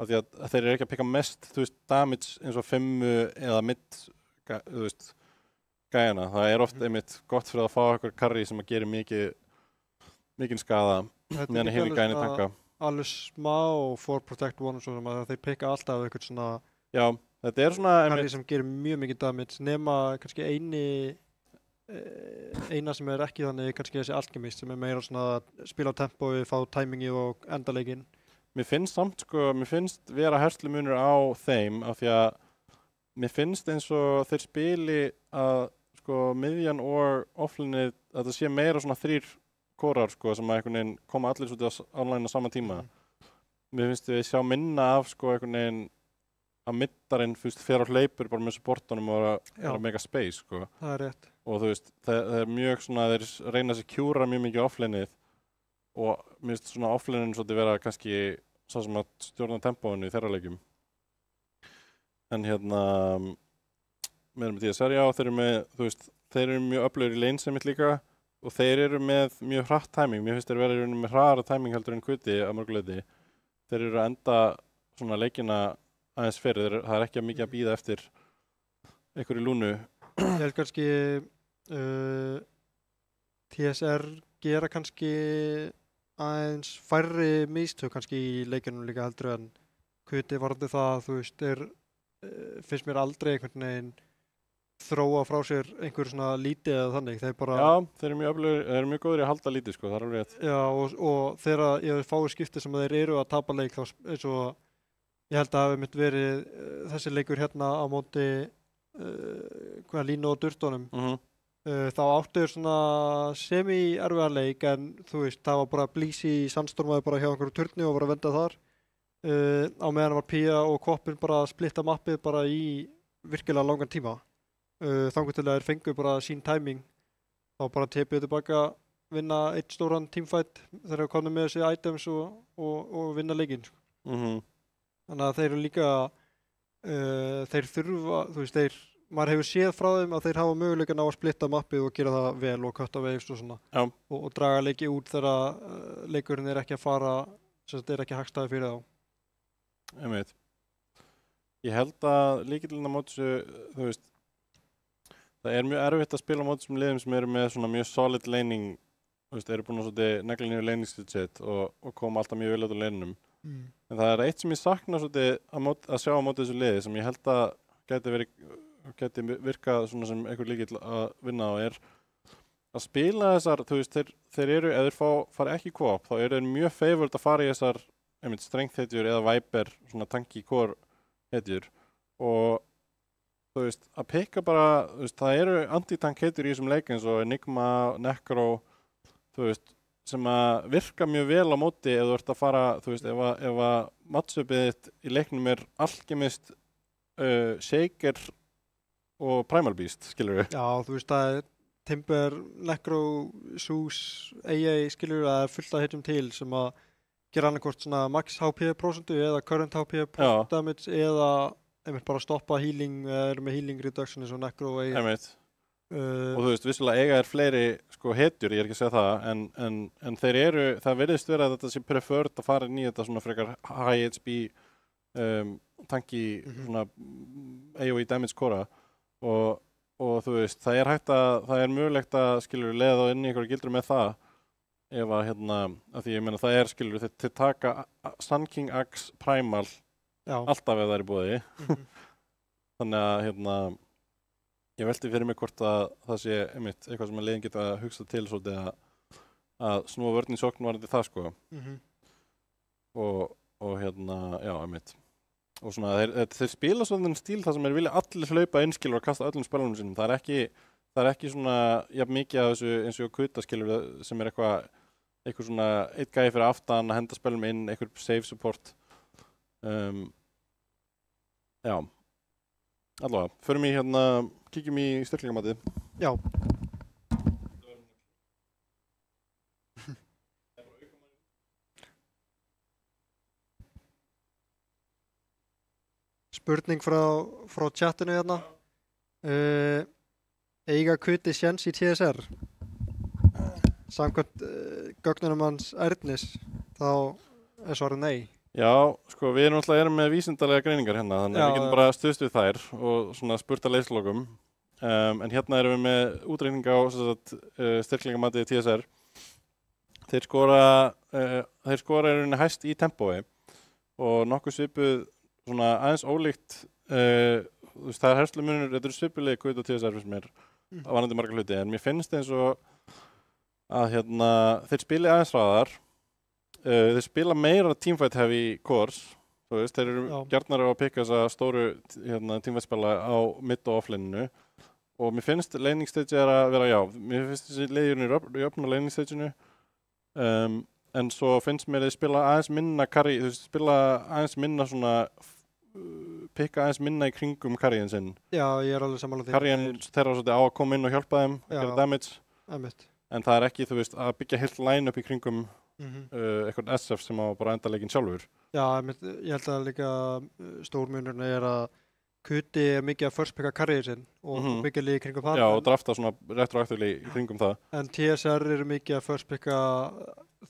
af því að þeir eru ekki að pikka mest, þú veist, damage eins og 5 eða mid, þú veist, gæjana. Það er oft einmitt gott fyrir að fá eitthvað carry sem að gera mikinn skaða meðan að hefði gæjani tanka. Alveg smá for protect one og svona, að þeir pikka alltaf eitthvað svona Já, þetta er svona carry sem gerir mjög mikið damage, nema kannski eina sem er ekki þannig kannski þessi Alchemist sem er meira svona að spila á tempói, fá timingið og enda leikinn. Mér finnst vera herslumunur á þeim af því að mér finnst eins og þeir spili að sko miðjan og offline að það sé meira svona 3 kórar sko sem að einhvern veginn koma allir svolítið online á sama tíma. Mér finnst við sjá minna af sko einhvern veginn að middarinn fyrst fer á hleypur bara með supportunum og að mega space sko. Það er rétt. Og þú veist, það er mjög svona, þeir reyna að secura mjög mikið offlineið og mér finnst svona offlinein svolítið vera kannski svo sem að stjórna tempóinu í þeirra leikjum. En með TSR, já, þeir eru mjög öflugir í lane semitt líka og þeir eru með mjög hratt timing. Mér finnst þeir vera með hraðara timing heldur en Kuti að mörguleyti. Þeir eru að enda svona leikina aðeins fyrir, það er ekki mikið að bíða eftir einhverju Lúnu. Ég held kannski TSR gera kannski aðeins færri mistök kannski í leikjunum líka heldur en Kuti varandi það, þú veist, finnst mér aldrei einhvern veginn þróa frá sér einhver svona lítið eða þannig. Þeir bara Já, þeir eru mjög öflugir, þeir eru mjög góðir í að halda lítið sko, það er alveg rétt. Já, og þegar ég fái skipti sem þeir eru að tapa leik þá eins og ég held að hafi mitt verið þessi leikur hérna á móti Línu og Durtunum. Þá áttu svona semi-erfiða leik en þú veist, það var bara Blísi sandstormaði bara hjá einhverju turni og var að venda þar. Á meðan var Pía og Koppin bara að splitta mappið bara í virkilega langan tíma. Þangað til að þeir fengu bara sín timing. Þá bara tepuðu tilbaka, vinna eitt stóran teamfight þegar þeir komnu með þessi items og vinna leikinn. Þannig að þeir eru líka, þeir þurfa, þú veist, maður hefur séð frá þeim að þeir hafa möguleikann á að splitta mappið og gera það vel og cut waves og svona. Og draga leiki út þegar leikurinn er ekki að fara, sem þetta er ekki hagstæði fyrir þá. Einmitt. Ég held að lykillinn á móti þessu, þú veist, það er mjög erfitt að spila á móti þessum liðum sem eru með svona mjög solid laning, þú veist, eru búin að negla niður laning sitt og koma alltaf mjög vel út á laninum. En það er eitt sem ég sakna svolítið að sjá á móti þessu liði sem ég held að gæti virkað svona sem einhver líkill að vinna á að spila þessar, þú veist, þeir eru, ef þeir fara ekki í co-op, þá eru þeir mjög favored að fara í þessar, strength hetjur eða Viper, svona tanky core hetjur og þú veist, að pikka bara, þú veist, það eru anti-tank hetjur í þessum leik eins og Enigma, Necro, þú veist, sem að virka mjög vel á móti ef þú ert að fara, þú veist, ef að matchupið þitt í leiknum Alchemist, Shaker og Primal Beast, skilur við? Já, þú veist, það Timber, Necro, Zeus, AA, skilur við, það fullt af hetjum til sem að gera annarkvort svona max HP prosentu eða current HP damage eða bara stoppa healing eða eru með healing reduction eins og Necro og AA. Og þú veist, vissulega eiga fleiri sko hetjur, ég ekki að segja það, en þeir eru, það virðist vera að þetta sé preferred að fara inn í þetta svona frekar high HP tanki svona AOE damage core og þú veist, það er mögulegt að skilur leiða þá inn í einhverju gildur með það ef að að því ég meina það er skilur þeir taka Sun King Axe Primal alltaf ef það er í boði þannig að ég velti fyrir mig hvort að það sé eitthvað sem að leiðin geta hugsað til svolítið að snúa vörn í sókn varðandi það sko og já, og svona þeir spila svona stíl þar sem vilja allir hlaupa inn skilur og kasta öllum spilunum sínum. Það er ekki svona jafn mikið af þessu eins og Kuta skilur sem er eitthvað svona eitt gæi fyrir aftan að henda spilum inn, eitthvað save support. Já. Allavega, förum í kíkjum í styrkleikamatið. Já. Spurning frá chatinu hérna. Eiga Kuti séns í TSR? Samkvæmt gögnunum hans Ernis, þá er svarið nei. Já, sko við erum með vísindalega greiningar hérna, þannig að við getum bara stuðst við þær og svona spurt að leiðslokum. En hérna erum við með útreikning á styrkleikamatið TSR. Þeir skora í rauninni hæst í tempói og nokkuð svipuð svona aðeins ólíkt það er herslumunur, þetta eru svipulega Kuta og TSR fyrst mér vanandi marga hluti, en mér finnst eins og að þeir spili aðeins hraðar þeir spila meira teamfight heavy cores, þú veist, þeir eru gjarnar á að pikka þessa stóru teamfight spila á mid og offlineinu og mér finnst laning stage að vera mér finnst þessi leiðjurinn í öfna laning stageinu en svo finnst mér þeir spila aðeins minna carry, þú veist, spila aðeins minna svona pikka aðeins minna í kringum carryinn sinn. Já, ég er alveg sammála því. Carryinn þeirra svolítið á að koma inn og hjálpa þeim, gera damage. En það er ekki, þú veist, að byggja heilt line upp í kringum eitthvað SF sem á bara enda leikinn sjálfur. Já, ég held að líka stórmunurinn er að Kuti er mikið að first picka carryinn sinn og byggja líka í kringum það. Já, og drafta svona retroaktively í kringum það. En TSR eru mikið að first picka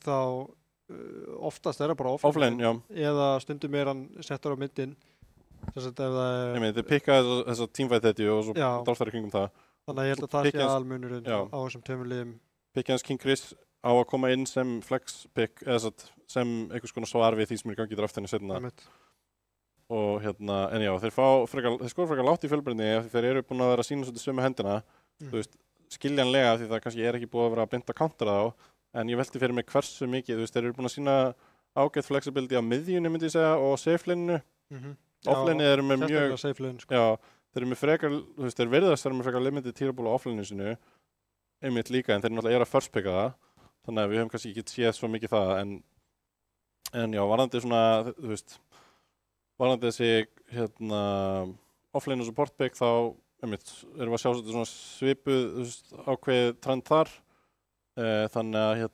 þá oftast er það bara offline, eða stundum er hann settur á myndin. Þess að ef það er... Þeir pikka þessa teamfight hetju og svo draftar í kringum það. Þannig að ég held að það sé almunurinn á þessum tveimur liðum. Pickjans King Chris á að koma inn sem flex pick, eða sem einhvers konar svar við því sem er í gangi í draftinu setna. Og en já, þeir skora frekar látt í fjölbreytni af því þeir eru búin að vera að sína svolítið sömu hendina. Þú veist, skiljanlega því það kannski er ekki búið að vera að blinda countera þá, en ég velti fyrir mig hversu mikið, þú veist, þeir eru búin að sína ágætt flexibility á miðjunni myndi ég segja og safe lane-inu. Offline eru með mjög, já, þeir eru með frekar, þú veist, þeir verðast með frekar limited týraból á offline-inu sinu, einmitt líka, en þeir náttúrulega eru að first picka það, þannig að við höfum kannski ekki séð svo mikið það, en já, varðandi svona, þú veist, varðandi þessi, offline og support pick, þá, einmitt, erum við að sjá svona svipuð, þú veist, ákveðið trend þar, þannig að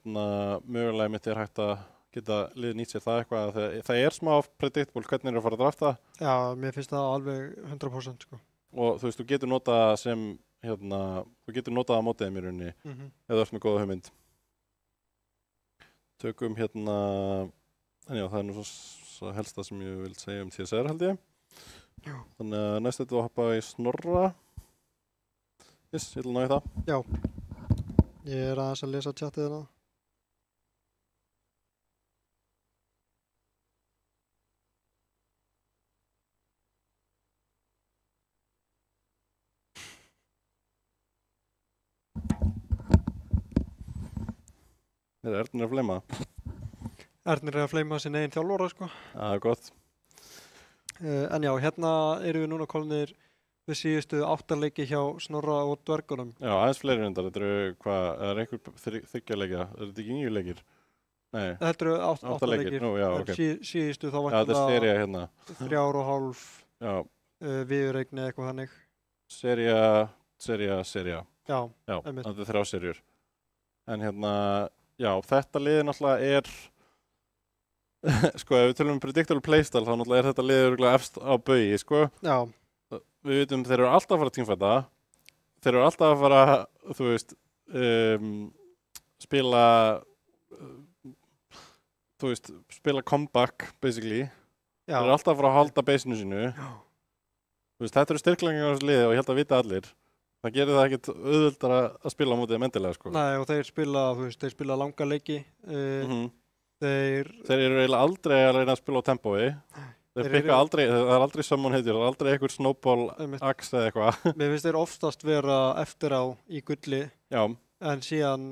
mögulega einmitt er hægt að geta liðið nýtt sér það eitthvað það er smá predictable hvernig að fara að drafta. Já, mér finnst það alveg 100% sko. Og þú veist, þú getur notað sem þú getur notað á mótið þeim í rauninni ef þú ert með góða hugmynd. Tökum en já, það er nú svo helsta sem ég vil segja TSR held ég. Já. Þannig að næst þetta að hoppa í Snorra. Yes, ég vil ná í það. Já. Ég er aðeins að lesa chatið hérna. Ernir að fleima? Ernir að fleima sin eigin þjálfara, sko. Það gott. En já, hérna erum við núna komnir við síðustu 8 leiki hjá Snorra og dvergunum. Já, aðeins fleiri reyndar. Þetta eru hvað, er einhver 3 leikja? Er þetta ekki 9 leikir? Nei. Þetta eru 8 leikir. Nú, já, ok. Síðustu þá já, þetta er sería hérna. 3,5 já. Viðureigni eitthvað þannig. Sería. Já, einmitt. Þetta er 3 seríur. En hérna, já, þetta liði náttúrulega er sko, ef við tölum predictable playstyle þá náttúrulega er þetta liðið örugglega efst á baugi, sko. Já. Við vitum þeir eru alltaf að fara að teamfighta. Þeir eru alltaf að fara, þú veist, spila comeback, basically. Já. Þeir eru alltaf að fara að halda baseinu sínu. Já. Þú veist, þetta eru styrklingar á þessu liði og ég held að vita allir. Það gerir það ekkert auðveldara að spila á mótið endilega, sko. Nei, og þeir spila langa leiki. Þeir eru eiginlega aldrei að reyna að spila á tempói. Þeir pikka aldrei, það er aldrei summon hittir, það er aldrei einhver snowball axe eða eitthvað. Mér finnst þeir oftast vera eftir á í gulli. Já. En síðan,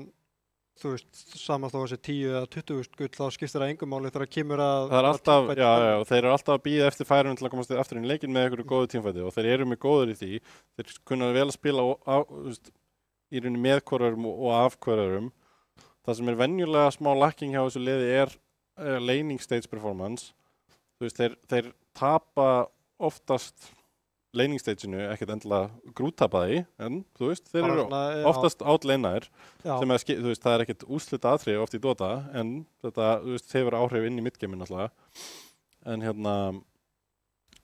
þú veist, saman þó þessi 10 eða 20.000 gull, þá skiptir það engum máli þegar það kemur að... Það er alltaf, já, þeir eru alltaf að bíða eftir færunum til að komast aftur inn í leikinn með einhverju góðu teamfighti og þeir eru mjög góður í því. Þeir kunna vel að spila í rauninni með hvorurum og af hvorurum. Það sem er venjulega smá lacking hjá þessu liði er laning stage performance. Þú veist, þeir tapa oftast laning stageinu, ekkert endilega grúttapa því, en þú veist, þeir eru oftast outlaneaðir, sem er, þú veist, það er ekkert úrslita atriði oft í Dota, en þetta, þú veist, hefur áhrif inn í midgamein alltaf. En hérna,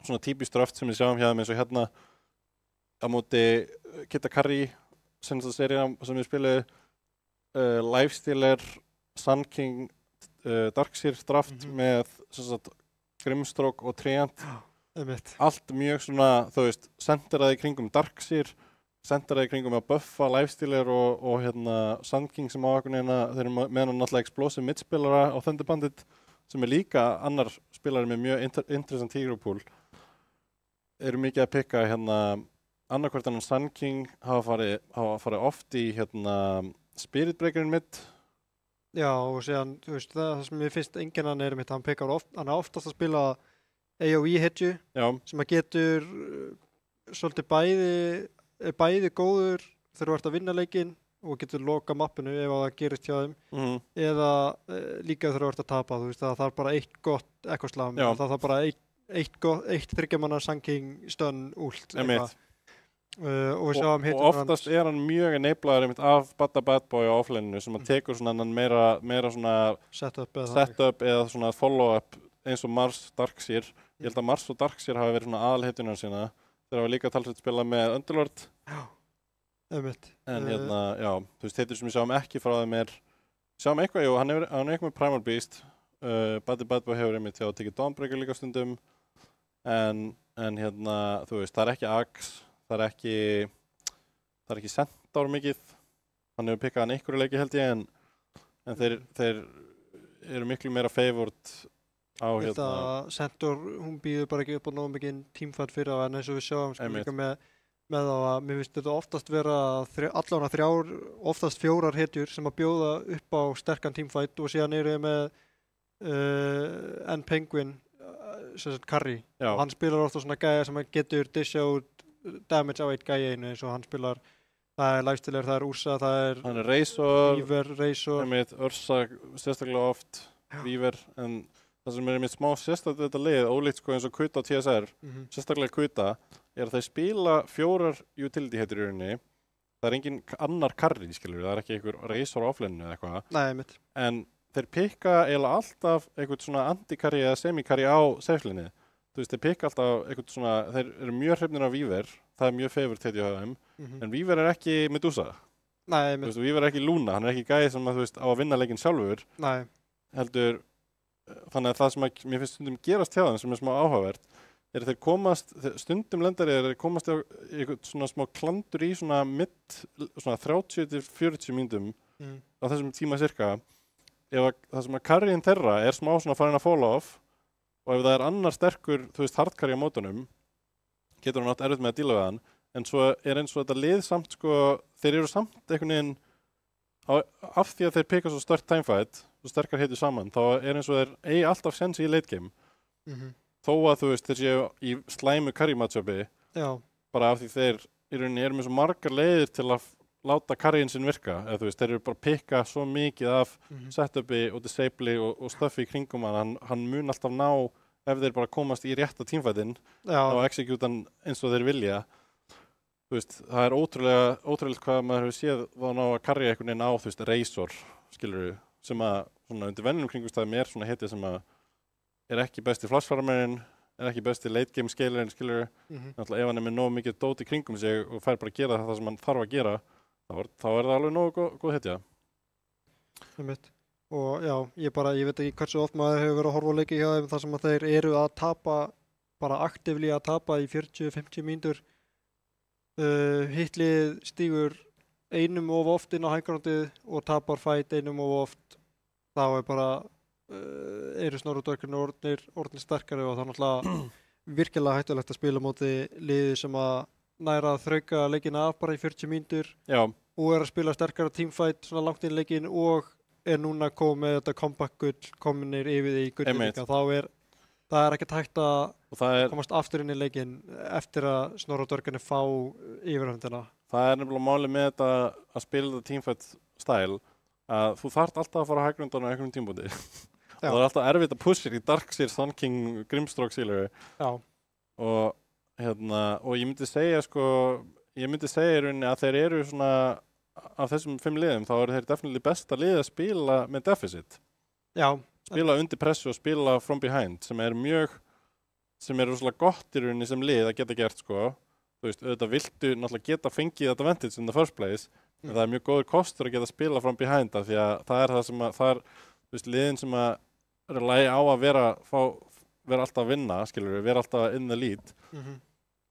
svona típist röft sem við sjáum hérna eins og hérna á móti Kid Curry, sem við spiluðu, Lifestealer, Sun King, Darkseer draft með Grimstroke og Treant. Allt mjög svona, þú veist, centeraði kringum Darkseer, centeraði kringum að buffa Lifestealer og hérna Sun King sem á þeir eru með hann náttúrulega explosive midspilara á Thunder Bandit sem er líka annar spilari með mjög interessant hero pool. Eru mikið að pikka hérna annarkvort annan Sun King hafa farið oft í hérna Spirit Breakerinn mitt. Já, og síðan, þú veist, það sem ég finnst enginnan er mitt, hann er oftast að spila AOE hitju, sem að getur svolítið bæði góður þegar þú ert að vinna leikinn og getur loka mappinu ef það gerist hjá þeim, eða líka þegar þú ert að tapa, þú veist, það þarf bara eitt gott ekkoslam, það þarf bara eitt 3 manna Sun King stun ult, eitthvað. Og oftast er hann mjög enablaður af Bad Boy á offline-inu sem að tekur svona meira svona setup eða svona follow-up eins og Mars Darkseer. Ég held að Mars og Darkseer hafa verið svona aðalhittunar sína. Þeir hafa líka talsveit spilað með Underlord. Já, einmitt. En hérna, já, þú veist, hittur sem við sjáum ekki frá þeim sjáum eitthvað, jú, hann er eitthvað með Primal Beast. Bad Boy hefur einmitt hjá að tekið Dawnbreaker líka stundum. En hérna, þú veist, það er ekki Axe. Það er ekki Centaur mikið. Hann hefur pikkað hann einhverju leiki held ég, en þeir eru miklu meira favored á hérna. Centaur, hún býður bara ekki upp á nógu mikið teamfight fyrir á, en eins og við sjáum sko líka með þá að mér finnst þetta oftast vera allavega oftast 4 hetjur sem að bjóða upp á sterkan teamfight og síðan eru við með Penguin, sem sagt Curry. Og hann spilar ofta svona gæja sem getur disha út damage á eitt gæi einu eins og hann spilar, það er Lifestealer, það er Ursa, það er hann er Razor, Weaver, Razor Ursa sérstaklega oft, Weaver, en það sem er mitt smá sérstaklega þetta lið, ólíkt sko eins og Kuta og TSR, sérstaklega Kuta, er að þeir spila 4 utility heitir í rauninni, það er engin annar carry, skilur, það er ekki einhver Razor á offline eða eitthvað. Nei, mitt. En þeir pikka eiginlega alltaf einhvern svona anti-carry eða semi-carry á safe-linni. Þú veist, þeir pikka alltaf eitthvað svona, þeir eru mjög hrifnir af Weaver, það er mjög favourite hetju á þeim, en Weaver er ekki Medusa. Nei, þú veist, Weaver er ekki Luna, hann er ekki gæði sem að, þú veist, á að vinna leikinn sjálfur. Nei. Heldur, þannig að það sem að mér finnst stundum gerast hjá þeim sem er smá áhugavert, er að þeir komast, stundum lendari þeir komast í eitthvað svona smá klandur í svona svona 30-40 mínútum á þessum tíma cirka, ef það sem að carryin þeirra er smá svona farin að fall off, og ef það er annar sterkur, þú veist, hardcarry á mótunum, getur hann átt erfitt með að díla við hann, en svo er eins og þetta lið samt, sko, þeir eru samt einhvern veginn af því að þeir pika svo stört timefight, svo sterkar heitur saman, þá eins og þeir eigi alltaf sens í late game. Þó að þú veist, þeir séu í slæmu carry matchupi, bara af því þeir í rauninni eru með svo margar leiðir til að láta carryin sinn virka, eða þú veist, þeir eru bara að pikka svo mikið af setupi og disabli og stöffi í kringum hann mun alltaf ná, ef þeir bara komast í rétta teamfightin og execute hann eins og þeir vilja. Þú veist, það er ótrúlega hvað maður hefur séð þá ná að carrya einhvern veginn á, þú veist, Razor, skilurðu, sem að svona undir venjum kringumstæðum sem að er ekki besti flashfarmerinn, er ekki besti late game scalerinn, skilurðu. Náttúrulega ef hann er með nóg mikið dót í kringum sig og fær bara að gera það sem hann þarf að gera, þá er það alveg nógu góð hetja. Og já, ég veit ekki hversu oft maður hefur verið að horfa á leiki hjá þeim þar sem að þeir eru að tapa, bara aktivli að tapa í 40-50 mínútur. Hittlið stígur einum of oft inn á high-groundið og tapar fight einum of oft. Þá er bara eru Snorradörgurinn orðnir sterkari og það er náttúrulega virkilega hættulegt að spila móti liði sem að næra að þrauka leikina af bara í 40 mínútur og er að spila sterkara teamfight svona langt inn í leikinn og er núna komið með þetta comeback gull kominir yfir því gullið líka. Það er ekkert hægt að komast aftur inn í leikinn eftir að Snorradörgurinn fá yfirhöndina. Það er nefnilega málið með þetta að spila þetta teamfight style að þú þarft alltaf að fara að hægrundan á einhvern tímpúti. Og það er alltaf erfitt að pusha í Darkseer, Sun King, Grimstroke Sealer. Og ég myndi segja í rauninni að þeir eru svona af þessum 5 liðum þá eru þeir definitely besta lið að spila með deficit. Spila undir pressu og spila from behind sem er rosalega gott í rauninni sem lið að geta gert sko. Þú veist, auðvitað viltu náttúrulega geta fengið advantage in the first place en það er mjög góður kostur að geta spila from behind af því að það er það sem að þú veist, liðin sem að rely á að vera alltaf að vinna, skilur við, vera alltaf in the lead.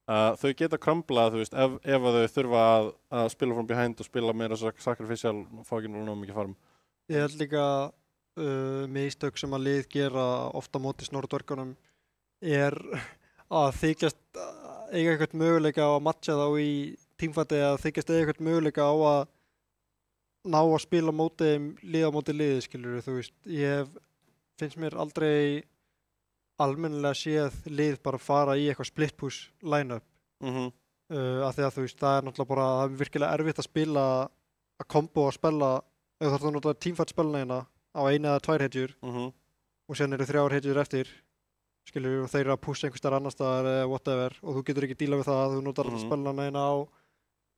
Þau geta krumblað, þú veist, ef þau þurfa að spila from behind og spila meira sacrificial og fá ekki nóg mikið farm. Ég held líka mistök sem að lið gera ofta móti Snorradörgunum er að þykjast eiga eitthvað möguleika á að matcha þá í teamfighti eða þykjast eiga eitthvað möguleika á að ná að spila lið á móti liði, skilur þú veist. Finnst mér aldrei almennilega séð lið bara fara í eitthvað split push line-up. Af því að þú veist, það er náttúrulega bara, það er virkilega erfitt að spila að kombo að spila, ef þú þarf að nota teamfight spilna á 1 eða 2 hetjur og sen eru 3 hetjur eftir, skilur, og þeir eru að pusha einhvers staðar annars staðar eða whatever og þú getur ekki díla við það að þú notar alltaf spilna á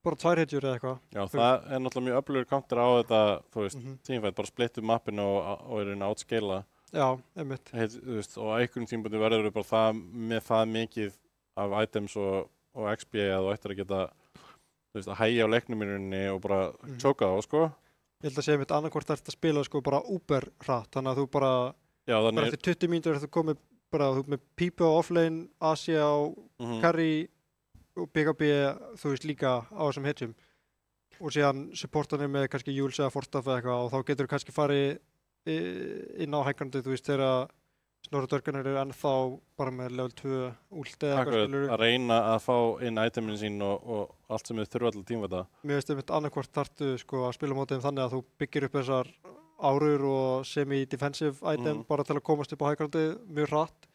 bara 2 hetjur eða eitthvað. Já, það er náttúrulega mjög öflugur counter á þetta, þú veist, teamfight, bara splittu mappinu og er að outscala. Já, einmitt. Þú veist, og á einhverjum tímapunkti verður bara með það mikið af items og XP að þú ættir að geta, þú veist, að hægja á leiknum í rauninni og bara choka þá, sko. Ég held að segja mitt annarkvort að spila sko bara uber hratt, þannig að þú bara eftir 20 mínútur þú komið bara, þú með pípu á offlane, Asia á carry og BKB, þú veist, líka á þessum hetjum og síðan supportanir með kannski Jules eða Forstaff eða eitthvað og þá getur þú kannski farið inn á hægrandi, þú veist, þegar Snorradörgunir eru ennþá bara með level 2 ult eða eitthvað, skilur. Að reyna að fá inn itemin sín og allt sem þau þurfa alltaf tímvæta. Mér veist einmitt annarkvort þarftu sko að spila mótið þannig að þú byggir upp þessar árur og semi-defensive item bara til að komast upp á hægrandi mjög hratt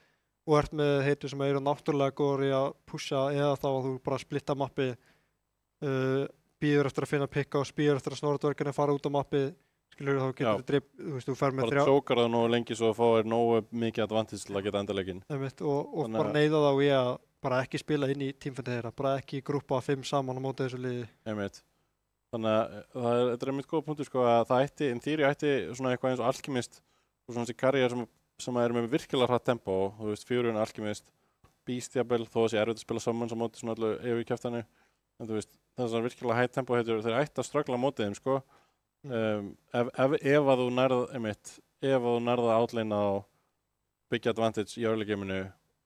og ert með heitu sem eru náttúrulega góður í að pusha eða þá að þú bara splitta mappi, býður eftir að finna pikka og býður eftir að Snorradörgunir fara út á mappi. Skilur þá getur þú veist, þú fer með bara tjókar það nógu lengi svo að fá nógu mikið advantage til að geta enda leikinn. Og bara neyða þá í að bara ekki spila inn í teamfindið þeirra, bara ekki grúpa 5 saman á móti þessu liði. Þannig að þetta er einmitt góða punktur sko að það ætti, in theory ætti svona eitthvað eins og Alchemist og svona þessi karriér sem er með virkilega hratt tempo, þú veist, 4 Alchemist, Beast jafnvel, þó að sé erfitt að spila saman á móti svona allu efu í kjaftanni, en þú veist, þessar virkilega high tempo heitur, þeir ætti að ströggla á móti þeim sko. Ef að þú nærða að outlaina á byggja advantage í early gameinu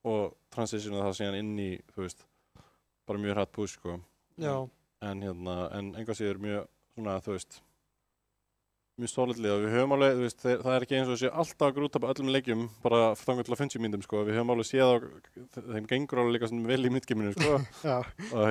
og transitionu það síðan inn í, þú veist, bara mjög hratt push sko. En einhvað síður mjög svona, þú veist, mjög solid lið og við höfum alveg, þú veist, það ekki eins og þessi alltaf að grúta på öllum leikjum bara þangað til að 50 mínútum, sko, við höfum alveg séð á þeim gengur alveg líka svona vel í midgaminu, sko og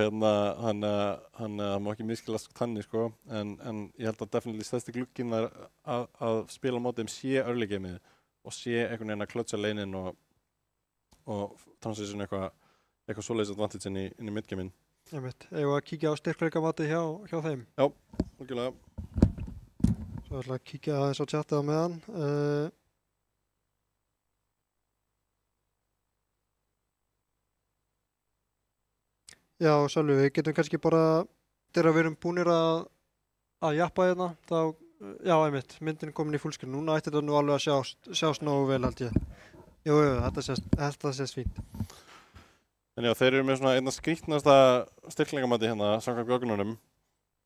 hann má ekki miskilast þannig, sko, en ég held að definitely stærsti glugginn að spila á móti þeim sé early gameið og sé einhvern veginn að klötsa leinin og transition eitthvað svoleiðis advantage inn í midgamin. Einmitt, eigum við að kíkja á styrkleikamatið hjá þeim? Já, algjörlega. Svo ætla að kíkja aðeins á chatið á meðan. Já, Sölvi, við getum kannski bara, þegar við erum búnir að jappa hérna, þá, já, einmitt, myndin er komin í fullskrin. Núna ætti þetta nú alveg að sjást nógu vel, held ég. Jú, þetta sést fínt. En já, þeir eru með svona einna skrítnasta styrkleikamati hérna, samkvæmt gögnunum.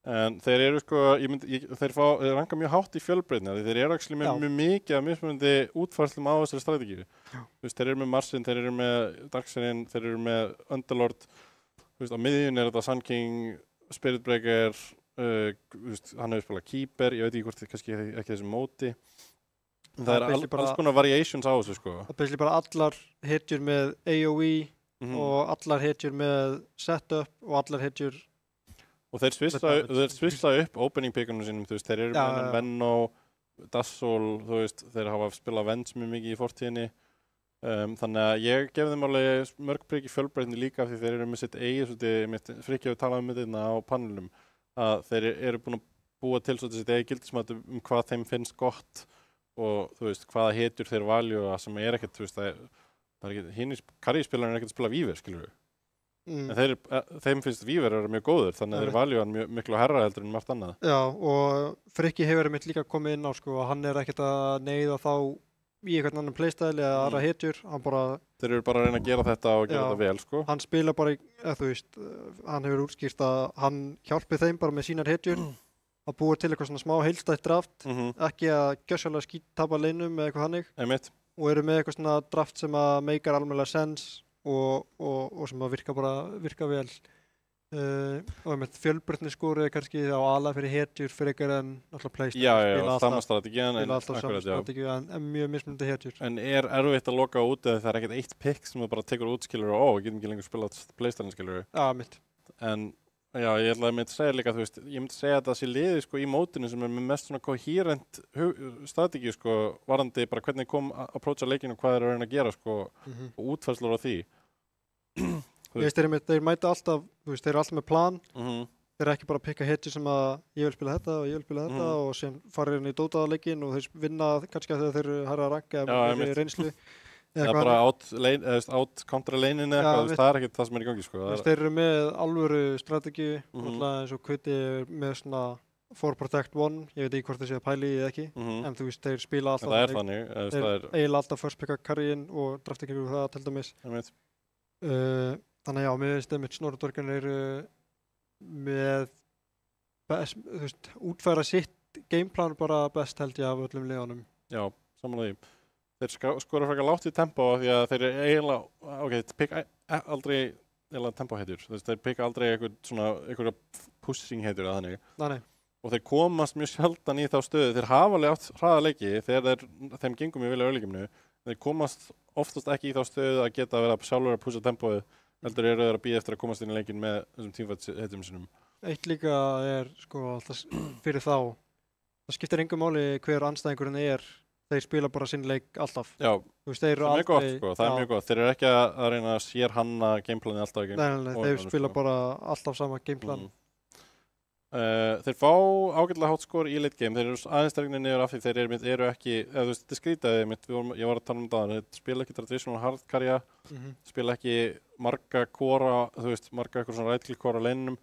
En þeir eru sko, þeir ranka mjög hátt í fjölbreytni, þeir eru actually með mjög mikið af mismunandi útfærslum á þessari strategíu. Þú veist, þeir eru með Marsin, þeir eru með Darkseidin, þeir eru með Underlord. Þú veist, á miðjun er þetta Sun King, Spiritbreaker, hann hefur spilað Keeper, ég veit ekki hvort kannski ekki þessi móti. Það er alls konar variations á þessu sko. Það er basically bara allar hetjur með AOE og allar hetjur með setup og allar hetjur og þeir svissa upp opening pickunum sínum, þú veist, þeir eru með Venno, Dazzle, þú veist, þeir hafa spilað Vents mjög mikið í fortíðinni þannig að ég gef þeim alveg mörg prikk í fjölbreytni líka því þeir eru með sitt eigið, Frikki hefur talað um þetta á panelum, að þeir eru búin að búa til sitt eigið gildismat hvað þeim finnst gott og þú veist, hvaða hetjur þeir valju og sem er ekkert, þú veist, það er ekkert, hinn karríspilarinn er ekkert að spila Víver, skilur við. En þeim finnst Víver eru mjög góður, þannig að þeir valju hann miklu herra heldur en margt annað. Já, og Frikki hefur einmitt líka komið inn á, sko, og hann er ekkert að neyða þá í einhvern annan playstyle eða aðra hetjur, hann bara... Þeir eru bara að reyna að gera þetta og gera þetta vel, sko. Hann spila bara, þú veist, hann hefur útskýrt að hann hjálpi þeim bara með sínar hetjur að búa til eitthvað svona smá heildstætt draft, ekki að gjörsamlega skíttapa leinum eða eitthvað þannig. Einmitt. Og eru með eitthvað svona draft sem að meikar almennilega sense og sem að virka vel. Og með fjölbreytni skóri kannski á ala fyrir hetjur fyrir eitthvað en alltaf playstyle. Já, sama strategían. Spila alltaf sama strategíu en mjög mismunandi hetjur. En er erfitt að loka út eða það er ekkert eitt pick sem þú bara tekur út skilur og við getum ekki lengur spilað playstyle skilur. Já, mitt. En já, ég ætla að myndi segja líka, þú veist, ég myndi segja að það sé liðið sko í mótinu sem er með mest svona coherent strategíu sko, varðandi bara hvernig approacha leikinu og hvað þeir eru að reyna að gera sko og útfærslur á því. Þeir mæta alltaf, þú veist, þeir eru alltaf með plan, þeir eru ekki bara að pikka hetju sem að ég vil spila þetta og ég vil spila þetta og sem farir inn í Dota-leikin og þeir vinna kannski að þeir eru hærra að ranka með reynslu. Það er bara out-countra leinin eitthvað, það er ekkert það sem er í gangi sko. Þeir eru með alvöru strategíu, eins og Kviti með svona for protect one, ég veit ekki hvort þeir séu að pæli eða ekki, en þú veist, þeir spila alltaf það er þannig, þeir eiginlega alltaf first picka carryinn og draft ekki það til dæmis. Þannig já, mér finnst einmitt Snorradorgan eru með best, þú veist, útfæra sitt gameplan bara best held ég af öllum liðunum. Já, samanlega því. Þeir skora frekar lágt í tempo því að þeir eru eiginlega, þeir pikka aldrei eiginlega tempohetjur. Þeir pikka aldrei einhverja pushing hetjur eða þannig. Nei. Og þeir komast mjög sjaldan í þá stöðu. Þeir hafa alveg átt hraða leiki þegar þeim gengum mjög vel í öðleikimnu. Þeir komast oftast ekki í þá stöðu að geta að vera sjálfur að pusha tempoið. Heldur eru þeir að bíða eftir að komast inn í leikin með þessum teamfight-hetjum sinum. Eitt líka er, sko, fyrir þá. Það skiptir engu máli hver andstæðingurinn er. Þeir spila bara sinn leik alltaf. Já, þú veist, þeir eru aldrei... Gott, sko. Það er mjög gott. Þeir eru ekki að reyna að sér hanna gameplani alltaf. Nei, þeir spila bara alltaf sama gameplan. Þeir fá ágætlega hátt skor í late game. Þeir eru aðeins sterknir niður af því þeir eru ekki... Eða þú veist, þetta skrýtaði mitt. Ég var að tala um það. Þeir spila ekki traditional hard carry, spila ekki marga kora, þú veist, marga eitthvað svona right-click kora á leinunum.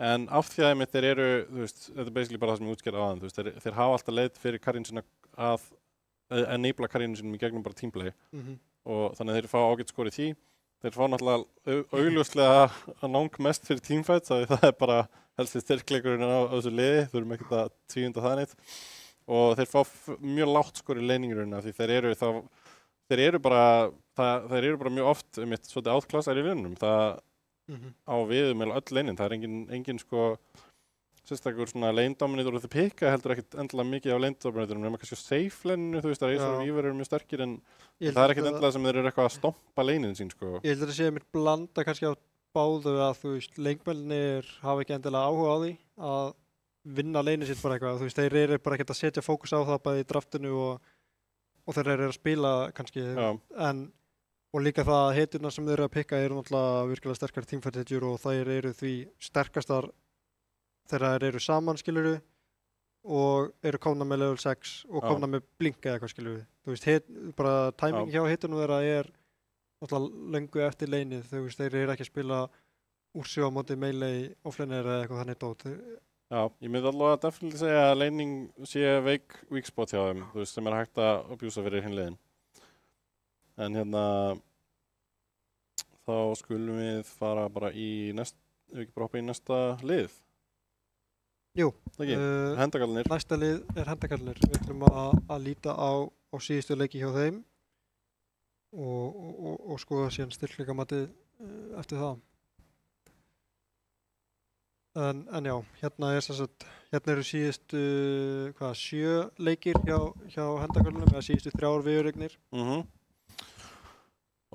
En af því að þeir eru, þú veist, þetta er basically bara það sem ég útskýrði áðan, þú veist, þeir hafa alltaf leið fyrir karrín sína að enabla karrínu sínum í gegnum bara teamplay og þannig að þeir fá ágætt skor í því. Þeir fá náttúrulega augljóslega að langmest fyrir teamfights, það er bara helsti styrkleikurinn á þessu liði, þurfum ekkert að tvíunda það neitt. Og þeir fá mjög lágt skor í leiningurinn af því þeir eru bara mjög oft svolítið outclassar í liðunum. Það á við með öll leinin, það er engin sko, sérstakur svona lane dominator og þau pikka heldur ekkert endilega mikið á lane dominatorum nema kannski á safe lane-inu, þú veist að Razor og Weaver eru mjög sterkir en það er ekkert endilega sem þeir eru eitthvað að stompa lane-in sín sko. Ég heldur að sé mér blanda kannski á báðu að þú veist, leikmennir hafa ekki endilega áhuga á því að vinna lane-in sitt bara eitthvað, þú veist, þeir eru bara ekkert að setja fókus á það bæði í draftinu og þeir eru að spila kannski og líka það að hetjurnar sem þeir eru að pikka eru náttúrulega virkilega sterkar teamfight-hetjur og þær eru því sterkastar þegar þeir eru saman skiluru og eru komna með level 6 og komna með blink eða eitthvað skiluru. Þú veist, bara timing hjá hetjurnum þeirra er náttúrulega löngu eftir leinið, þú veist, þeir eru ekki að spila úr sjó á móti melee offlaner eða eitthvað þannig dót. Já, ég myndi alveg að definitíli segja að laning sé weak spot hjá þeim, þú veist, sem er hægt að abjúsa fyrir hinn liðin. En hérna, þá skulum við fara bara í ef við ekki bara hoppa í næsta lið. Jú, hendagallinir. Næsta lið er hendagallinir. Við ætlum að líta á síðustu leiki hjá þeim og skoða síðan styrkleikamatið eftir það. En já, hérna eru síðustu 7 leikir hjá hendagallinum eða síðustu 3 viðureignir.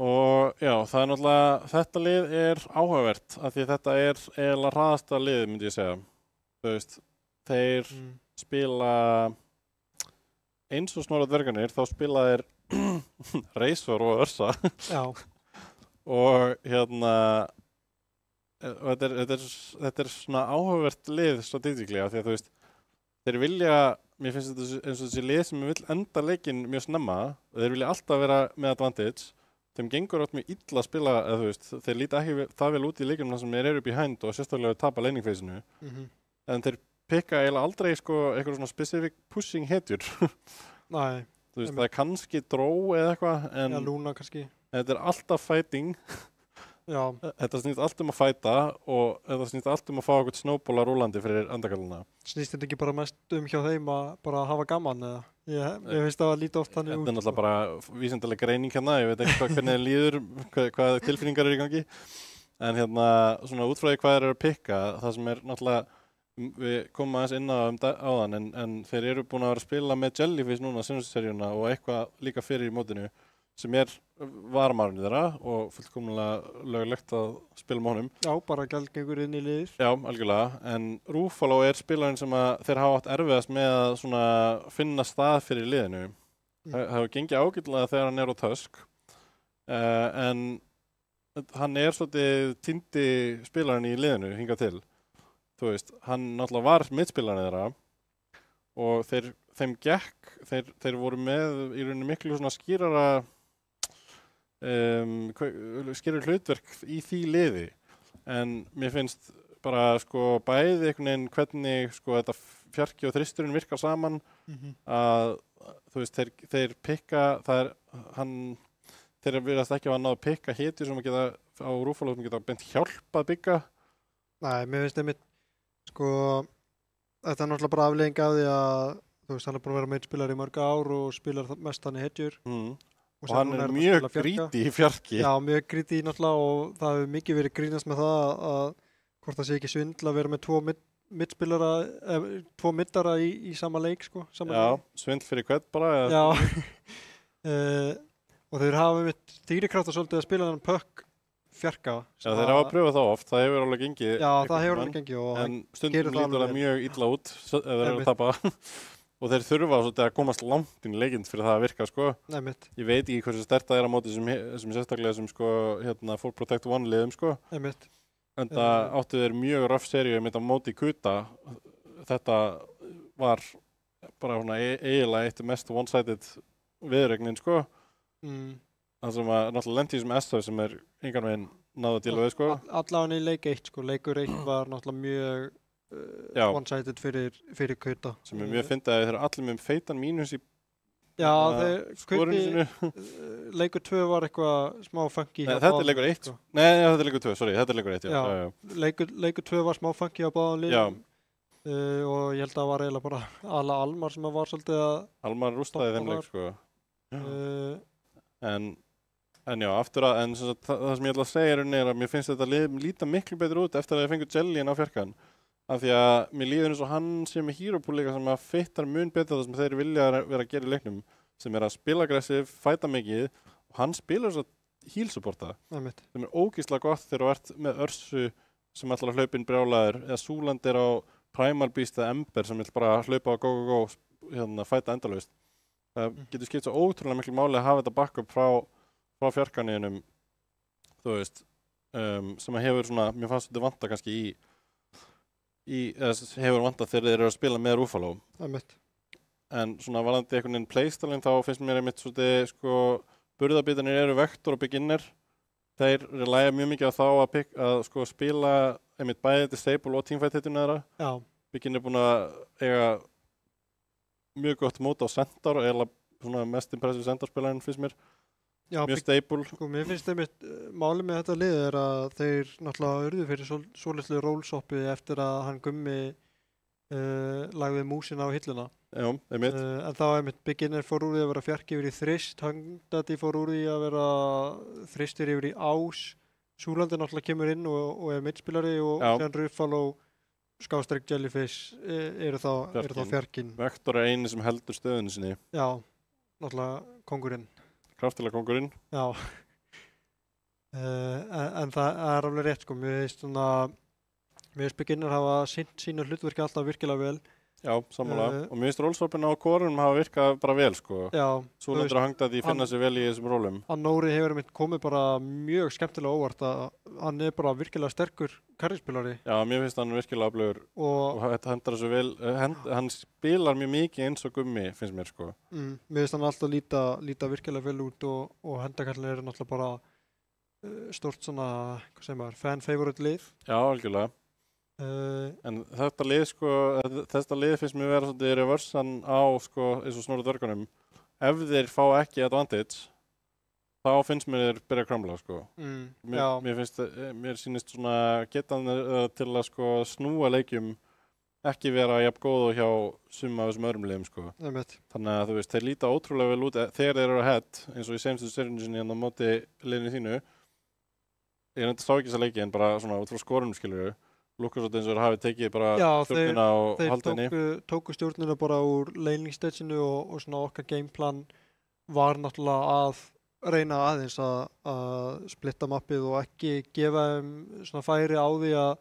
Og já, það er náttúrulega, þetta lið er áhugavert af því þetta er eiginlega hraðasta lið myndi ég segja. Þú veist, þeir spila eins og Snorra dvergarnir, þá spila þeir Razor og Ursa. Já. Og hérna, þetta er svona áhugavert lið strategically af því að þú veist, þeir vilja, mér finnst þetta eins og þessi lið sem vil enda leikinn mjög snemma og þeir vilja alltaf vera með advantage. Þeim gengur átt mjög illa að spila, eða þú veist, þeir líta ekki það vel út í leikunum þar sem þeir eru behind og sérstaklega tapa laning phase-inu. En þeir pikka eiginlega aldrei sko eitthvað svona specific pushing hetjur. Nei. Þú veist, það er kannski dró eða eitthvað, en Luna kannski. Þetta er alltaf fighting. Já. Þetta snýst allt um að fighta og þetta snýst allt um að fá eitthvað snowballa rúlandi fyrir endagallina. Snýst þetta ekki bara mest hjá þeim að bara hafa gaman eða? Ég finnst það að líta oft þannig út. Þetta er náttúrulega bara vísindaleg greining hérna, ég veit ekki hvernig það líður, hvað tilfinningar eru í gangi. En hérna, svona út frá því hvað þeir eru að pikka, það sem er náttúrulega, við komum aðeins inn áðan, en þeir eru búin að vera að spila með Jellyfish núna, Sinus-seríuna og eitthvað líka fyrir í mótinu, sem er varmarinn þeirra og fullkomlega löglegt að spila með honum. Já, bara gjaldgengur inn í liðið. Já, algjörlega, en Ruffalo er spilarinn sem að þeir hafa átt erfiðast með að svona finna stað fyrir liðinu. Það hefur gengið ágætlega þegar hann er á Tusk, en hann er svolítið týndi spilarinn í liðinu hingað til. Þú veist, hann náttúrulega var mittspilarinn þeirra og þeim gekk, þeir voru með í rauninni miklu svona skýrara hlutverk í því liði en mér finnst bara sko bæði einhvern veginn hvernig sko þetta fjarki og þristurinn virkar saman að þú veist þeir pikka þeir virðast ekki að ná að pikka hiti sem að geta á Ruffalo sem geta beint hjálpa að bygga. Nei, mér finnst einmitt sko þetta er náttúrulega bara afleiðing af því að þú veist hann er búin að vera meitspilar í mörg ár og spilar mest hann í hetjur. Og hann er mjög gríti í fjarki. Já, mjög gríti náttúrulega og það hefur mikið verið grínast með það að hvort það sé ekki svindl að vera með 2 mittspilara, 2 mittara í sama leik sko. Já, svindl fyrir hvern bara. Já, og þeir hafa með dýrikrafta svolítið að spila þannig puck fjarka. Já, þeir hafa að pröfa það oft, það hefur alveg gengið. Já, það hefur alveg gengið og en stundum lítur það mjög illa út ef þeir eru að tapa. Og þeir þurfa svolítið að komast langt inn í leikinn fyrir það að virka sko. Ég veit ekki hversu sterkt það er á móti sem sérstaklega sem sko hérna Full Protect One liðum sko. En það áttu þeir mjög rough seríu með á móti Kuta. Þetta var bara svona eiginlega eitt mest one-sided viðregnin sko. Það sem að náttúrulega lendi sem SF sem er engan veginn náðu til við sko. Allavega í leik 1 sko. Leikur 1 var náttúrulega mjög one-sided fyrir Kuta. Sem er mjög fyndið að þeir eru allir með feitan mínus í skorinu sinu. Leikur 2 var eitthvað smá funky. Nei, þetta er leikur 1. Nei, þetta er leikur 2, sorry, þetta er leikur 1. Já. Leikur 2 var smá funky á báðum liðum. Og ég held að það var eiginlega bara Almar sem var svolítið að Almar rústaði þeim leik sko. En já, aftur að, en það sem ég ætla að segja er að mér finnst þetta lið líta miklu betur út eftir að ég fengur Jelly inn á fjarkan. af því að mér líður eins og hann sem er hero pool líka sem að fittar mun betur það sem þeir vilja vera að gera í leiknum sem er að spila aggressive, fæta mikið og hann spilar svo heal supporta sem er ógeðslega gott þegar þú ert með Örsu sem ætlar að hlaupa inn brjálaður eða Súland er á Primal Beast eða Ember sem vil bara hlaupa á go, fæta endalaust. Það getur skipt svo ótrúlega miklu máli að hafa þetta backup frá fjarkaninum, þú veist, sem að hefur svona, mér fannst þetta vanta kannski hefur vanta þegar þeir eru að spila með Ruffalo. En svona varðandi einhvern veginn playstylinn þá finnst mér einmitt svolítið, sko, burðarbitarnir eru Vector og beginner. Þeir relæja mjög mikið á þá að sko spila einmitt bæði disable og teamfight-hituna þeirra. Já. Beginner er búin að eiga mjög gott mót á Centaur og eiginlega svona mest impressive Centaur-spilarinn finnst mér. Já, mjög stable. Sko, mér finnst einmitt málið með þetta lið er að þeir náttúrulega urðu fyrir svolítið rollsoppi eftir að hann Gummi lagði músina á hilluna. Já, einmitt. En þá einmitt Beginner fór úr því að vera fjarki yfir í Þrist, Hangdaddy fór úr því að vera Þristir yfir í Ás, Súlandi náttúrulega kemur inn og er mittspilari og sen Ruffalo, Skástrík, Jellyfish eru þá fjarkin. Vector er eini sem heldur stöðunni sinni. Já, náttúrulega kongurinn. Kraftilega kongurinn. Já. En það er alveg rétt sko, mér finnst Beginner hafa sinnt sínu hlutverki alltaf virkilega vel. Já, sammála. Og mér finnst rólsvapin á korunum hafa virkað bara vel sko. Já. Súlandur og Hangdaddy finna sér vel í þessum rólum. Nóri hefur komið bara mjög skemmtilega óvart að hann er bara virkilega sterkur karrispilari. Já, mér finnst hann virkilega aflögur og hendar þessu vel. Hann spilar mjög mikið eins og Gummi, finnst mér sko. Mér finnst hann alltaf líta virkilega vel út og Hendakallin eru náttúrulega bara stórt svona, hvað segir maður, fan favorite lið. Já, algjörlega. En þetta lið finnst mér vera svolítið reversan á sko, eins og Snorra Dvergunum. Ef þeir fá ekki advantage, þá finnst mér þeir byrja að krambla sko. Mér sýnist svona getan til að sko, snúa leikjum ekki vera jafn góðu hjá summa af þessum öðrum liðum sko. Þannig að þú veist, þeir líta ótrúlega vel út þegar þeir eru ahead, eins og í seinustu seríunni sinni á móti liðinu þínu. Ég reyndi sá ekki þessa leiki en bara svona út frá skorunum skilur Lukas og eins og þeir hafi tekið bara stjórnina og haldið henni. Þeir tóku stjórnina bara úr laning staginu og svona okkar gameplan var náttúrulega að reyna aðeins að splitta mappið og ekki gefa þeim svona færi á því að,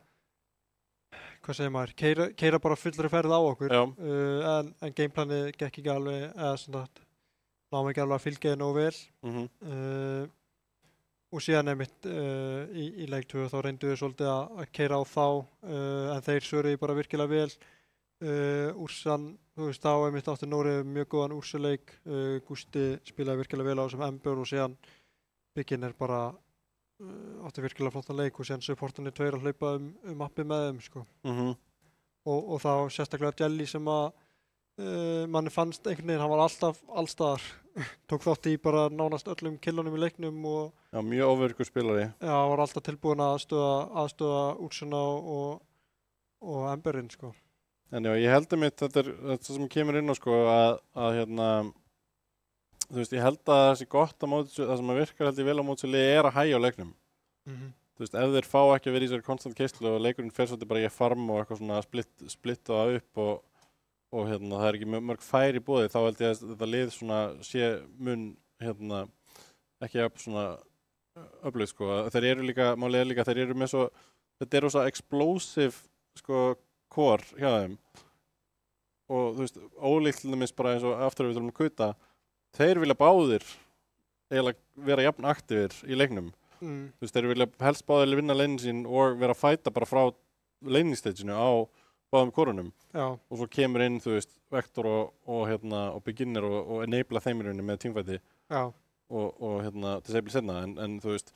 hvað segir maður, keyra bara fullri ferð á okkur. En gameplanið gekk ekki alveg, eða svona náðum ekki alveg að fylgja þeir nógu vel. Og síðan einmitt í leik 2 þá reyndu við svolítið að keyra á þá en þeir svöruðu bara virkilega vel. Úrsan, þú veist, þá einmitt átti Nóri mjög góðan úrsaleik. Gústi spilaði virkilega vel á þessum Ember og síðan Beginner bara átti virkilega flottan leik og síðan supportinni 2 að hlaupa mappið með þeim sko. Og þá sérstaklega Jelly sem að manni fannst einhvern veginn, hann var alltaf allstaðar, tók þátt í bara nánast öllum killunum í leiknum og já, mjög ofvirkur spilari. Já, var alltaf tilbúin að aðstöða Úrsuna og Emberinn sko. En já, ég held mitt þetta sem kemur inn á sko að hérna þú veist, ég held að það sé gott að það sem að virkar held ég vel á mótsöli er að hægja á leiknum. Þú veist, ef þeir fá ekki að vera í sér konstant keislu og leikurinn fer svolítið bara í farm og eitthvað svona splitta upp og hérna, það er ekki mörg færi í boði, þá held ég að þetta lið svona sé mun hérna, ekki að svona öflug sko. Þeir eru líka, málið er líka, þeir eru með svo, þetta eru svo explosive sko core hjá þeim og þú veist, ólíkt til dæmis bara eins og aftur við þurfum að kuta, þeir vilja báðir eiginlega vera jafn aktífir í leiknum. Þú veist, þeir vilja helst báðir vinna leinin sín og vera að fæta bara frá leiningsstaginu á báðum korunum. Og svo kemur inn, þú veist, Vector og Beginner og enabla þeim í rauninni með teamfighti og disable senna, en þú veist,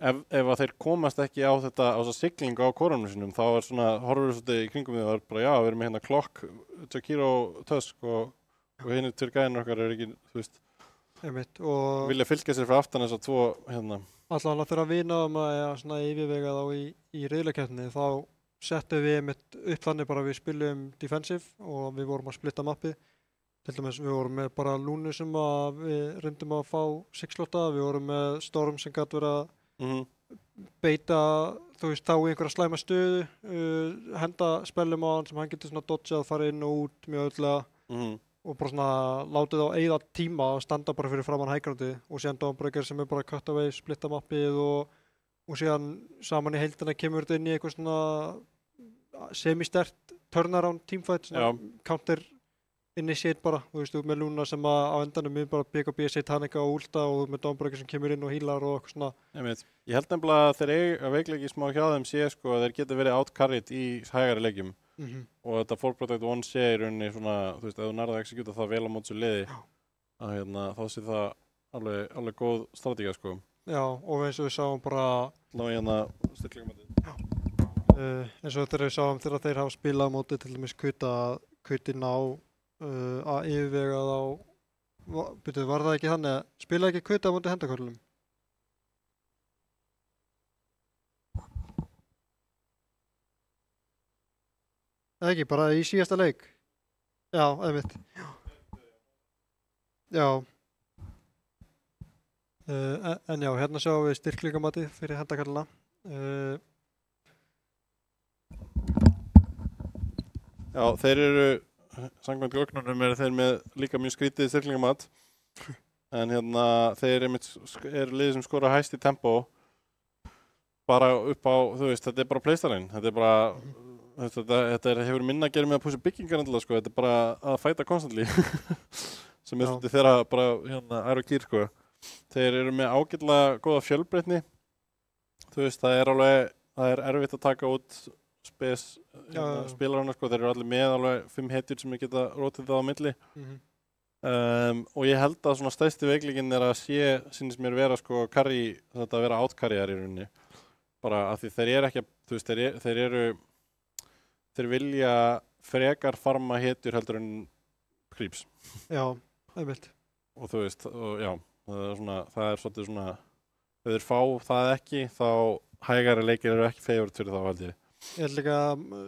ef að þeir komast ekki á þessa siglingu á korunum sinum, þá er svona, horfur svolítið í kringum við og er bara, já, við erum með hérna Clock, Jakiro, Tusk og hinni til gæðinu okkar er ekki, þú veist, vilja fylgja sér frá aftan þess að tvo, hérna. Allavega þegar við náðum að yfirvega þá í riðlakeppninni, þá settum við mitt upp þannig bara við spilum defensive og við vorum að splitta mappið. Til dæmis við vorum með bara Lúnu sem við reyndum að fá 6-slotta, við vorum með Storm sem gæti verið að beita, þú veist, þá í einhverja slæma stöðu, henda spellum á hann sem hann getur svona dodgeað, fara inn og út mjög öðlega og bara svona látið á eyða tíma og standa bara fyrir framan hægrandi og síðan Dawnbreaker sem bara cut away, splitta mappið og síðan saman í heildina kemur þetta inn í eitthvað svona semi-stert turnaround teamfight, svona counter initiate bara, þú veist, með Luna sem á endanum er bara BKB, Satanica og Ulta og með Dawnbreaker sem kemur inn og healar og eitthvað svona. Ég held nefnilega að þeir eiga veikleiki smá hjá þeim sé sko að þeir geta verið outcarried í hægari leikjum og þetta Fall Protect 1 sé í rauninni svona, þú veist, ef þú nærða að executa það vel á móti svo liði að þá sé það alveg góð strategía sko. Já, og eins og við sáum bara eins og þegar við sáum þegar þeir hafa spilað á móti til dæmis Kutin á að yfirvega þá var það ekki þannig að spilaði ekki Kuta á móti hendakörlunum? Eða ekki, bara í síðasta leik? Já, einmitt. Já. En já, hérna sjáum við styrkleikamatið fyrir hendakörluna. Já, þeir eru samkvæmt gögnunum eru þeir með líka mjög skrítið styrklingamat en hérna þeir eru liðið sem skora hæst í tempo bara upp á, þú veist, þetta er bara playstylein, þetta er bara þetta hefur minna að gera með að pusha byggingar endilega sko, þetta er bara að fæta constantly sem er svolítið þeirra bara hérna Aero Gear sko, þeir eru með ágætlega góða fjölbreytni, þú veist, það er erfitt að taka út spilarana sko, þeir eru allir með alveg 5 hetjur sem ég geta rótið það á milli og ég held að svona stærsti veikleikinn er að sýnist mér vera sko carry, þetta að vera outcarryar í rauninni bara af því þeir eru ekki þú veist, þeir vilja frekar farma hetjur heldur en creeps. Já, einmitt. Og þú veist, og já, það er svolítið svona ef þeir fá það ekki þá hægari leikir eru ekki favorite fyrir þá held ég. Ég held líka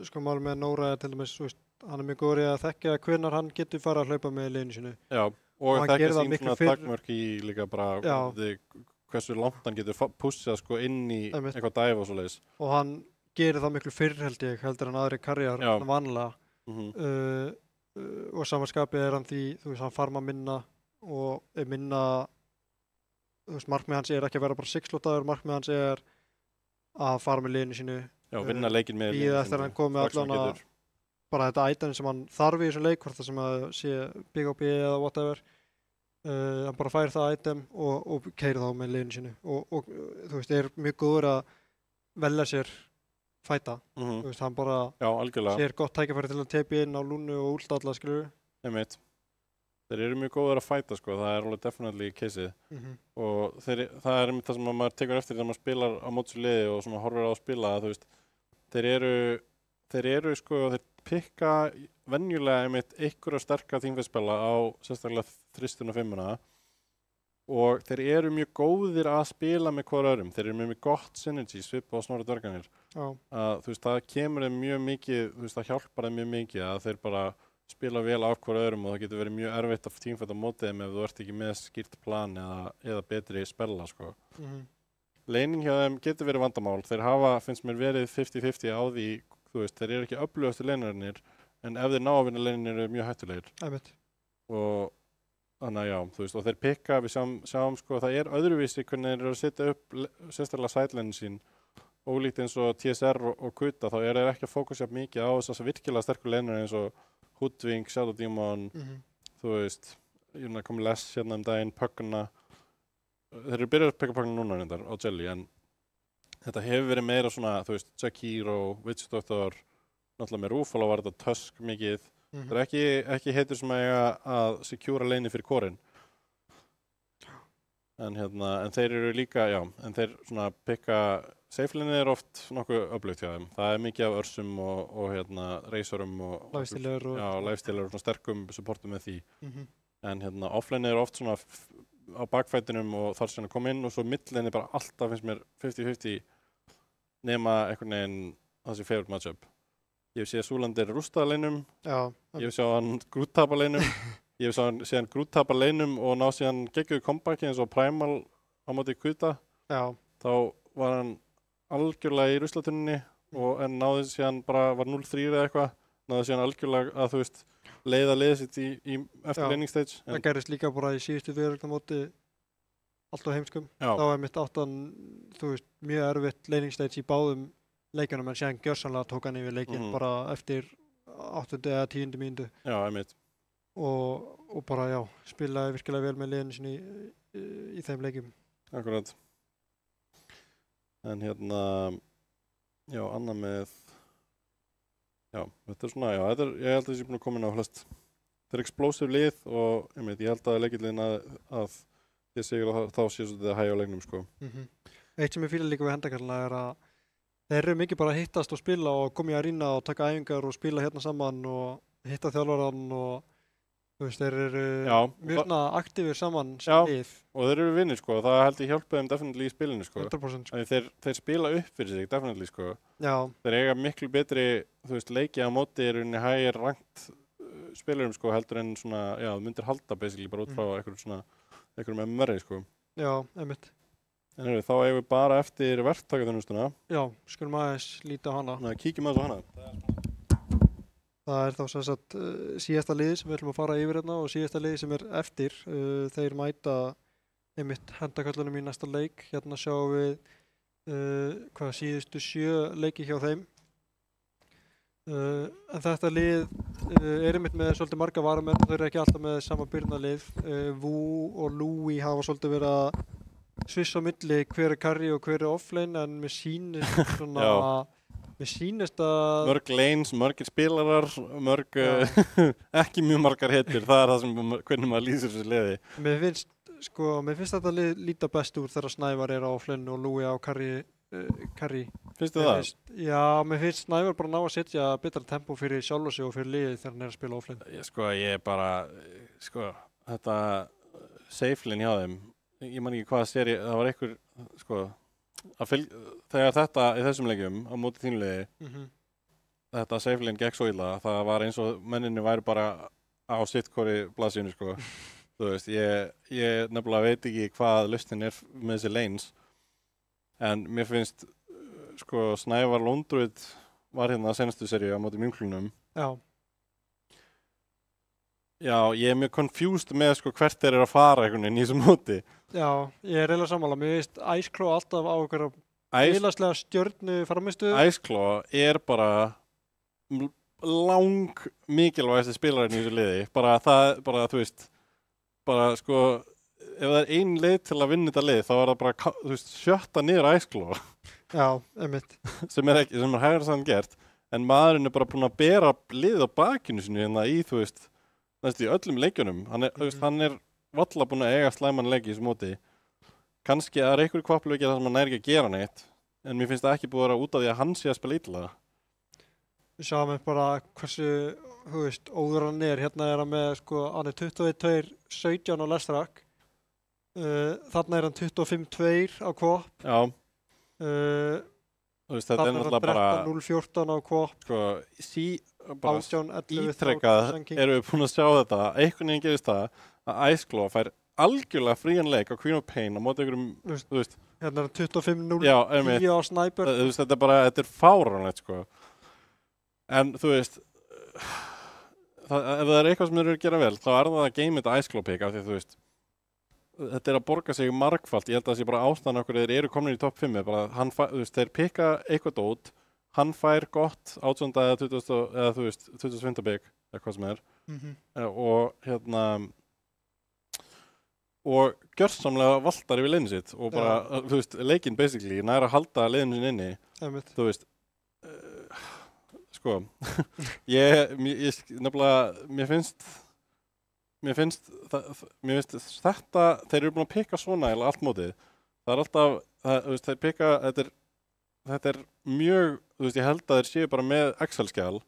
sko mál með Nóra til dæmis, veist, hann er mjög góður í að þekkja hvenær hann getur fara að hlaupa með liðinu sínu. Já, og þekkja sín svona takmörk í líka bara hversu langt hann getur pushað sko inn í eitthvað dive og svoleiðis. Og hann gerir það miklu fyrr heldur en aðri karriar vanlega. Og samanskapið er hann því, þú veist, hann farma minna og er minna, þú veist, markmið hans er ekki að vera bara sixlótaður, markmið hans er að fara með liðinu sínu. Já, vinna leikinn með liðinu. Bíða eftir hann komið allan að bara þetta item sem hann þarf í þessum leik, hvort það sem að sé BKB eða whatever. Hann bara fær það item og keyrir þá með liðinu sínu. Og þú veist, er mjög góður að velja sér fæta. Þú veist, hann bara sér gott tækifæri til að tepi inn á Lúnu og Últa alla, skilur við. Einmitt. Þeir eru mjög góður að fæta sko, það er alveg definitely caseið og það er einmitt það sem maður tekur eftir þegar maður spilar á móti liði og svona horfir á að spila, þú veist, þeir eru sko, þeir pikka venjulega einmitt einhverja sterka þingfæðspela á sérstaklega 3.5 og þeir eru mjög góðir að spila með hver öðrum, þeir eru með mjög gott synergy, svipa á Snorri Dverganir. Þú veist, það kemur þeim mjög mikið, þú veist, það hjálpar þeim mjög mikið að þeir bara spila vel af hver öðrum og það getur verið mjög erfitt að teamfighta á móti þeim ef þú ert ekki með skýrt plan eða betri spella sko. Laning hjá þeim getur verið vandamál, þeir hafa, finnst mér verið 50-50 á því, þú veist, þeir eru ekki öflugastu lanerinnir en ef þeir ná að vinna lanerinnir eru mjög hættulegir. Og þannig að já, þú veist, og þeir pikka, við sjáum sko, það er öðruvísi hvernig þeir eru að setja upp sérstaklega sidelinein sín, ólíkt eins og TSR og Kuta, þá eru þeir ekki að fókusa mikið á þess að virkilega sterkur lanerin eins og Hoodwink, Shadow Demon, þú veist, komið Les hérna daginn, Pögguna. Þeir eru byrjað að pikka Pögguna núna reyndar á Jelly, en þetta hefur verið meira svona, þú veist, Jack Hero, Witch Doctor, náttúrulega með Rúfala var þetta Tusk mikið. Það er ekki heitur sem að secura laneið fyrir coreinn. En þeir eru líka, já, en þeir svona pikka, safe lane er oft nokkuð öflugt hjá þeim. Það er mikið af örsum og reysorum og lifestealer og svona sterkum supportum með því. En offlane er oft svona á bakfætinum og þar sem að koma inn og svo midlane er bara alltaf, finnst mér, 50-50 nema einhvern veginn þessi favorite matchup. Ég hef séð Súlandir rústa leinum, ég hef séð hann grúttapa leinum, ég hef séð hann grúttapa leinum og ná síðan geggjuðu comebacki eins og Primal á móti Kuta. Þá var hann algjörlega í ruslatunni en náði síðan bara, var 0-3 eða eitthvað, náði síðan algjörlega að, þú veist, leiða liðið sitt í eftir laning stage. Það gerist líka bara í síðustu viðureignarmóti allt á heimskum. Já. Þá mitt áttan, þú veist, mjög erfitt laning stage í báðum leikjunum en síðan gjörsamlega tók hann yfir leikinn bara eftir 8. eða 10. mínútu. Já, einmitt. Og bara, já, spilaði virkilega vel með liðinu sinni í þeim leikjum. Akkurat. En hérna, já, annað með, já, þetta svona, já, ég held að þessi búin að koma inn á flest. Þetta explosive lið og, ég held að leikillin að ég segir að þá sé þetta hægja á leiknum, sko. Eitt sem ég fíla líka við hendakallina að þeir eru mikið bara að hittast og spila og koma í arína og taka æfingar og spila hérna saman og hitta þjálfarann og þú veist, þeir eru mjög aktífir saman sem lið. Og þeir eru vinnir, sko, það held ég hjálpa þeim definitely í spilinu, sko. 100%, sko. Þeir spila upp fyrir sig, definitely, sko. Já. Þeir eiga miklu betri, þú veist, leiki á móti í rauninni higher rankt spilurum, sko, heldur en svona, já, myndir halda basically bara út frá einhverjum MMR, sko. Já, einmitt. En þá eigum við bara eftir verktakaþjónustuna. Já, skulum aðeins líta á hana. Kíkjum aðeins á hana. Það þá sem sagt síðasta liði sem við ætlum að fara yfir hérna og síðasta liði sem eftir. Þeir mæta einmitt hendaköllunum í næsta leik. Hérna sjáum við síðustu 7 leiki hjá þeim. En þetta lið einmitt með svolítið marga varamenn. Þau eru ekki alltaf með sama byrnalið. Wu og Louis hafa svolítið verið að sviss á milli hver carry og hver offlane en mér sýnist svona mörg lanes, margir spilarar, ekki mjög margar hetjur, það það sem hvernig maður lýsir þessu liði. Mér finnst þetta lið líta best úr þegar Snævar á offlane og Louis á carry. Finnst þið það? Já, mér finnst Snævar bara ná að setja betra tempo fyrir sjálf og sig og fyrir liðið þegar hann að spila offlane. Ég bara, þetta safe lane hjá þeim. Ég man ekki hvað seri, það var einhver, þegar þetta í þessum leikjum á móti þínuliði, þetta safe lane gekk svo illa, það var eins og menninni væri bara á sittkori blaðsíðunni, sko. Þú veist, ég nefnilega veit ekki hvað lausnin með þessi lanes, en mér finnst, Snævar Lóndruð var hérna senastu seríu á móti Mjönklunum. Já. Já, ég mjög confused með hvert þeir eru að fara einhvern veginn í þessum móti. Já, ég eiginlega sammála. Mér finnst Iceclaw alltaf á einhverja heilaslega stjörnu framistuðu. Iceclaw bara mikilvægasti spilarinn í þessu liði. Þú veist, ef það er ein leið til að vinna þetta lið, þá það bara, þú veist, sjötta niður Iceclaw. Já, einmitt. sem er hægra sann gert. En maðurinn bara búinn að bera liðið á bakinu sinu hérna í, þú veist, næstu í öllum leikjunum. Hann er valla búinn að eiga slæman leik í þessu móti. Kannski að það einhverju kvapluleikir þar sem hann næri ekki að gera neitt, en mér finnst það ekki búið að vera út af því að hann sé að spila illa. Við sjáum bara hversu, þú veist, óður hann er. Hérna er hann með, hann er 22-17 á Lestrak. Þarna er hann 25-2 á Kvop. Já. Þú veist, þetta er náttúrulega bara 0-14 á Kvop. Ítrekkað erum við búin að sjá þetta. Einhvern veginn gerist það að Iceclaw fær algjörlega frían leik á Queen of Pain á móti einhverjum, þú veist. Hérna er 25-0 á Sniper. Þú veist, þetta er fáránlegt, En þú veist, ef það er eitthvað sem þeir eru að gera vel, þá er það að game þetta Iceclaw pick af því þú veist, þetta er að borga sig margfalt. Ég held að það sé bara ástæðan okkur þeir eru komin í topp 5. Bara þú veist, þeir pikka eitthvað dót, hann fær gott 18. eða 20. eða þú veist, 25. pick, eða hvað sem er. Og og gjörsamlega valtar yfir liðinu sitt og bara, þú veist, leikinn basically nær að halda liðinu sinni inni. Þú veist, nefnilega, mér finnst þetta, þeir eru búin að pikka svona eða allt mótið. Það er alltaf, þú veist, þeir pikka, þetta er mjög, þú veist, ég held að þeir séu bara með Excel-skjal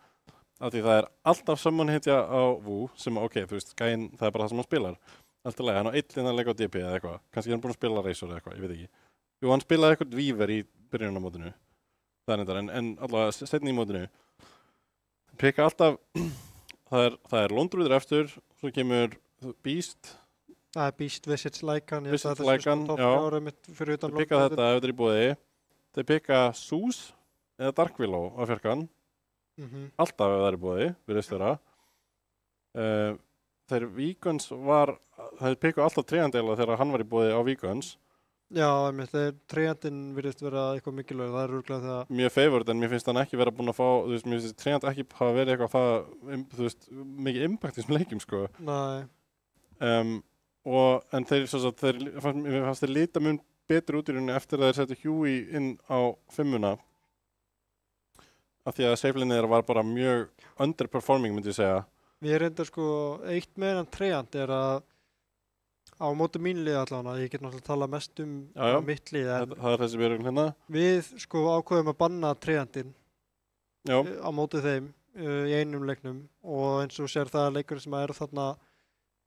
af því það er alltaf saman hitja á Wu sem, þú veist, gæinn, það er bara það sem hann spilar. Alltaf leið, hann á eitt að leika á DP eða eitthvað. Kannski hann búin að spila Razor eða eitthvað, ég veit ekki. Jú, hann spilaði eitthvað Weaver í byrjunarmótinu. Það er neitt, en alltaf setni í mótinu. Pikka alltaf, það er Lóndrúður eftir, svo kemur Beast. Það er Beast Visits Lycan. Visits Lycan, já. Þú pikka þetta ef þetta er í bóði. þeir pikka Zeus eða Dark Willow á fjarkan. Alltaf ef það er búið, virðist vera. Þeir Vegans þeir pikku alltaf Treandela þegar hann var í búið á Vegans. Já, þeir Treandinn virðist vera eitthvað mikilvæg, það er örugglega það. Mjög favored, en mér finnst hann ekki vera búinn að fá, mér finnst Treand ekki hafa verið eitthvað það, mikið impact í þessum leikjum, sko. Nei. En þeir fannst þeir líta mun betur út í rauninni eftir að þeir settu Huey inn á 5-una. Af því að safe-lineið þeirra var bara mjög underperforming, myndi ég segja. Við reyndar sko, eitt með hann Treand er að á móti mín lið allavega, ég get náttúrulega tala mest mitt lið, en það er þessi verður hérna. Við sko ákveðum að banna Treandinn á móti þeim í einum leiknum og eins og sér það leikur sem er þarna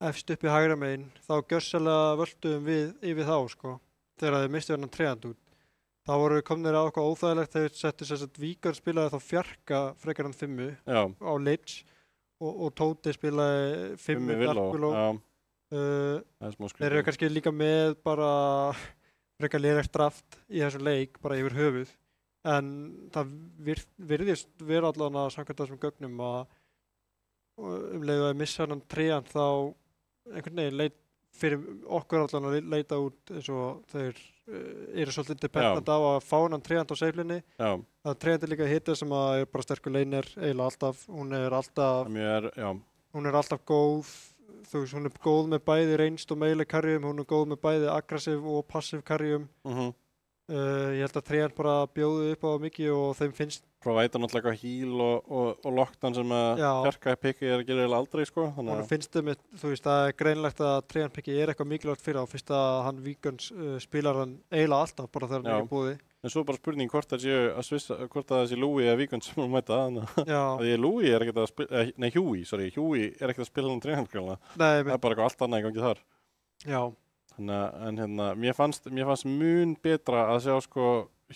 efst upp í hægra megin, þá gjörsamlega völduðum við yfir þá sko, þegar þeir mistu hann Treand út. þá voru komnir á eitthvað óþægilegt þegar settu þess að Víkar spilaði þá fjarka frekar en 5 á Lich og Tóti spilaði 5 Darkvilló. Þeir eru kannski líka með bara frekar lélegt draft í þessu leik bara yfir höfuð, en það virðist vera allavega samkvæmt þessum gögnum að leið að missa hann Treant þá einhvern veginn leit fyrir okkur allavega að leita út eins og þeir eru svolítið dependent á að fá hann Treant á seiflinni. Það Treant er líka hitta sem að er bara sterkur laner eiginlega alltaf, hún er alltaf góð, þú veist, hún er góð með bæði ranged og melee carryum, hún er góð með bæði aggressive og passive carryum. Ég held að Treant bara bjóði upp á mikið og þeim finnst Frá væta náttúrulega eitthvað heal og lockdown sem að fjarka pikki er að gera eiginlega aldrei sko. Hún finnst þeim, þú veist, það er greinlegt að Treant pikki er eitthvað mikilvægt fyrir á fyrst að hann Víkans spilar hann eiginlega alltaf bara þegar hann er í búði. En svo bara spurning hvort það sé Louis eða Víkans sem hún mæta að Louis er ekkert að spila, nei Huey er ekkert að spila hann Treant greinlega. Það er bara eitthvað allt annað í gangi þar. Já. En hérna, mér fannst mun betra að sjá sko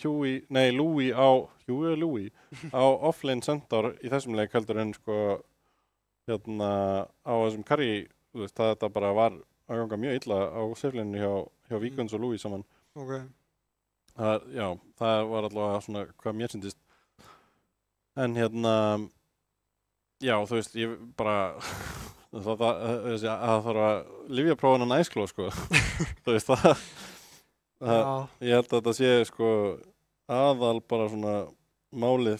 Louis á offlane center í þessum leik heldur en sko hérna á þessum carry, þú veist, það bara var að ganga mjög illa á safe-linenu hjá Víkans og Louis saman. Það var allavega svona hvað mér syndist. En hérna, já, þú veist, ég bara það þarf að lyfjaprófa hann æskló, sko. Þú veist, ég held að þetta sé, sko, aðal bara svona málið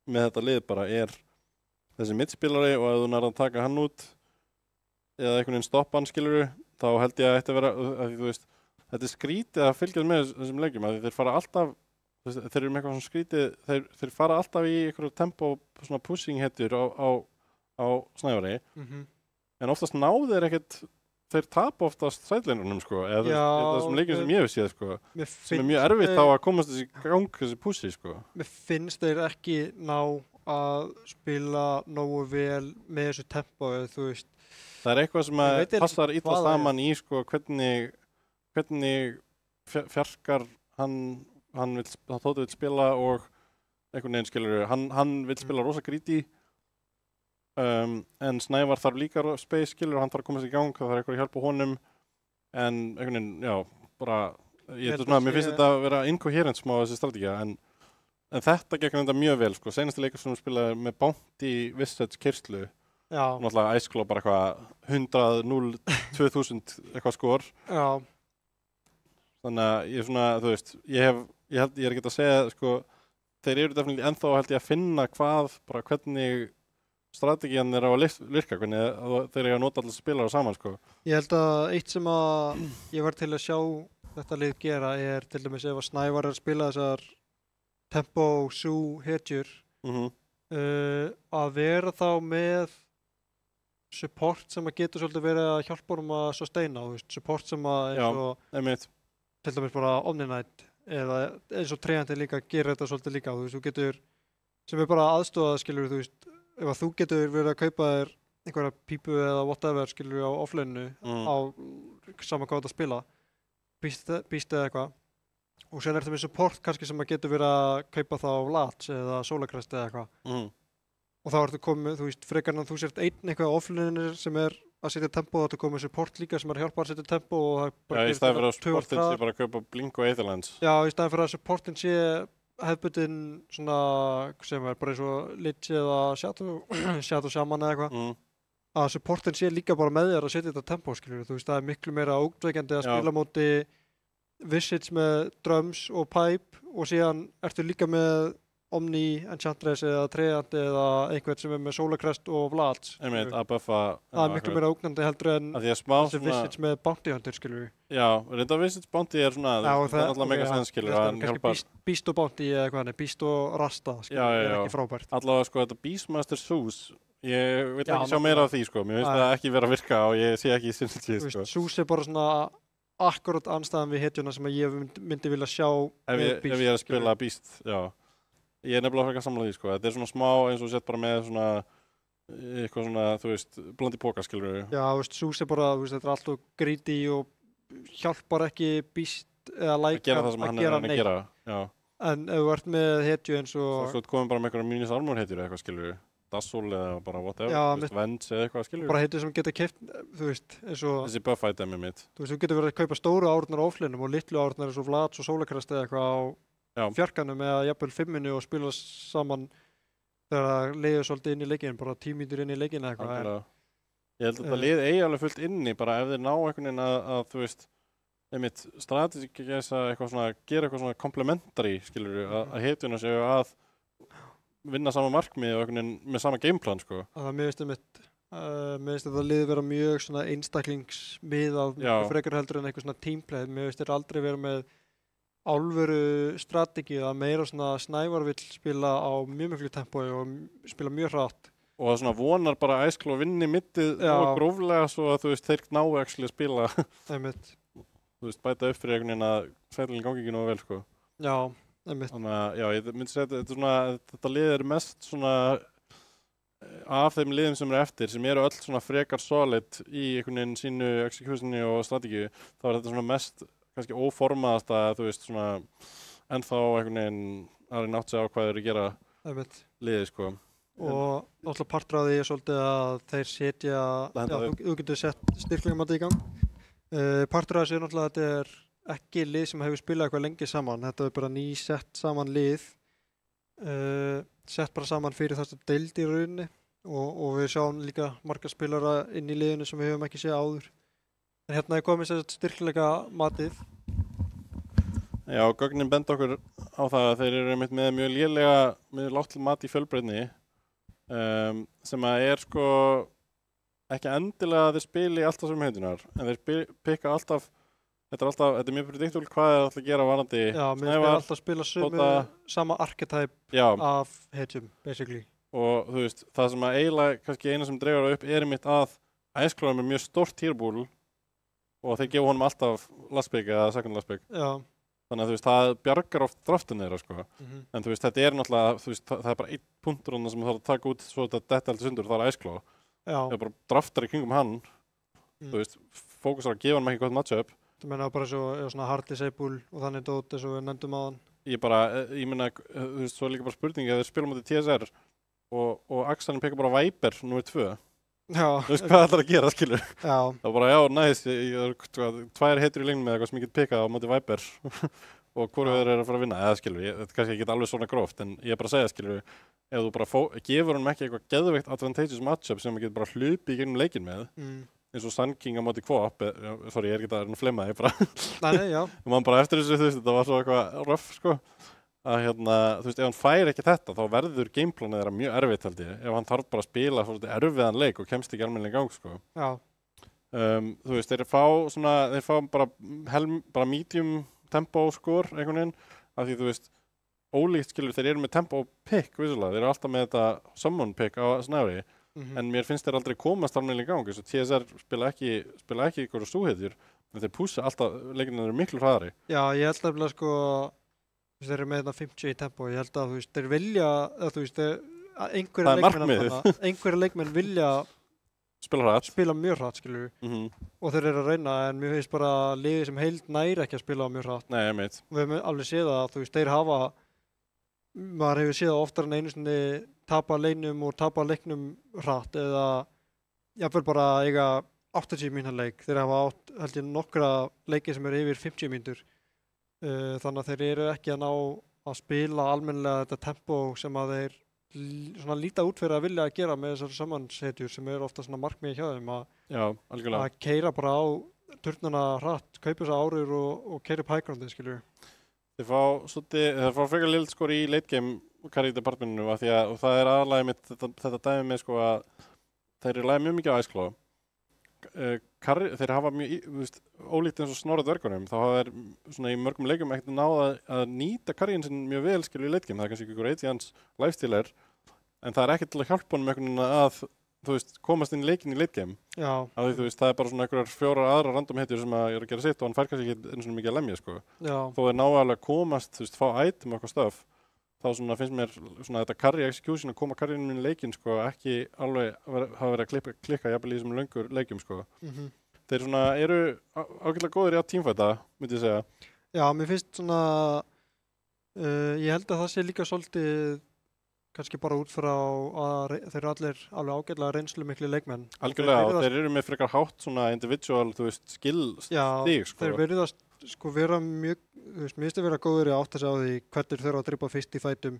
með þetta lið bara er þessi mittspilari og ef þú nærð að taka hann út eða einhvern veginn stoppa hann, skilurðu, þá held ég að þetta vera, þú veist, þetta er skrítið að fylgjast með þessum leikjum, að þeir fara alltaf, þeir eru með eitthvað svona skrítið, þeir fara alltaf í einhverju tempo svona pushing hetjur á Snævari, en oftast náðu þeir ekkert, þeir tapa oftast sætleinunum sko, eða þessum leikjum sem ég hef séð sko, sem er mjög erfitt þá að komast þessi gang, þessi pussi sko. Mér finnst þeir ekki ná að spila nógu vel með þessu tempói, þú veist. Það er eitthvað sem að passar illa saman í sko, hvernig fjarkar hann Tóti vill spila og einhvern veginn skilur, hann vill spila rosa greedy. En Snævar þarf líka space skilur, hann þarf að komast í gang, það þarf eitthvað að hjálpa honum, en einhvern veginn, já, bara, mér finnst þetta að vera incoherent smá þessi strategía, en þetta gekk þetta mjög vel, sko, senasti leikur sem spilaði með Bounty Wizards kyrslu, náttúrulega Ice Claw bara eitthvað 100-0-2000 eitthvað skor. Þannig að ég svona, þú veist, ég er ekki að segja, sko, þeir eru definitíli ennþá held ég að finna hvernig strategían er á að virka, hvernig þeir eru að nota allir spilara saman, sko. Ég held að eitt sem að ég var til að sjá þetta lið gera er til dæmis ef að Snævar er að spila þessar tempo sú hetjur, að vera þá með support sem að getur svolítið verið að hjálpa honum að sustaina, þú veist, support sem að til dæmis bara Omni-Knight eða eins og Treant líka gerir þetta svolítið líka, þú veist, þú getur sem er bara aðstofað, skilur, þú veist, ef að þú getur verið að kaupa þér einhverja pípu eða whatever, skilur, á offline á saman hvað þetta spila, býst eða eitthvað, og sen er það með support kannski sem að getur verið að kaupa þá Lats eða Solarcrest eða eitthvað. Og þá ertu komið, þú veist, frekar en þú sért einn eitthvað offline sem er að setja tempo og þetta komið support líka sem að hjálpa að setja tempo og það bara Já, í staðinn fyrir að supportin sé bara að kaupa Blink og Aetherlands. Já, í staðinn fyrir að supportin sé hefðbundin svona sem bara eins og Lich eða Shadow Shaman eða eitthvað að supportin sé líka bara með þér að setja þetta tempo, skilur þú veist, það miklu meira ógnveikjandi að spila móti Visage með drums og pipe og síðan ertu líka með Omni, Enchantress eða Treant eða einhvern sem með Solar Crest og Vlads. Einmitt, að buffa. Það miklu meira ógnandi heldur en þessi Visage með Bounty Hunter, skilur við. Já, reynda Visage Bounty svona, það er alltaf mega sens, skilur við, hann hjálpar. Beast og Bounty eða eitthvað hann, Beast og Rasta, skilur við, er ekki frábært. Allavega, þetta Beastmaster Zeus, ég vil ekki sjá meira af því, mér finnst það ekki vera að virka og ég sé ekki í synergy, Zeus er bara svona akkurat anstæðan við hetjuna sem ég myndi vilja sjá ef ég er að spila Beast, já. Ég er nefnilega frekar samlega því, Þetta er svona smá eins og sett bara með svona eitthvað svona, þú veist, blandi póka, skilur við. Já, þú veist, Zeus er bara, þú veist, þetta er alltaf greedy og hjálpar ekki Beast eða að gera það sem hann er að gera, já. En ef þú ert með hetju eins og... Svo komum bara með einhverja Minis Armor hetjur eða eitthvað, skilur við. Dazzle eða bara whatever, Venge eða eitthvað, skilur við. Bara hetjur sem geta keypt, þú veist, eins og... Þessi buff item mitt. Þú veist, þú getur verið að kaupa stóru árnar á offlinum og litlu árnar eins og Vlads og Solar Crest eða eitthvað á fjarkanum eða jafnvel 5-minni og spila saman þegar það leiður svolítið inn í leikinn, bara 10 mínútur inn í leikinn eða eitthvað. Ég held að þetta lið eigi alveg fullt inni, bara ef þeir ná einhvern veginn að þú veist, einmitt strategísa eitthvað svona, gera eitthvað svona complementary, skilur við, að hetjuna séu að vinna sama markmið og einhvern veginn með sama gameplan, Mér finnst þetta lið vera mjög svona einstaklingsmiðað frekar heldur en eitthvað svona teamplay. Mér finnst þetta aldrei vera með alvöru strategi að meira svona Snævar vill spila á mjög miklu tempói og spila mjög hratt. Og það svona vonar bara að Ice Claw vinni mittið og gróflega svo að þú veist þeir ná actually að spila. Þú veist bæta upp fyrir einhvern veginn að sætlinn gangi ekki nógu vel, Já, einmitt. Þannig að, já, ég myndi segja að þetta lið er mest svona af þeim liðum sem eftir, sem eru öll svona frekar solid í einhvern veginn sínu executioni og strategíu, þá er þetta svona mest kannski óformaðasta, þú veist, svona ennþá einhvern veginn að reyna átt sig á hvað þeir eru að gera liðið, Og náttúrulega partur af því er svolítið að þeir setja, þú getur sett styrkleikamatið í gang. Partur af þessu er náttúrulega að þetta er ekki lið sem hefur spilað eitthvað lengi saman. Þetta er bara nýsett saman lið, sett bara saman fyrir þessa deild í rauninni og við sjáum líka marga spilara inn í liðinu sem við höfum ekki séð áður. En hérna er komið þess styrkleikamatið. Já, gögnin benda okkur á það að þeir eru með mjög lélega, mjög lágt mat í fjölbreytni, sem að er ekki endilega að þeir spili alltaf sem heitunar, en þeir pikka alltaf. Þetta er mjög predictable hvað þeir alltaf gera varandi Snævar. Já, mér finnst alltaf spila sama archetype af hetjum, basically. Og þú veist, það sem að eiginlega kannski eina sem dregur það upp er einmitt að Ice Claw er með mjög stórt týrbúl og þeir gefa honum alltaf lastbygg eða second lastbygg. Þannig að þú veist, það bjargar oft draftinu þeirra, En þú veist, þetta er náttúrulega, þú veist, það er bara einn punktur sem þú þarf að taka út svo þetta detta alltaf sundur, það er Ice Claw. Það er bara draftar í kringum hann, þú veist, fókusar að gefa hann ekki gott matchup. Þú meina bara svona hard disable og þannig dót eins og við nefndum á hann? Ég meina, þú veist, svo er líka bara spurningi að þeir spila mútið TSR og Axelin pekar bara Viper nr. 2. Þú veist hvað það er að gera, skilur. Það er bara, já, næst, tvær heitur í leiknum með eitthvað sem ég get pekað á mútið Viper og hvoru þeir eru að fara að vinna, eða skilur, þetta er kannski ekki alveg svona gróft, en ég er bara að segja, skilur, ef þú bara gefur honum ekki eitthvað geðveikt advantageous matchup sem maður getur bara hlupið í gegnum leikinn með, eins og Sun King á móti Kvop, sorry, ég er ekki að flemma þig bara. Nei, já. Man bara eftir þessu, þú veist, þetta var svo eitthvað rough, að þú veist, ef hann fær ekki þetta, þá verður gameplanið þeirra mjög erfitt, held ég, ef hann þarf bara að spila svona erfiðan leik og kemst ekki almennilega í gang, Þú veist, þeir fá bara medium tempo einhvern veginn, af því þú veist, ólíkt skilur, þeir eru með tempo pick, vissulega, þeir eru alltaf með þetta summon pick á Snævari, en mér finnst þeir aldrei komast almennilega í gang, þess að TSR spila ekki ykkur súhetjur, en þeir púsa alltaf, leikirnir eru miklu hraðari. Já, ég held nefnilega þeir eru með þetta 50 í tempo, ég held að þú veist, þeir vilja, þú veist, einhverja leikmenn vilja spila mjög hratt, skilur og þeir eru að reyna, en mér finnst bara liðið sem heild næri ekki að spila mjög hratt. Nei, ég veit. Við hefum alveg séð að, þú veist, maður hefur séð oftar en einu sinni tapa leinum og tapa leiknum hratt eða jafnvel bara eiga 80 mínútur leik, þeir hafa átt held ég nokkra leiki sem eru yfir 50 mínútur. Þannig að þeir eru ekki að ná að spila almennilega þetta tempó sem að þeir svona líta út fyrir að vilja að gera með þessar samanshetjur sem eru ofta svona markmið hjá þeim að keyra bara á turnana hratt, kaupa þess árur og keyra upp hægrandi, skilur. Þeir fá frekar lill skor í late game carry departmentinu og það er aðalega mitt þetta dæmi með sko að þeir eru mjög mikið á Ice Claw. Þeir hafa mjög, ólíkt eins og Snorra dvergunum, þá hafa þeir svona í mörgum leikum ekkert náða að nýta carryinn sinn mjög vel, skilur, í late game. Það er kannski ykkur eitt í hans lifestealer, en það er ekkert til að hjálpa honum einhvern veginn að, komast inn í leikinn í late game. Já. Af því, það er bara svona einhverjar 4 aðrar random hetjur sem að eru að gera sitt og hann fær kannski ekki eins og mikið að lemja, sko. Já. Þó þeir ná alveg að komast, fá item og eitthvað stöf, þá svona finnst mér svona þetta carry execution að koma carryinn inn í leikinn, sko, ekki alveg hafa verið að klikka jafnvel í þessum löngur leikjum, sko. Þeir svona eru ágætlega góðir í að teamfighta, myndi ég segja. Já, mér finnst svona, ég held að það sé líka svolítið kannski bara út frá að þeir eru allir alveg ágætlega reynslu miklu leikmenn. Algjörlega, þeir eru með frekar hátt svona individual, skill stig, sko. Þeir verðast sko vera mjög, mér finnst þeir vera góður í að átta sig á því hvernig þeir eru að dribba fyrst í fætum,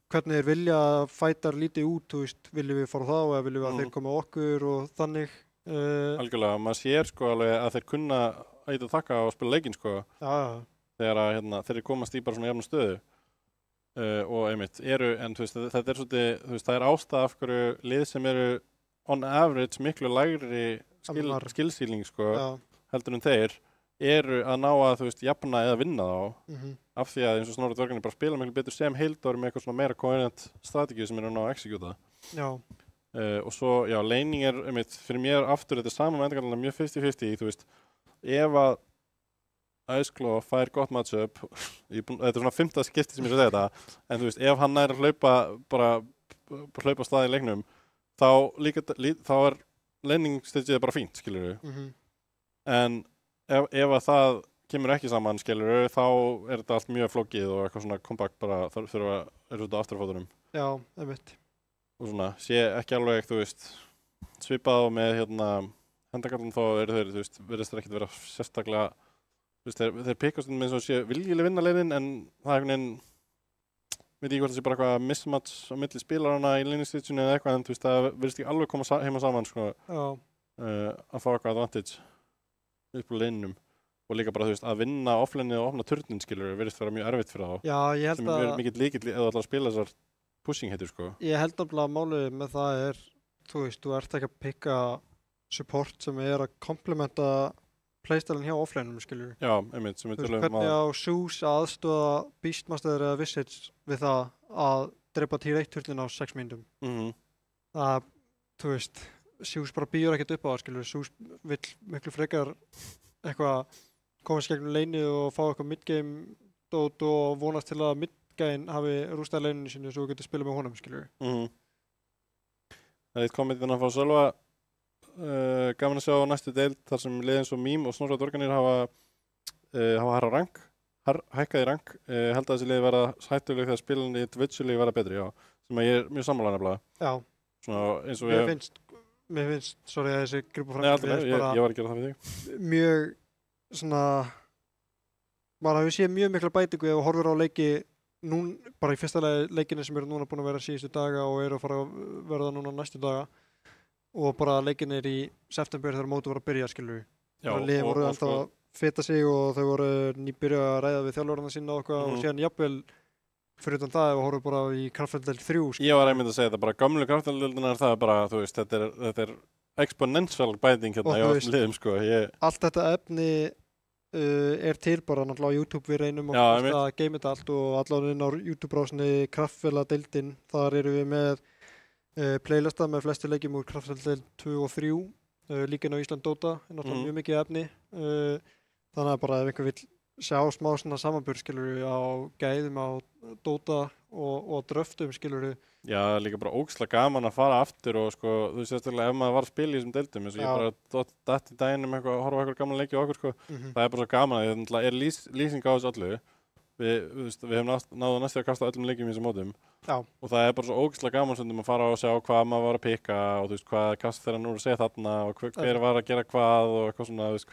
hvernig þeir vilja að fætar líti út, viljum við fara þá eða viljum við að þeir koma okkur og þannig. Algjörlega, maður sér sko alveg að þeir kunna að íta þakka og spila leikinn, sko. Já. Þegar að þeir komast í bara svona jafna stöðu. Og einmitt en þetta er svolítið, það er ástæða af hverju lið sem eru on average miklu lægri skillsýling, sko, heldur en þeir eru að ná að, jafna eða vinna þá, af því að eins og Snorra dvergarnir bara spila miklu betur sem heildor með eitthvað svona meira coherent strategíu sem eru að ná að executa. Já. Og svo, laning er, einmitt, fyrir mér aftur, þetta er saman með endagalina mjög 50-50, ef að Ice Claw fær gott matchup, þetta er svona 5. skipti sem ég sé þetta, en ef hann nær að hlaupa stað í leiknum, þá er laning stageið bara fínt, skilur við. En ef að það kemur ekki saman, skilur við, þá er þetta allt mjög flókið og eitthvað svona kompakt bara þurfa að eru út á afturfótunum. Já, einmitt. Og svona, sé ekki alveg, svipað á með hendagallum þá eru þeir, virðist þeir ekkert vera sérstaklega, þeir pikkast með eins og viljilega vinna leiðin, en það er einhvern veginn, veit ég hvort það sé bara eitthvað mismatch á milli spilarana í linnistitsjunni eða eitthvað, en það virðist ekki alveg koma heima saman, sko, að fá eitthvað advantage upp á leininum. Og líka bara, að vinna offline og opna turnin, skilur, virðist vera mjög erfitt fyrir þá. Já, ég held að... Sem er mikill líkill ef þú ætlar að spila þessar pushing heitur, sko. Ég held að málið með það er, þú ert ekki að pikka support sem er að komplementa playstylinn hjá offline-um, skilur. Já, einmitt, sem við tölum hvernig á Zeus að aðstoða Beastmaster eða Visage við það að drepa tier 1 turnin á 6 mínútum. Það, Zeus bara býður ekkert upp á það, skilur. Zeus vill miklu frekar eitthvað komast gegnum leini og fá eitthvað midgame dót og vonast til að midgame hafi rústað leininu sinni svo við getum spilað með honum, skilur. Það er eitt kommentinn að fá Sölva. Gaman að sjá næstu deild þar sem liðin svo Mím og Snorra dvergarnir hafa rank, hækkað í rank. Held að þessi lið verða hættuleg þegar spilinni individually verða betri, já. Sem að ég er mjög sammála nefnilega. Já. Svona eins og Mér finnst, sorry að þessi grúpa framkvæmdi ég var að gera það fyrir þig. Mjög svona, maður hafi séð mjög mikla bætingu ef þú horfir á leiki bara í fyrsta leikinu sem eru núna búin að vera síðustu daga og eru að fara að verða núna næstu daga og bara leikinir í september þegar mótið voru að byrja, skilur við. Já, liðin voru alltaf að feta sig og þau voru nýbyrja að ræða við þjálfarana sína og eitthvað og síðan jafnvel fyrir utan það ef við horfum bara í Kraftfell-deild 3. Ég var einmitt að segja þetta, bara gamlu Kraftfell-deildina er það bara, þetta er exponential bæting hérna í öllum liðum, sko. Allt þetta efni er til bara náttúrulega á YouTube, við reynum að geima þetta allt og allavega inn á YouTube-brásinni Kraftfell-deildin, þar eru við með playlista með flestu leikjum úr Kraftfell-deild 2 og 3, líka inn á Ísland Dota, er náttúrulega mjög mikið efni, þannig að bara ef einhver vill sjá smá svona samanburð, skilur við, á gæðum á Dota og dröftum, skilur við. Já, líka bara ógeðslega gaman að fara aftur og sko, þú veist sérstaklega ef maður var að spila í þessum deildum, eins og ég bara datt í daginn um eitthvað að horfa eitthvað gaman leiki á okkur, sko. Það er bara svo gaman að það er lýsing á þessu allu við hefum náðu næstu að kasta öllum leikjum í þessum mótum. Já. Og það bara svo ógeðslega gaman stundum að fara og sjá hvað maður var að pikka og þú veist, hvað kast þeirra nú að segja þarna og hver var að gera hvað og eitthvað svona, þú veist,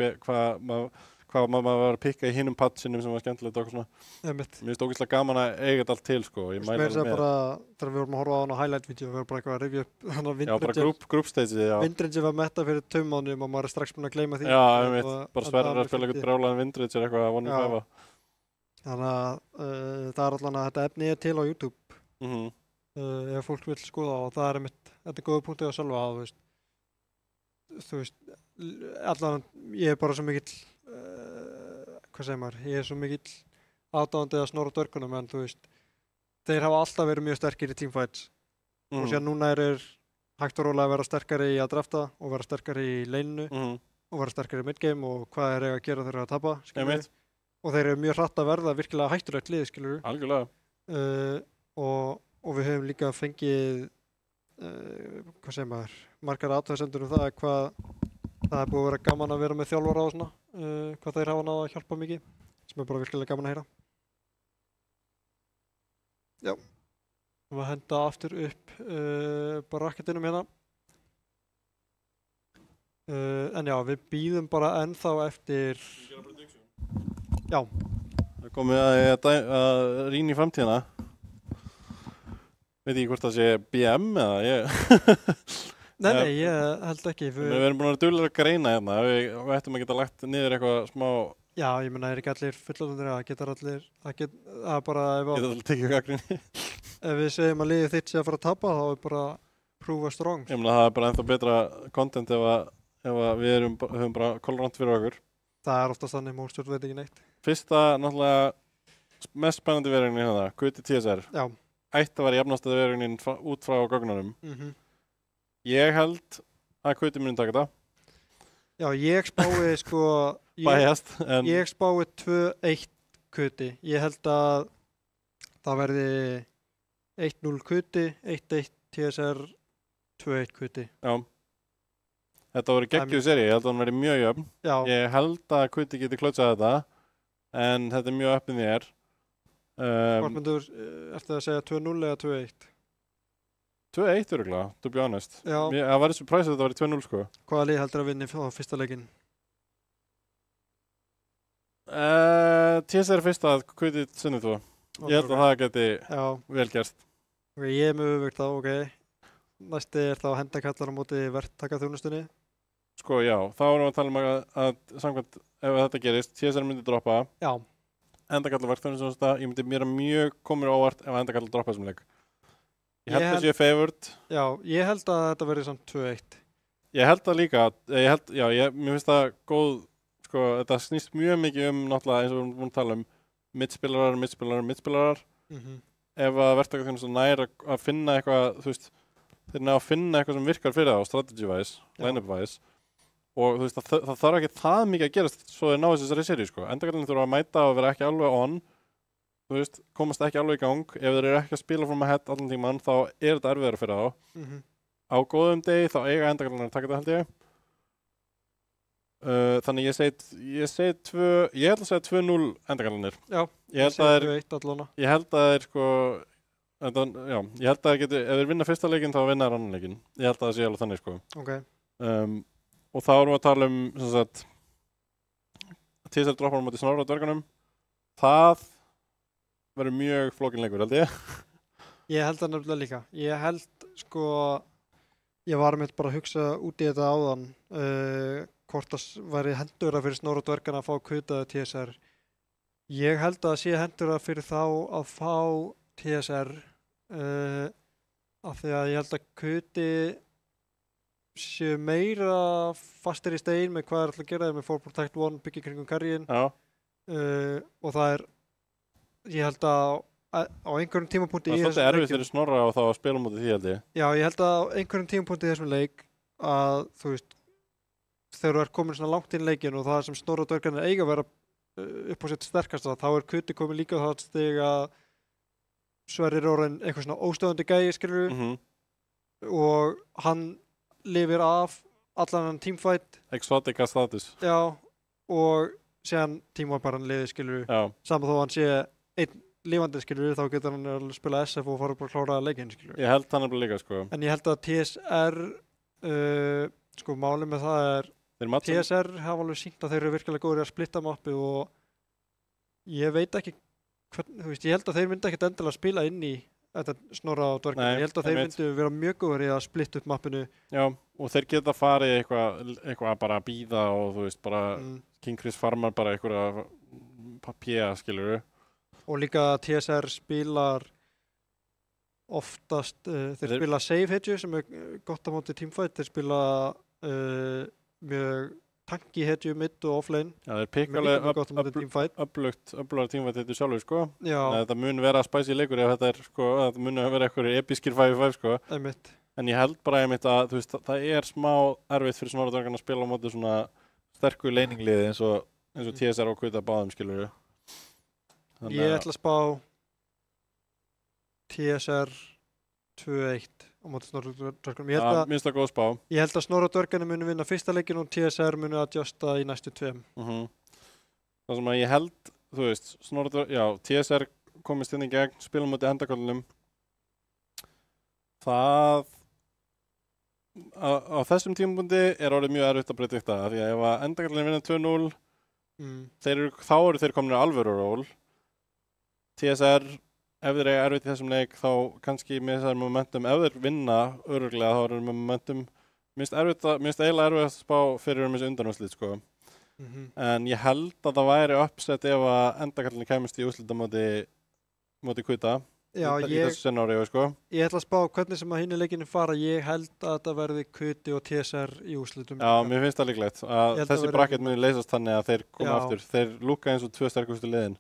hvað maður var að pikka í hinum patchinum sem var skemmtilegt og eitthvað svona. Mér finnst ógeðslega gaman að eiga þetta allt til, sko. Ég mæli alveg með. Bara, þegar við vorum að horfa á hana highlight-vídeó, við vorum bara eitthvað að rifja upp hana Windrange. Já, bara group-stageið, já. Windrange var metta fyrir 2 mánuðum og maður strax búinn að gleyma því. Já, ég veit, bara Sverrir að spila eitthvað brjálaðan Windrange eitthvað 1-5. Þannig að það allan að þetta efni til á YouTube. Ef fólk vil skoða og það þetta góða punktið að sjálfa að, þú veist, allan ég bara svo mikill hvað segir maður, ég svo mikill aðdáðandi að Snorra dörgunum en þú veist, þeir hafa alltaf verið mjög sterkir í teamfights og síðan núna hægt og rólega að vera sterkari í að drafta og vera sterkari í leininu og vera sterkari í midgame og hvað að gera þegar að tapa, og þeir eru mjög hratt að verða virkilega hættulegt lið, skilur. Algjörlega. Og við höfum líka fengið hvað segir maður, margar athugasemdir það hvað það búið að vera gaman að vera með þjálfara og svona, hvað þeir hafa náð að hjálpa mikið, sem bara virkilega gaman að heyra. Já, við að henda aftur upp bara rakketinum hérna. En já, við bíðum bara ennþá eftir... Já. Það komið að rýna í framtíðina. Veit ekki hvort það sé BM eða ég... Nei, ég held ekki. Við erum búin að vera duglegir að greina hérna. Við ættum að geta lagt niður eitthvað smá... Já, ég menna, ekki allir fullorðnir, það getur allir... Það bara... Getur allir tekið gagnrýni. Ef við segjum að liðið þitt sé að fara að tapa, þá bara prúfa strong. Ég menna, það bara ennþá betra content ef við höfum bara kolrant fyrir okkur. Það oftast þannig, Mólstjórn veit ekki neitt. Fyrsta, náttúrulega, mest spennandi verðurinn hérna, Kuti TSR. Já. Ætti að vera jafnasta verðurinn út frá gögnunum. Ég held að Kuti muni taka þetta. Já, ég spái sko... Bæjast, en... Ég spái 2-1 Kuti. Ég held að það verði 1-0 Kuti, 1-1 TSR, 2-1 Kuti. Já. Þetta voru geggjuð seri, ég held að hann verði mjög jöfn. Já. Ég held að Kuti geti klótsað þetta, en þetta er mjög öppin þér. Hvort myndur, ertu að segja 2-0 eða 2-1? 2-1 örugglega, to be honest. Já. Það væri surprise að þetta væri 2-0 sko. Hvaða lið heldur að vinni á fyrsta leikinn? TSR fyrsta, Kuti sinni 2. Ég held að það geti vel gerst. Ok, ég er mjög öfugt þá, ok. Næsti er þá hendakallar á móti verktaka þjónustunni. Sko, já, þá erum við að tala um að samkvæmt, ef þetta gerist, TSR myndi droppa. Já. Hendakallar verkþjónustunni, ég myndi mér mjög komur óvart ef hendakallar droppa þessum leik. Ég held að sé favored. Já, ég held að þetta verði samt 2-1. Ég held það líka, mér finnst það góð, sko, þetta snýst mjög mikið náttúrulega eins og við erum búin að tala midspilarar. Ef að verktakarþjónustan nær að finna eitthvað, þú veist, þeir ná að finna eitthvað sem virkar fyrir það, strategy-wise, line-up-wise, og þú veist, það þarf ekki það mikið að gerast svo þeir ná þessari seríu, sko. Endakallinni þurfa að mæta og vera ekki alveg on, þú veist, komast ekki alveg í gang. Ef þeir eru ekki að spila from ahead allan tímann, þá er þetta erfiðara fyrir þá. Á góðum degi þá eiga endakallinni að taka þetta, held ég. Þannig ég held að segja 2-0 endakallinir. Já, ég held að 2-1 allavega. Ég held að þeir sko, ég held að þeir geti, ef þeir vinna fyrsta leikinn þá vinna þeir annan leikinn. Ég held að það sé alveg þannig, sko. Ok. Og þá erum við að tala um, sem sagt, TSR droppar á móti Snorra dvergunum. Það verður mjög flókin leikur, held ég. Ég held það nefnilega líka. Ég held, sko, ég var með bara að hugsa út í þetta áðan, hvort það væri hendura fyrir Snorra dvergana að fá Kutaða TSR. Ég held að það sé hendura fyrir þá að fá TSR, af því að ég held að Kuti séu meira fastir í stein með hvað alltaf að gera með 4 Protect 1 byggja kringum karríin. Og það er, ég held að á einhverjum tímapunkti í þessum leik. Það er svolítið erfið fyrir Snorra og þá að spila mútið því, held ég. Já, ég held að á einhverjum tímapunkti í þessum leik að, þú veist, þegar þú ert komin svona langt inn í leikinn og það sem Snorra dvergarnir eiga að vera upp á sitt sterkasta, þá er Kuti komin líka á það stig að Sverrir orðinn eitthvað svona óstöðandi gæi, skilurðu, og hann lifir af allan hann teamfight. Exotica status. Já, og síðan tímaparan liði, skilurðu, saman þó hann sé einn lífandi, skilur, þá getur hann að spila SF og fara bara að klára leikinn, skilur. Ég held hann líka, sko. En ég held að TSR, sko, málið með það er, TSR hafa alveg sýnt að þeir eru virkilega góðir að splitta mappi og ég veit ekki hvern, þú veist, ég held að þeir myndi ekkert endilega spila inn í þetta Snorra á dvergum. Ég held að þeir myndu vera mjög góðir í að splitta upp mappinu. Já, og þeir geta farið eitthvað bara að bíða og þú veist, bara King Chris farmar bara eitthvað papja, skilur. Og líka TSR spilar oftast, þeir spila save hedju sem gott á móti teamfight, þeir spila mjög tanki hedju mitt og offlane. Já, þeir pikkalega öflugt teamfight þetta sjálfur, sko. Já. Þetta mun vera spicy leikur ef þetta sko, þetta mun vera eitthvað episkir 5v5, sko. Einmitt. En ég held bara einmitt að, þú veist, það smá erfitt fyrir Snorra dvergan að spila á móti svona sterku leiningliði eins og TSR og Kuta báðum, skilur. Ég ætla að spá TSR 2-1 á móti Snorra dverganum. Minnst það góð spá. Ég held að Snorra dverganum muni vinna fyrsta leikinn og TSR muni adjusta í næstu 2. Það sem að ég held, þú veist, Snorra dvergan, já, TSR komist inn í gegn, spila móti endaköllunum. Það á þessum tímapunkti orðið mjög erfitt að predikta því að ef að endaköllunum vinna 2-0 þá eru þeir komin í alvöru ról. TSR, ef þeir eiga erfitt í þessum leik, þá kannski með þessar momentum, ef þeir vinna örugglega, þá eru með momentum. Mér finnst eiginlega erfitt að spá fyrir þessu undanúrslit, sko. En ég held að það væri uppsett ef að endakallinu kæmist í úrslita móti Kuta. Já, í þessu scenaríu, sko. Ég ætla að spá hvernig sem að hinni leikinu fara. Ég held að það verði Kuti og TSR í úrslitum. Já, mér finnst það líklegt að þessi bracket muni leysast þannig að þeir koma aftur. Þeir lúka eins og 2 sterkustu liðin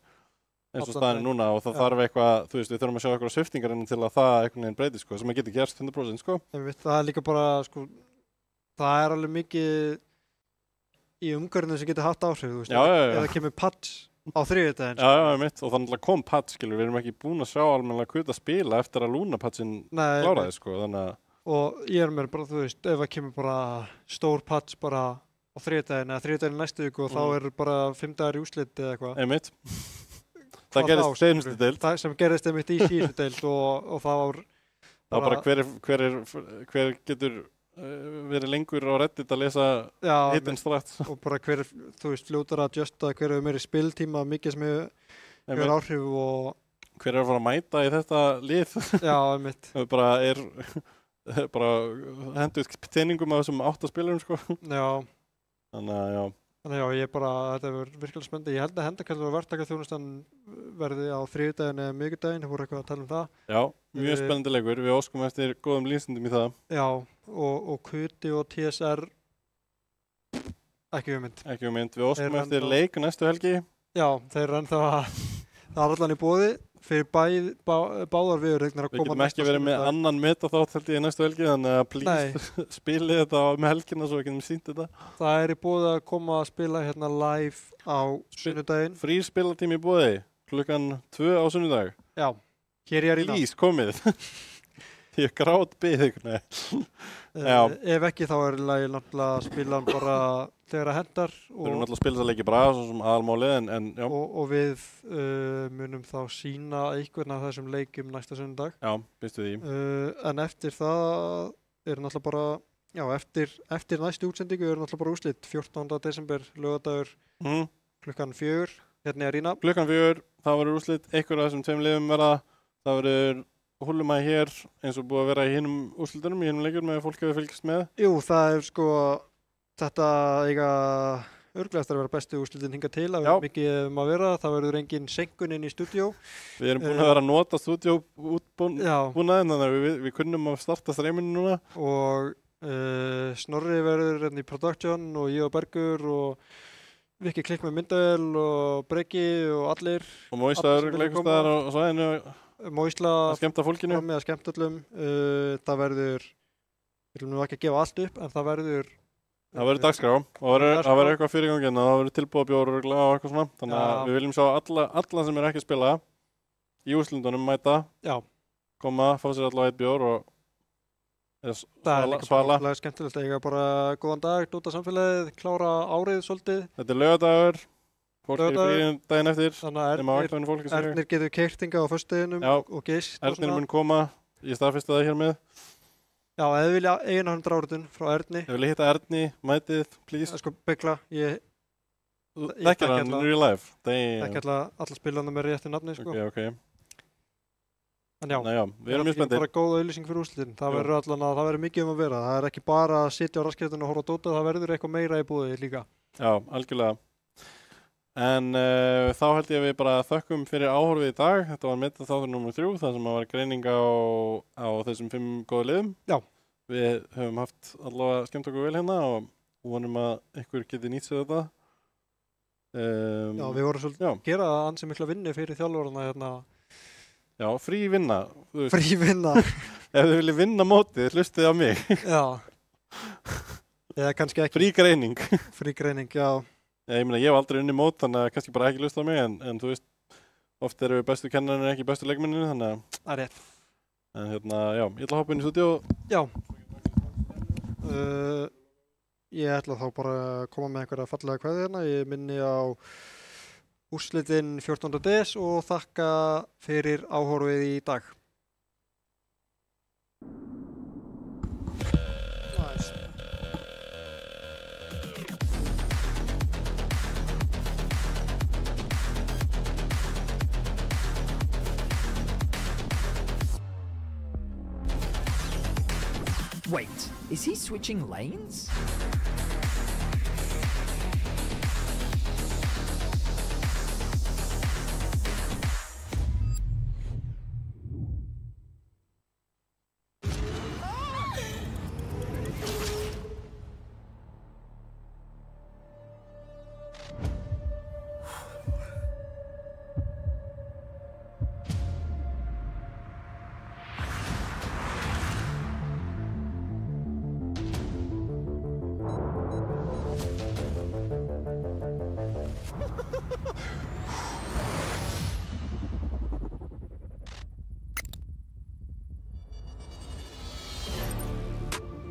eins og staðan núna og það þarf eitthvað, þú veist, við þurfum að sjá eitthvað sviftingar til að það einhvern veginn breyti, sko, sem að geti gerst 100%, sko. Það er líka bara, sko, það er alveg mikið í umgjörðinu sem getur haft áhrif, þú veist. Eða kemur patch á þriðjudaginn. Já, mitt, og þannig að kom patch, skilur, við erum ekki búin að sjá almennilega Kuta spila eftir að Luna-patchin kláraði, sko, þannig að... Og ég mér bara, þú veist, ef það kemur bara stór patch bara á þriðjudaginn eða þriðjudaginn næstu viku og þá er bara 5 dagar í úrslit eða eitthvað. Einmitt. Það gerist seinustu deild. Það sem gerist einmitt í síðustu deild og það var... Það var bara hver getur verið lengur á Reddit að lesa hittin strax. Og bara hver, þú veist, fljótar að adjusta, hver hefur meiri spiltíma, mikið sem hefur áhrif og... Hver að fara að mæta í þetta lið? Já, einmitt. Það bara hendu ut teiningum af þessum 8 spilurum, sko. Já. Þannig að, já. Þannig já, þetta verður virkilega spennandi. Ég held að hendakallu og verktakarþjónustan verði á þriðjudaginn eða miðvikudaginn, það voru eitthvað að tala um það. Já, mjög spennandi leikur, við óskum eftir góðum lýsendum í það. Já, og Kuti og TSR, ekki hugmynd. Ekki hugmynd, við óskum eftir leik næstu helgi. Já, þeir eru ennþá það er allan í boði fyrir báðar viðurregnar að koma. Við getum ekki verið með annan metaþátt held ég næstu helgi, þannig að please spilið þetta með helgina svo við getum sýnt þetta. Það er í boði að koma að spila hérna live á sunnudaginn. Frýr spilatími í boði, klukkan 2 á sunnudag. Já, hér í Arína. Please, komið. Ég grát bið ykkur, ef ekki þá er lagi náttúrulega að spila hann bara þegar að hendar. Við erum náttúrulega að spila þessa leiki bara svo sem aðalmálið en já. Og við munum þá sýna einhvern af þessum leikum næsta sunnudag. Já, býstu því. En eftir það er náttúrulega bara, já, eftir næstu útsendingu er náttúrulega bara úrslit 14. desember, laugardagur, klukkan 4, hérna í Arína. Klukkan 4, það verður úrslit, einhver af þessum 2 liðum verða, það verður Húlumæði hér eins og búið að vera í hinum úrslitunum, í hinum leikur með fólk hefur fylgst með? Jú, það er sko, þetta eiga örugglega eftir að vera bestu úrslitin hingað til, það verður mikið að vera, það verður engin senkun inn í stúdíó. Við erum búin að vera að nota stúdíó útbúnaðinn, þannig að við kunnum að starta streaminu núna. Og Snorri verður í production og ég og Bergur og Viki Klikk með myndavél og Breki og allir. Og Móisla örugglega einhvers staðar á svæðinu. Móisla að skemmta fólkinu. Að skemmta öllum. Það verður, við viljum nú ekki að gefa allt upp, en það verður dagskrá og það verður eitthvað fyrir ganginn og það verður tilbúðabjór og eitthvað svona. Þannig að við viljum sjá alla sem er ekki að spila í úrslundunum mæta. Já. Koma, fá sér allavega 1 bjór og það er líka bara skemmtilegt að eiga bara góðan dag, nota samfélagið, klára árið svolítið. Þetta er laugardagur, Fólk er frí daginn eftir. Þannig að Ernir getur keirtinga á föstudeginum og Gist. Ernir mun koma, ég staðfesti það hér með. Já, ef þið vilja eiginarhamdráritun frá Erni. Ef vilja hitta Erni, mætið, please. Sko, byggla, ég þekkir hann in real life. Þekki alla spilana með réttu nafni, sko. Ok. En já, við erum mjög spenntir. Bara góð auðlýsing fyrir úrslitin. Það verður mikið að vera. Það er ekki bara að sitja á rasketinu og horfa á Dota, það verður eitthvað meira í búið líka. Já, algjörlega. En þá held ég að við bara þökkum fyrir áhorfið í dag. Þetta var meta þáttur nr. 3, þar sem var greining á þessum 5 góðu liðum. Já. Við höfum haft allavega skemmt okkur vel hérna og vonum að ykkur geti nýtt sér þetta. Já, við vorum svolítið að gera ansi mikla vinni fyrir þjálfarana hérna. Já, frí vinna. Frí vinna. Ef þið viljið vinna mótið, hlustið á mig. Já. Eða kannski ekki. Frí greining. Frí greining, já. Ég meina, ég hef aldrei unni mót, þannig að kannski bara ekki hlusta á mig, en þú veist, oft eru við bestu kennarinn ekki bestu leikmenninu, þannig að... Það er rétt. En hérna, já, ég ætla að hoppa inn í stúdíó. Já. Ég ætla þá bara að koma með einhverja fallega kveðið hérna. Ég minni á úrslitin 14. des og þakka fyrir áhorfið í dag. Wait, is he switching lanes?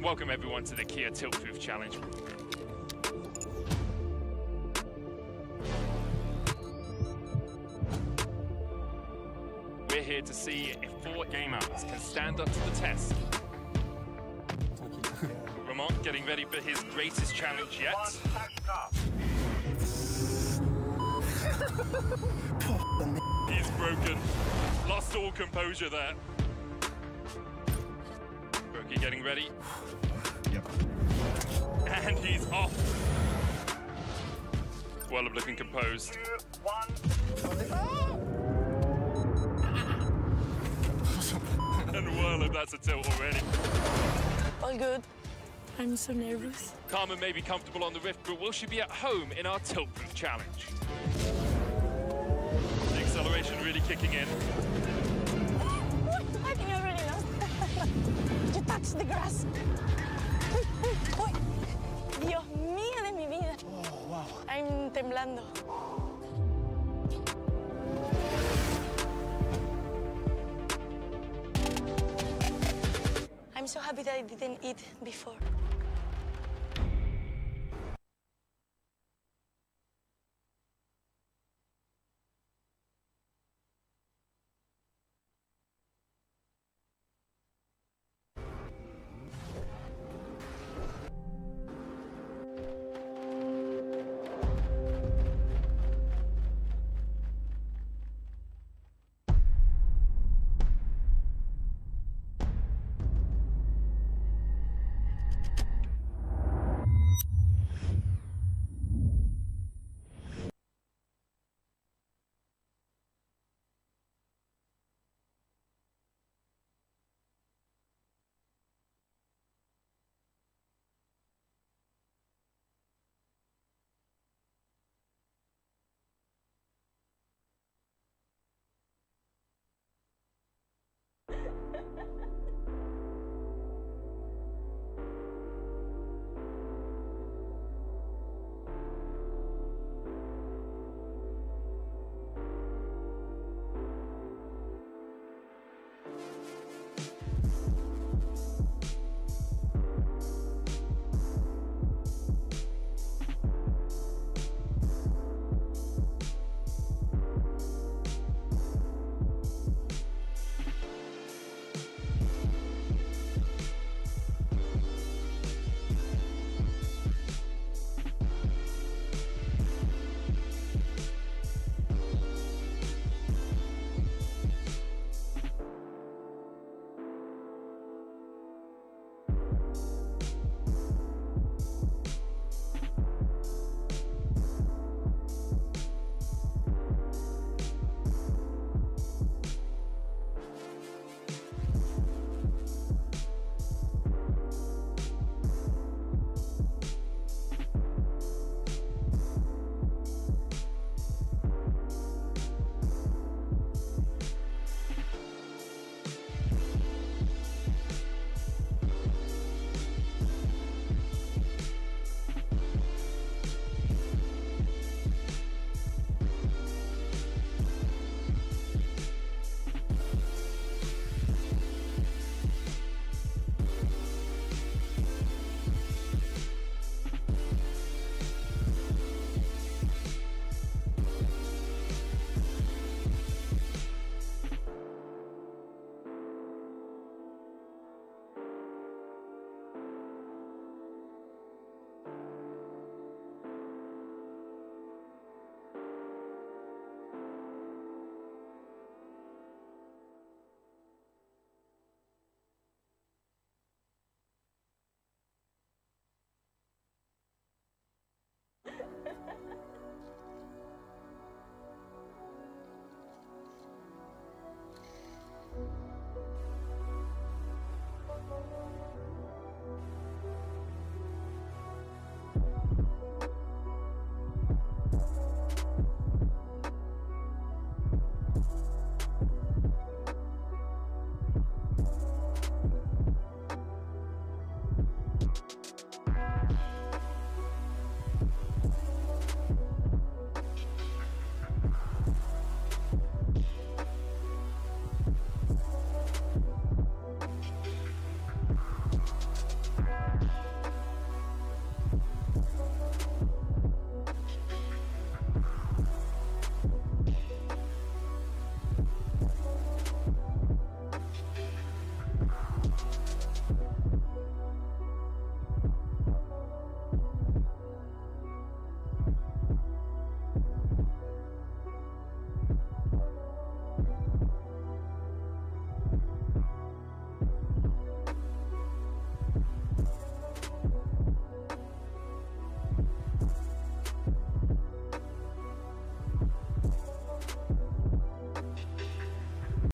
Welcome everyone to the Kia Tilt-Proof Challenge. We're here to see if 4 game-outs can stand up to the test. Ramon getting ready for his greatest challenge yet. He's broken. Lost all composure there. Brokey getting ready. Yep. And he's off. Well, looking composed. 2, 1. And well, that's a tilt already. All good. I'm so nervous. Carmen may be comfortable on the Rift, but will she be at home in our Tilt-Proof Challenge? The acceleration really kicking in. I think I already know. You touched the grass. Uy, Dios mío de mi vida. Oh, wow. I'm temblando. I'm so happy that I didn't eat before.